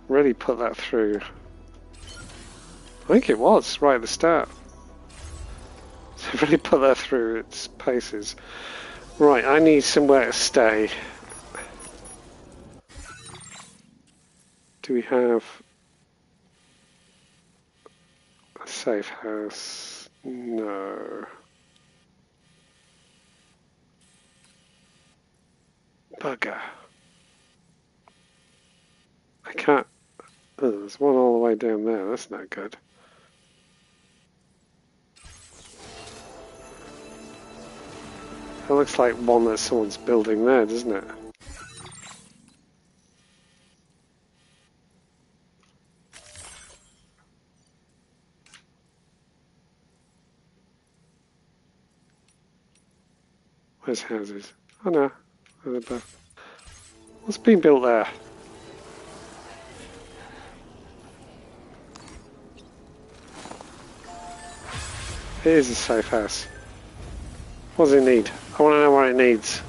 Really put that through. I think it was, right at the start. So I really put that through its paces. Right, I need somewhere to stay. Do we have a safe house? No. Bugger. I can't... Oh, there's one all the way down there, that's not good. That looks like one that someone's building there, doesn't it? Where's houses? Oh no, they're above. What's been built there? It is a safe house. What does it need? I want to know what it needs.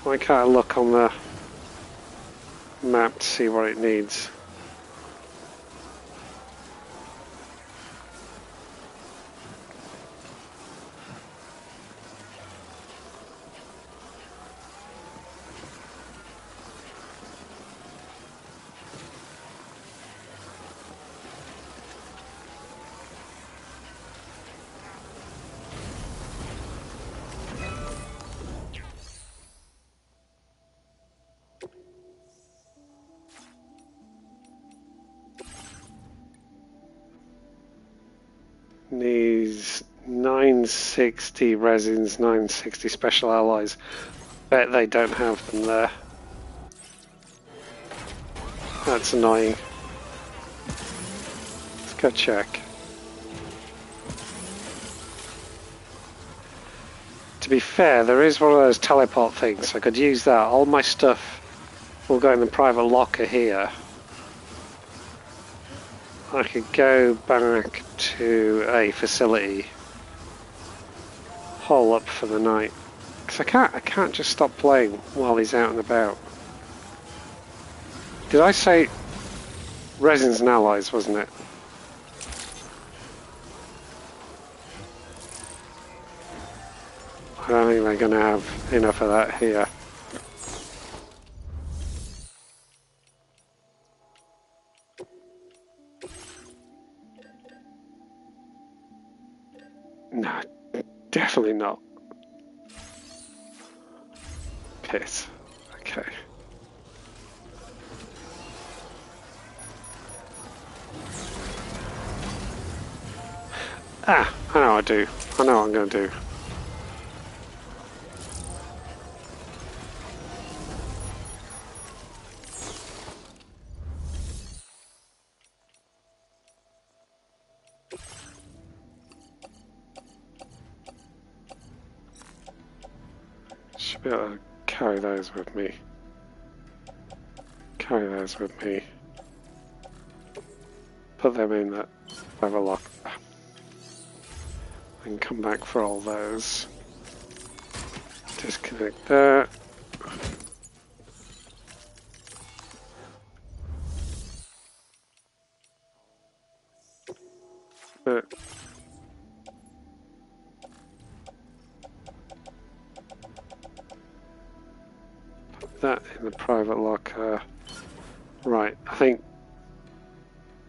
Why can't I look on the map to see what it needs? Needs 960 resins, 960 special alloys. Bet they don't have them there. That's annoying. Let's go check. To be fair, there is one of those teleport things. I could use that. All my stuff will go in the private locker here. I could go back to a facility, hole up for the night, because I can't just stop playing while he's out and about. Did I say resins and alloys, wasn't it? I don't think they're going to have enough of that here. No, definitely not. Piss. Okay. Ah, I know what I do. I know what I'm going to do. Should be able to carry those with me. Carry those with me. Put them in that lever locker. And come back for all those. Disconnect that. Put that in the private locker. Right, I think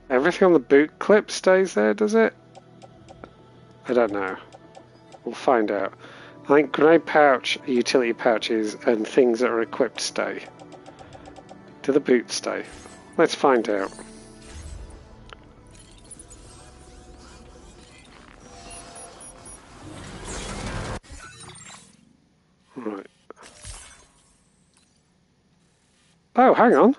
everything on the boot clip stays there, does it? I don't know. We'll find out. I think grenade pouch, utility pouches, and things that are equipped stay. Do the boots stay? Let's find out. Right. Oh, hang on.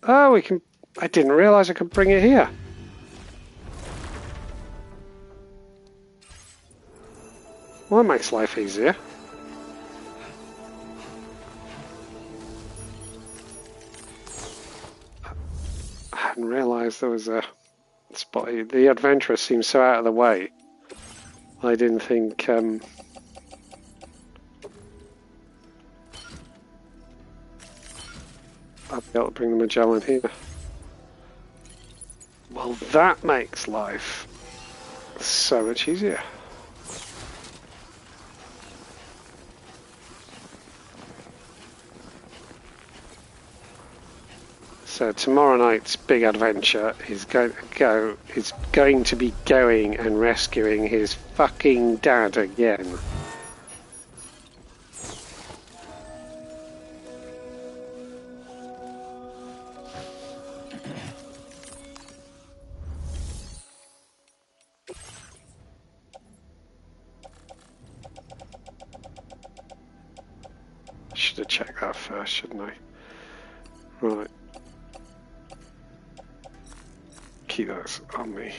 Oh, we can... I didn't realise I could bring it here. Well, that makes life easier. I hadn't realised there was a spot here. The adventurer seems so out of the way. I didn't think... I'd be able to bring the Magellan here. Well, that makes life so much easier. So tomorrow night's big adventure is going to be going and rescuing his fucking dad again. Should have checked that first, shouldn't I? Right. Keep those on me.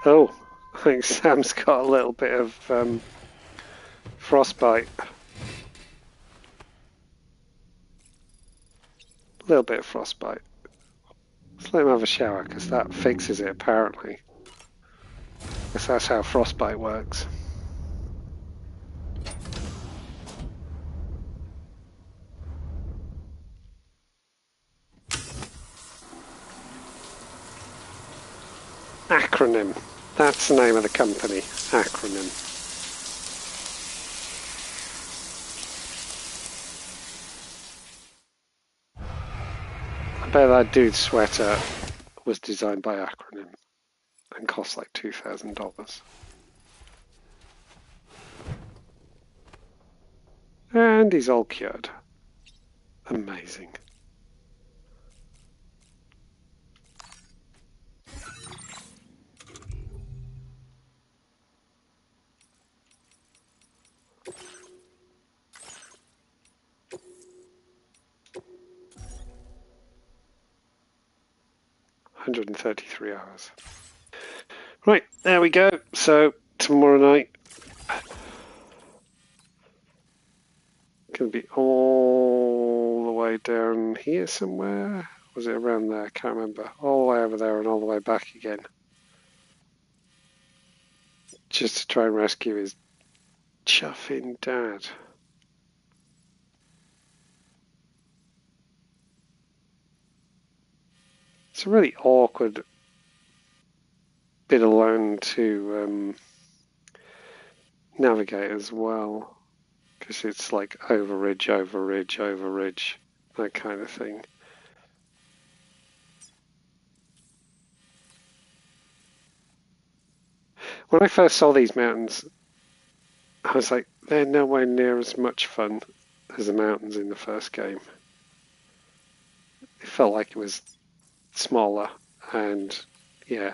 Oh, I think Sam's got a little bit of frostbite. A little bit of frostbite. Let's let him have a shower, because that fixes it, apparently. Guess that's how frostbite works. Acronym. That's the name of the company. Acronym. I bet that dude's sweater was designed by Acronym and cost like $2,000. And he's all cured. Amazing. $133 hours. Right, there we go. So tomorrow night, going to be all the way down here somewhere. Was it around there? I can't remember. All the way over there and all the way back again. Just to try and rescue his chuffing dad. It's a really awkward bit of land to navigate as well, because it's like over ridge, over ridge, over ridge, that kind of thing. When I first saw these mountains, I was like, they're nowhere near as much fun as the mountains in the first game. It felt like it was smaller and, yeah,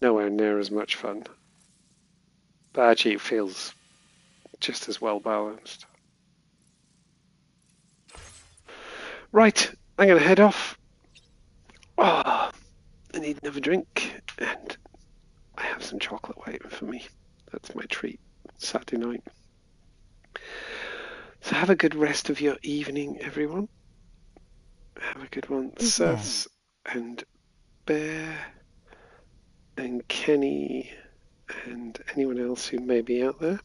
nowhere near as much fun. But actually, it feels just as well balanced. Right, I'm going to head off. Oh, I need another drink, and I have some chocolate waiting for me. That's my treat Saturday night. So have a good rest of your evening, everyone. Have a good one. Seth and Bear and Kenny and anyone else who may be out there.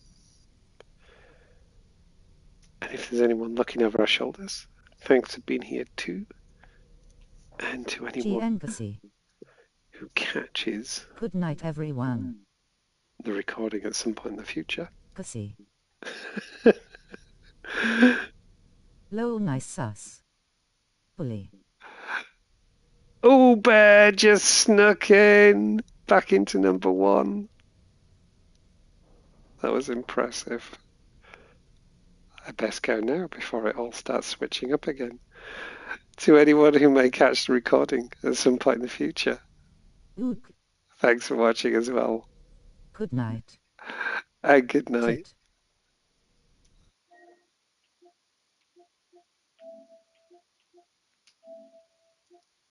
And if there's anyone looking over our shoulders, thanks for being here too. And to anyone who catches good night, everyone. The recording at some point in the future. Pussy. Lol, nice sus. Bully. Oh, Bear just snuck in back into number 1. That was impressive. I best go now before it all starts switching up again. To anyone who may catch the recording at some point in the future. Ook. Thanks for watching as well. Good night. And good night.